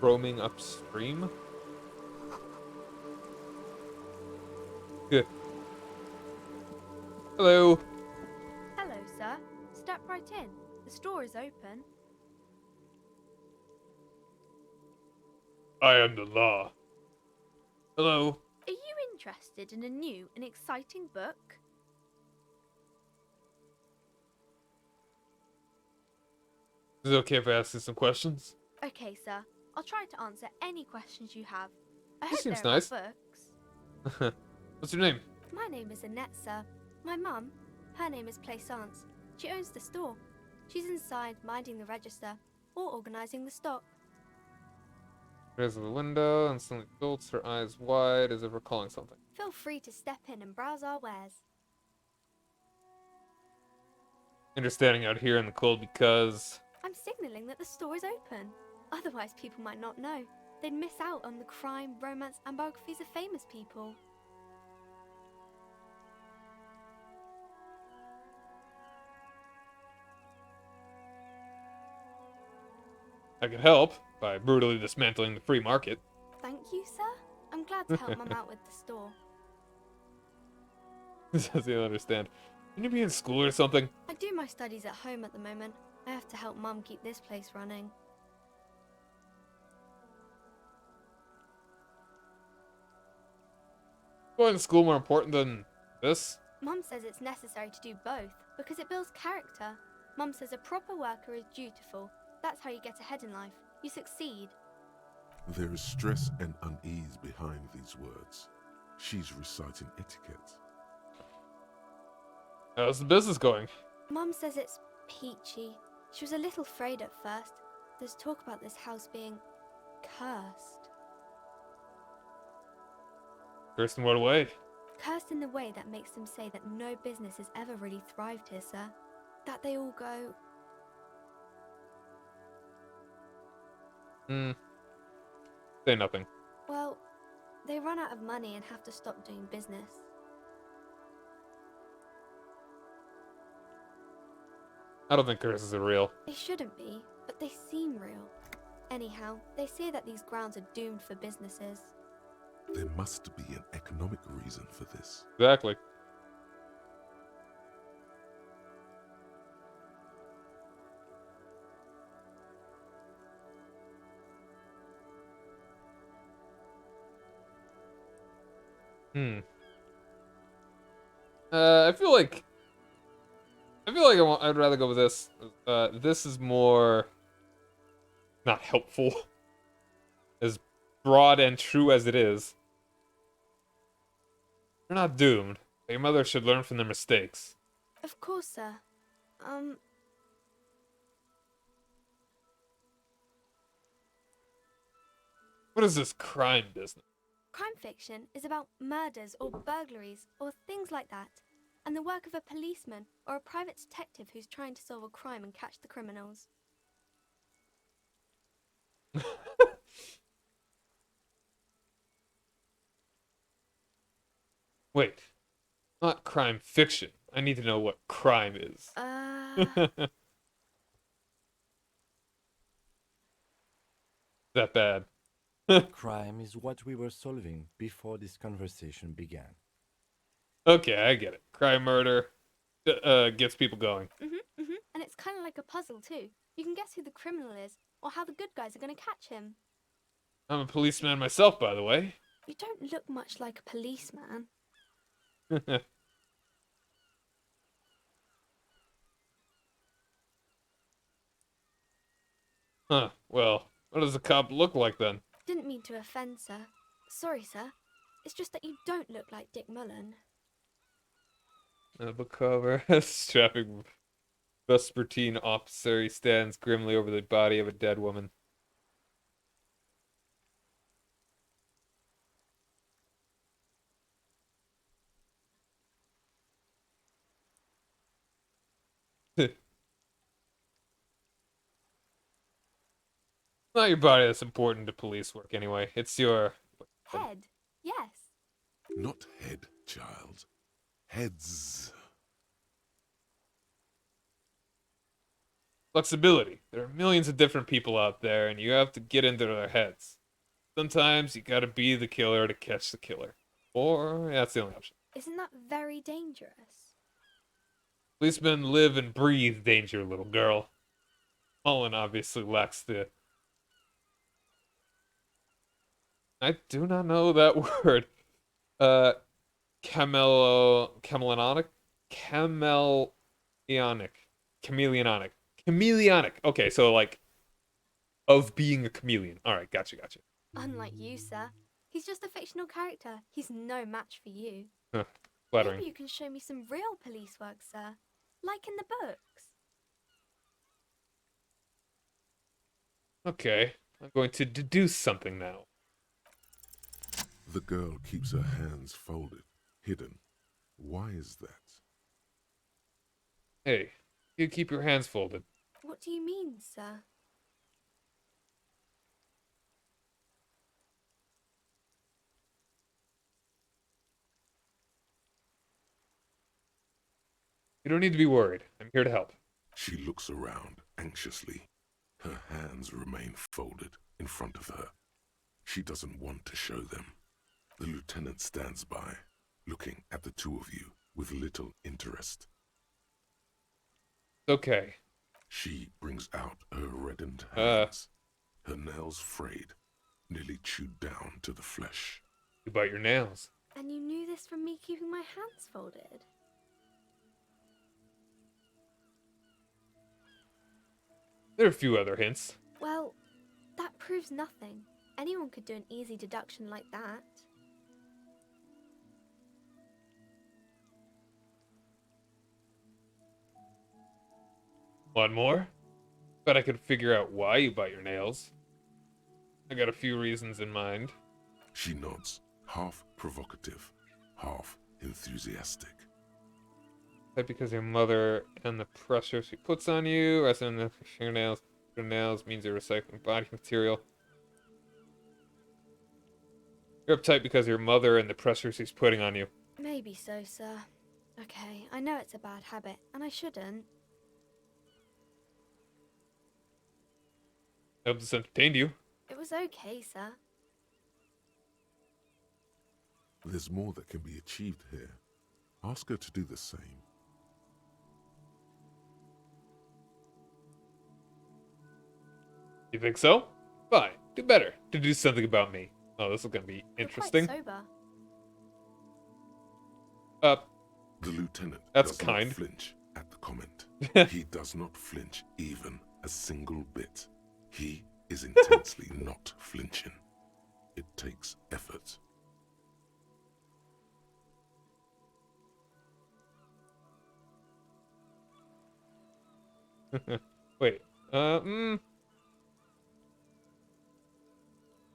Roaming upstream? Good. Hello. Hello, sir. Step right in. The store is open. I am the law. Hello. Are you interested in a new and exciting book? Is it okay if I ask you some questions? Okay, sir. I'll try to answer any questions you have. I This hope seems they're nice. about books. What's your name? My name is Annette, sir. My mum, her name is Plaisance. She owns the store. She's inside minding the register or organising the stock. There's the window and suddenly jolts, her eyes wide as if recalling something. Feel free to step in and browse our wares. And you're standing out here in the cold because... I'm signalling that the store is open. Otherwise, people might not know. They'd miss out on the crime, romance, and biographies of famous people. I could help by brutally dismantling the free market. Thank you, sir. I'm glad to help Mum out with the store. Doesn't even understand. Can you be in school or something? I do my studies at home at the moment. I have to help Mum keep this place running. Going to school more important than this? Mum says it's necessary to do both because it builds character. Mum says a proper worker is dutiful. That's how you get ahead in life. You succeed. There is stress and unease behind these words. She's reciting etiquette. How's the business going? Mum says it's peachy. She was a little afraid at first. There's talk about this house being cursed. Cursed in what way? Cursed in the way that makes them say that no business has ever really thrived here, sir. That they all go... Say nothing. Well, they run out of money and have to stop doing business. I don't think curses are real. They shouldn't be, but they seem real. Anyhow, they say that these grounds are doomed for businesses. There must be an economic reason for this. Exactly. I feel like I'd rather go with this. This is more not helpful. As broad and true as it is. You're not doomed. But your mother should learn from their mistakes. Of course, sir. What is this crime business? Crime fiction is about murders or burglaries or things like that, and the work of a policeman or a private detective who's trying to solve a crime and catch the criminals. Wait. Not crime fiction. I need to know what crime is. That bad. Crime is what we were solving before this conversation began. Okay, I get it. Crime, murder, gets people going. And it's kind of like a puzzle too. You can guess who the criminal is or how the good guys are going to catch him. I'm a policeman myself, by the way. You don't look much like a policeman. Huh. Well, what does a cop look like then? Didn't mean to offend, sir. Sorry, sir. It's just that you don't look like Dick Mullen. A book cover. Strapping Vespertine officer. He stands grimly over the body of a dead woman. Not your body that's important to police work anyway. It's your... Head? Yes. Not head, child. Heads. Flexibility. There are millions of different people out there, and you have to get into their heads. Sometimes you gotta be the killer to catch the killer. Or, yeah, that's the only option. Isn't that very dangerous? Policemen live and breathe danger, little girl. Mullen obviously lacks the... I do not know that word. Chameleonic? Chameleonic. Chameleonic. Chameleonic. Okay, so like, of being a chameleon. Alright, gotcha. Unlike you, sir. He's just a fictional character. He's no match for you. Huh, flattering. Maybe you can show me some real police work, sir. Like in the books. Okay, I'm going to deduce something now. The girl keeps her hands folded, hidden. Why is that? Hey, you keep your hands folded. What do you mean, sir? You don't need to be worried. I'm here to help. She looks around anxiously. Her hands remain folded in front of her. She doesn't want to show them. The lieutenant stands by, looking at the two of you with little interest. Okay. She brings out her reddened hands, her nails frayed, nearly chewed down to the flesh. You bite your nails. And you knew this from me keeping my hands folded? There are a few other hints. Well, that proves nothing. Anyone could do an easy deduction like that. One more? Bet I could figure out why you bite your nails. I got a few reasons in mind. She nods, half provocative, half enthusiastic. That because your mother and the pressure she puts on you, as in the fingernails. Fingernails means you're recycling body material. You're uptight because of your mother and the pressure she's putting on you. Maybe so, sir. Okay, I know it's a bad habit, and I shouldn't. I hope this entertained you. It was okay, sir. There's more that can be achieved here. Ask her to do the same. You think so? Fine. Do better. To do something about me. Oh, this is gonna be interesting. You're quite sober. The lieutenant That's does kind. not flinch at the comment. He does not flinch even a single bit. He is intensely not flinching. It takes effort. Wait.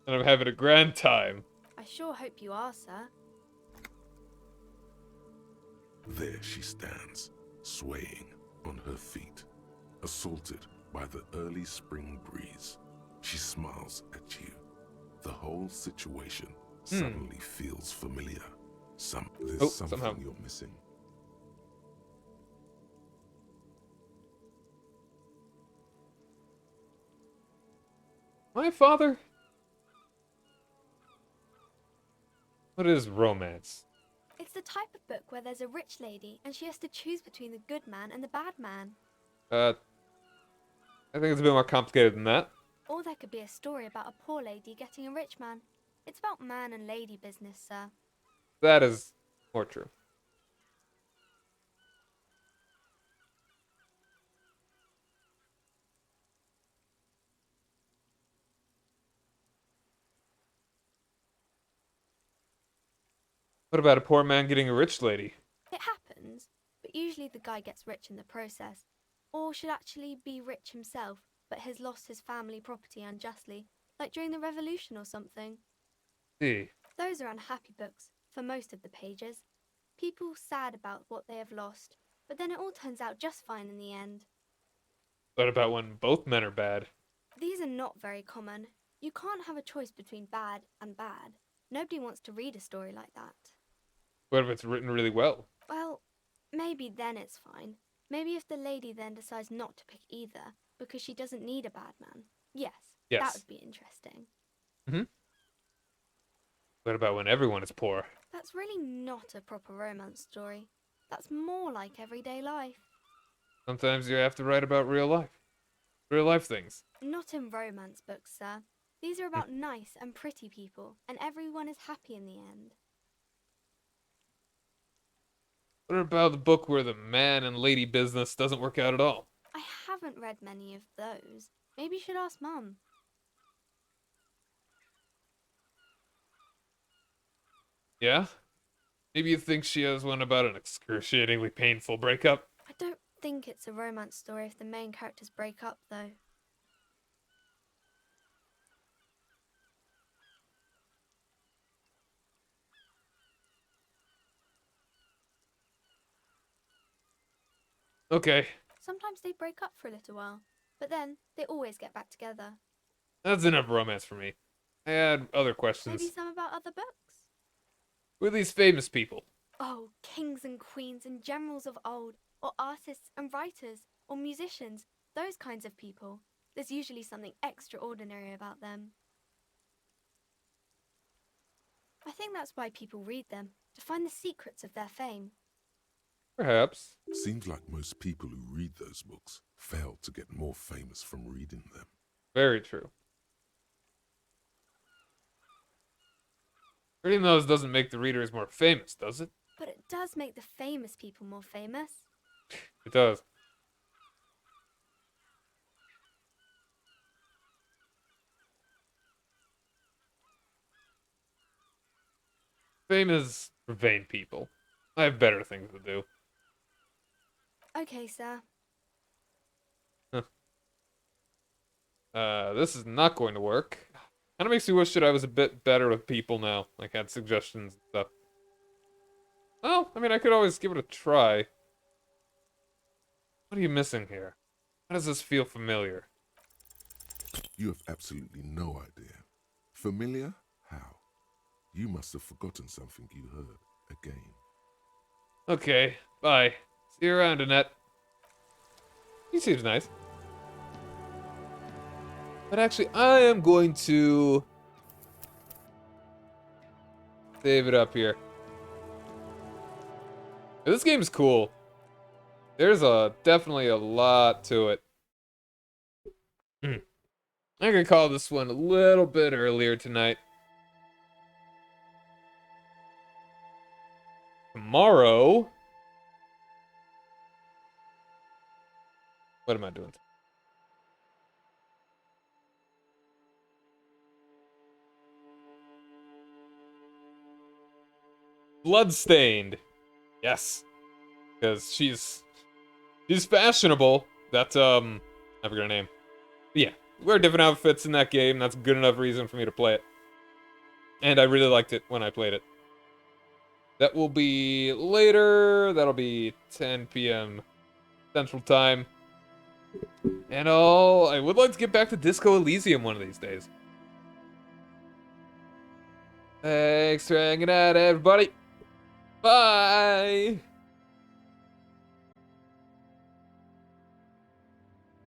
And I'm having a grand time. I sure hope you are, sir. There she stands, swaying on her feet, assaulted by the early spring breeze. She smiles at you. The whole situation suddenly feels familiar. There's something somehow. you're missing. My father? What is romance? It's the type of book where there's a rich lady and she has to choose between the good man and the bad man. I think it's a bit more complicated than that. Or there could be a story about a poor lady getting a rich man. It's about man and lady business, sir. That is more true. What about a poor man getting a rich lady? It happens, but usually the guy gets rich in the process. Or should actually be rich himself, but has lost his family property unjustly, like during the revolution or something. See. Those are unhappy books, for most of the pages. People sad about what they have lost, but then it all turns out just fine in the end. What about when both men are bad? These are not very common. You can't have a choice between bad and bad. Nobody wants to read a story like that. What if it's written really well? Well, maybe then it's fine. Maybe if the lady then decides not to pick either, because she doesn't need a bad man. Yes. That would be interesting. Mm-hmm. What about when everyone is poor? That's really not a proper romance story. That's more like everyday life. Sometimes you have to write about real life. Real life things. Not in romance books, sir. These are about nice and pretty people, and everyone is happy in the end. What about the book where the man and lady business doesn't work out at all? I haven't read many of those. Maybe you should ask Mum. Yeah? Maybe you think she has one about an excruciatingly painful breakup? I don't think it's a romance story if the main characters break up, though. Okay. Sometimes they break up for a little while, but then they always get back together. That's enough romance for me. I had other questions. Maybe some about other books? Who are these famous people? Oh, kings and queens and generals of old, or artists and writers, or musicians, those kinds of people. There's usually something extraordinary about them. I think that's why people read them, to find the secrets of their fame. Perhaps. Seems like most people who read those books fail to get more famous from reading them. Very true. Reading those doesn't make the readers more famous, does it? But it does make the famous people more famous. It does. Fame is for vain people. I have better things to do. Okay, sir. This is not going to work. Kind of makes me wish that I was a bit better with people now. Like, had suggestions and stuff. Well, I mean, I could always give it a try. What are you missing here? How does this feel familiar? You have absolutely no idea. Familiar? How? You must have forgotten something you heard again. Okay, bye. See you around, Annette. He seems nice. But actually, I am going to save it up here. This game is cool. There's definitely a lot to it. I'm gonna call this one a little bit earlier tonight. Tomorrow. What am I doing? Bloodstained. Yes. Because she's fashionable. That's I forgot her name. But yeah, wear different outfits in that game. That's good enough reason for me to play it. And I really liked it when I played it. That will be later. That'll be 10 p.m. Central Time. And I would like to get back to Disco Elysium one of these days. Thanks for hanging out, everybody. Bye!